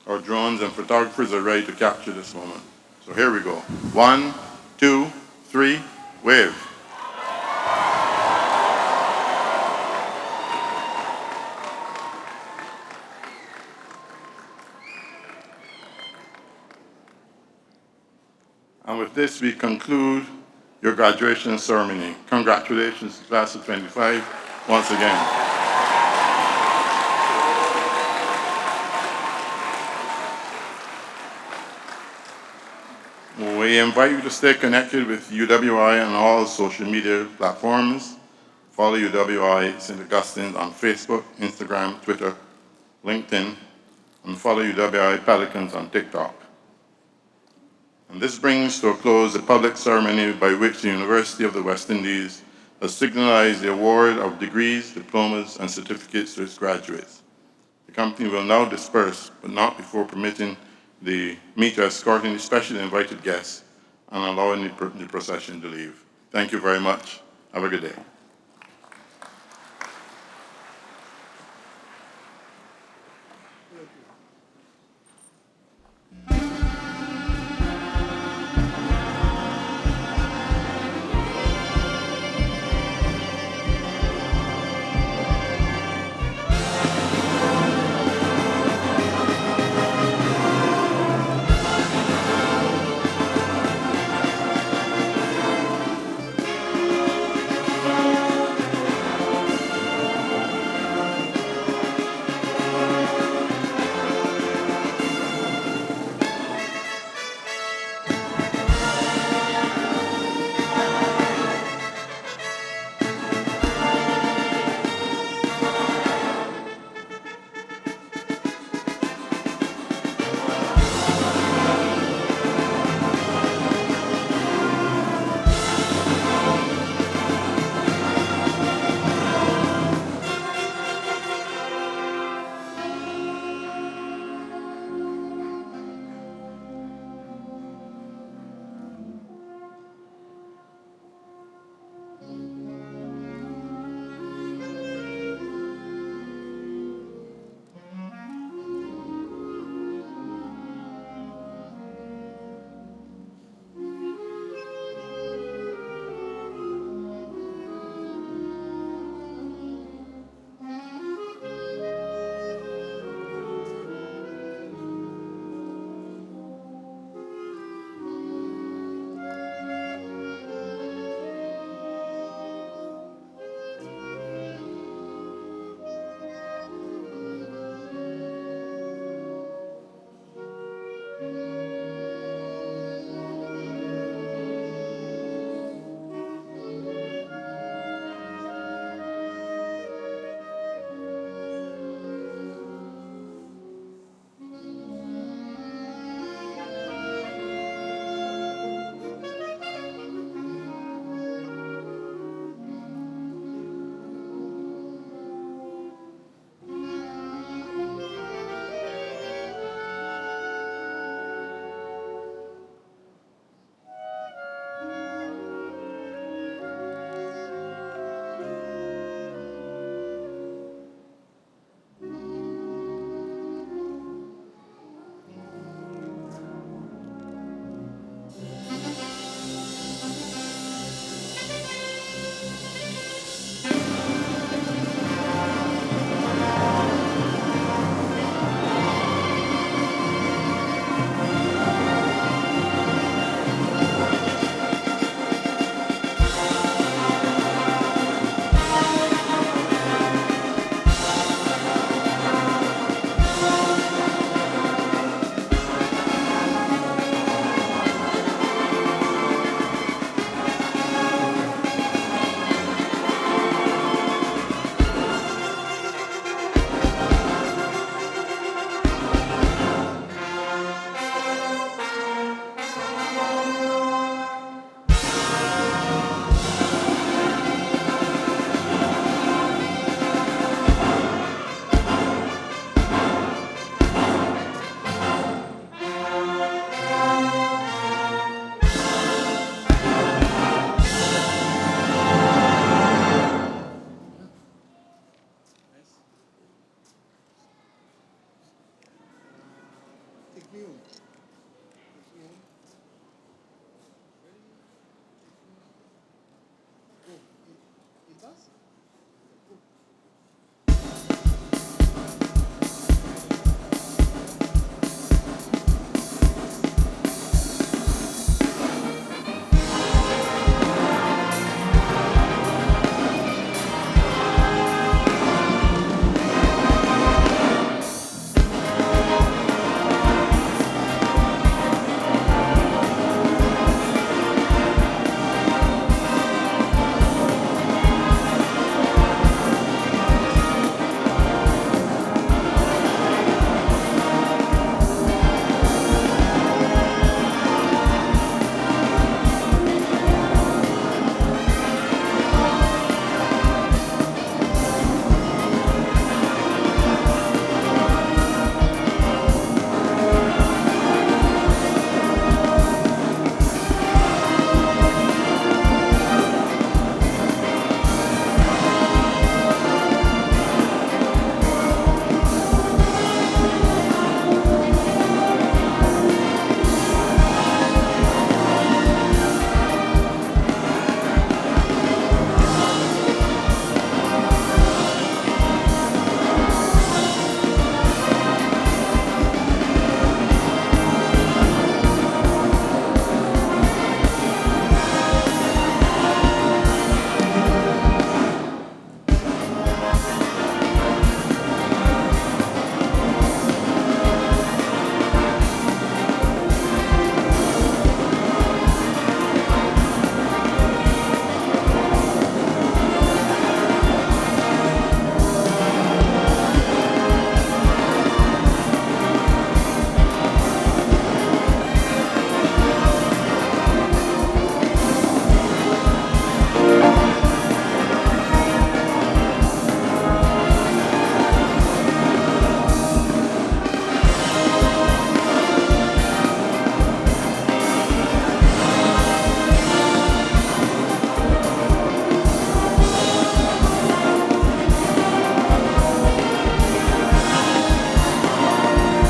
Our drones and photographers are ready to capture this moment. So here we go. 1, 2, 3, wave. And with this, we conclude your graduation ceremony. Congratulations, class of 25, once again. We invite you to stay connected with UWI on all social media platforms. Follow UWI St. Augustine on Facebook, Instagram, Twitter, LinkedIn, and follow UWI Pelicans on TikTok. And this brings to a close the public ceremony by which the University of the West Indies has signalized the award of degrees, diplomas, and certificates to its graduates. The company will now disperse, but not before permitting me to escort any specially invited guests and allowing the procession to leave. Thank you very much. Have a good day. Take me home.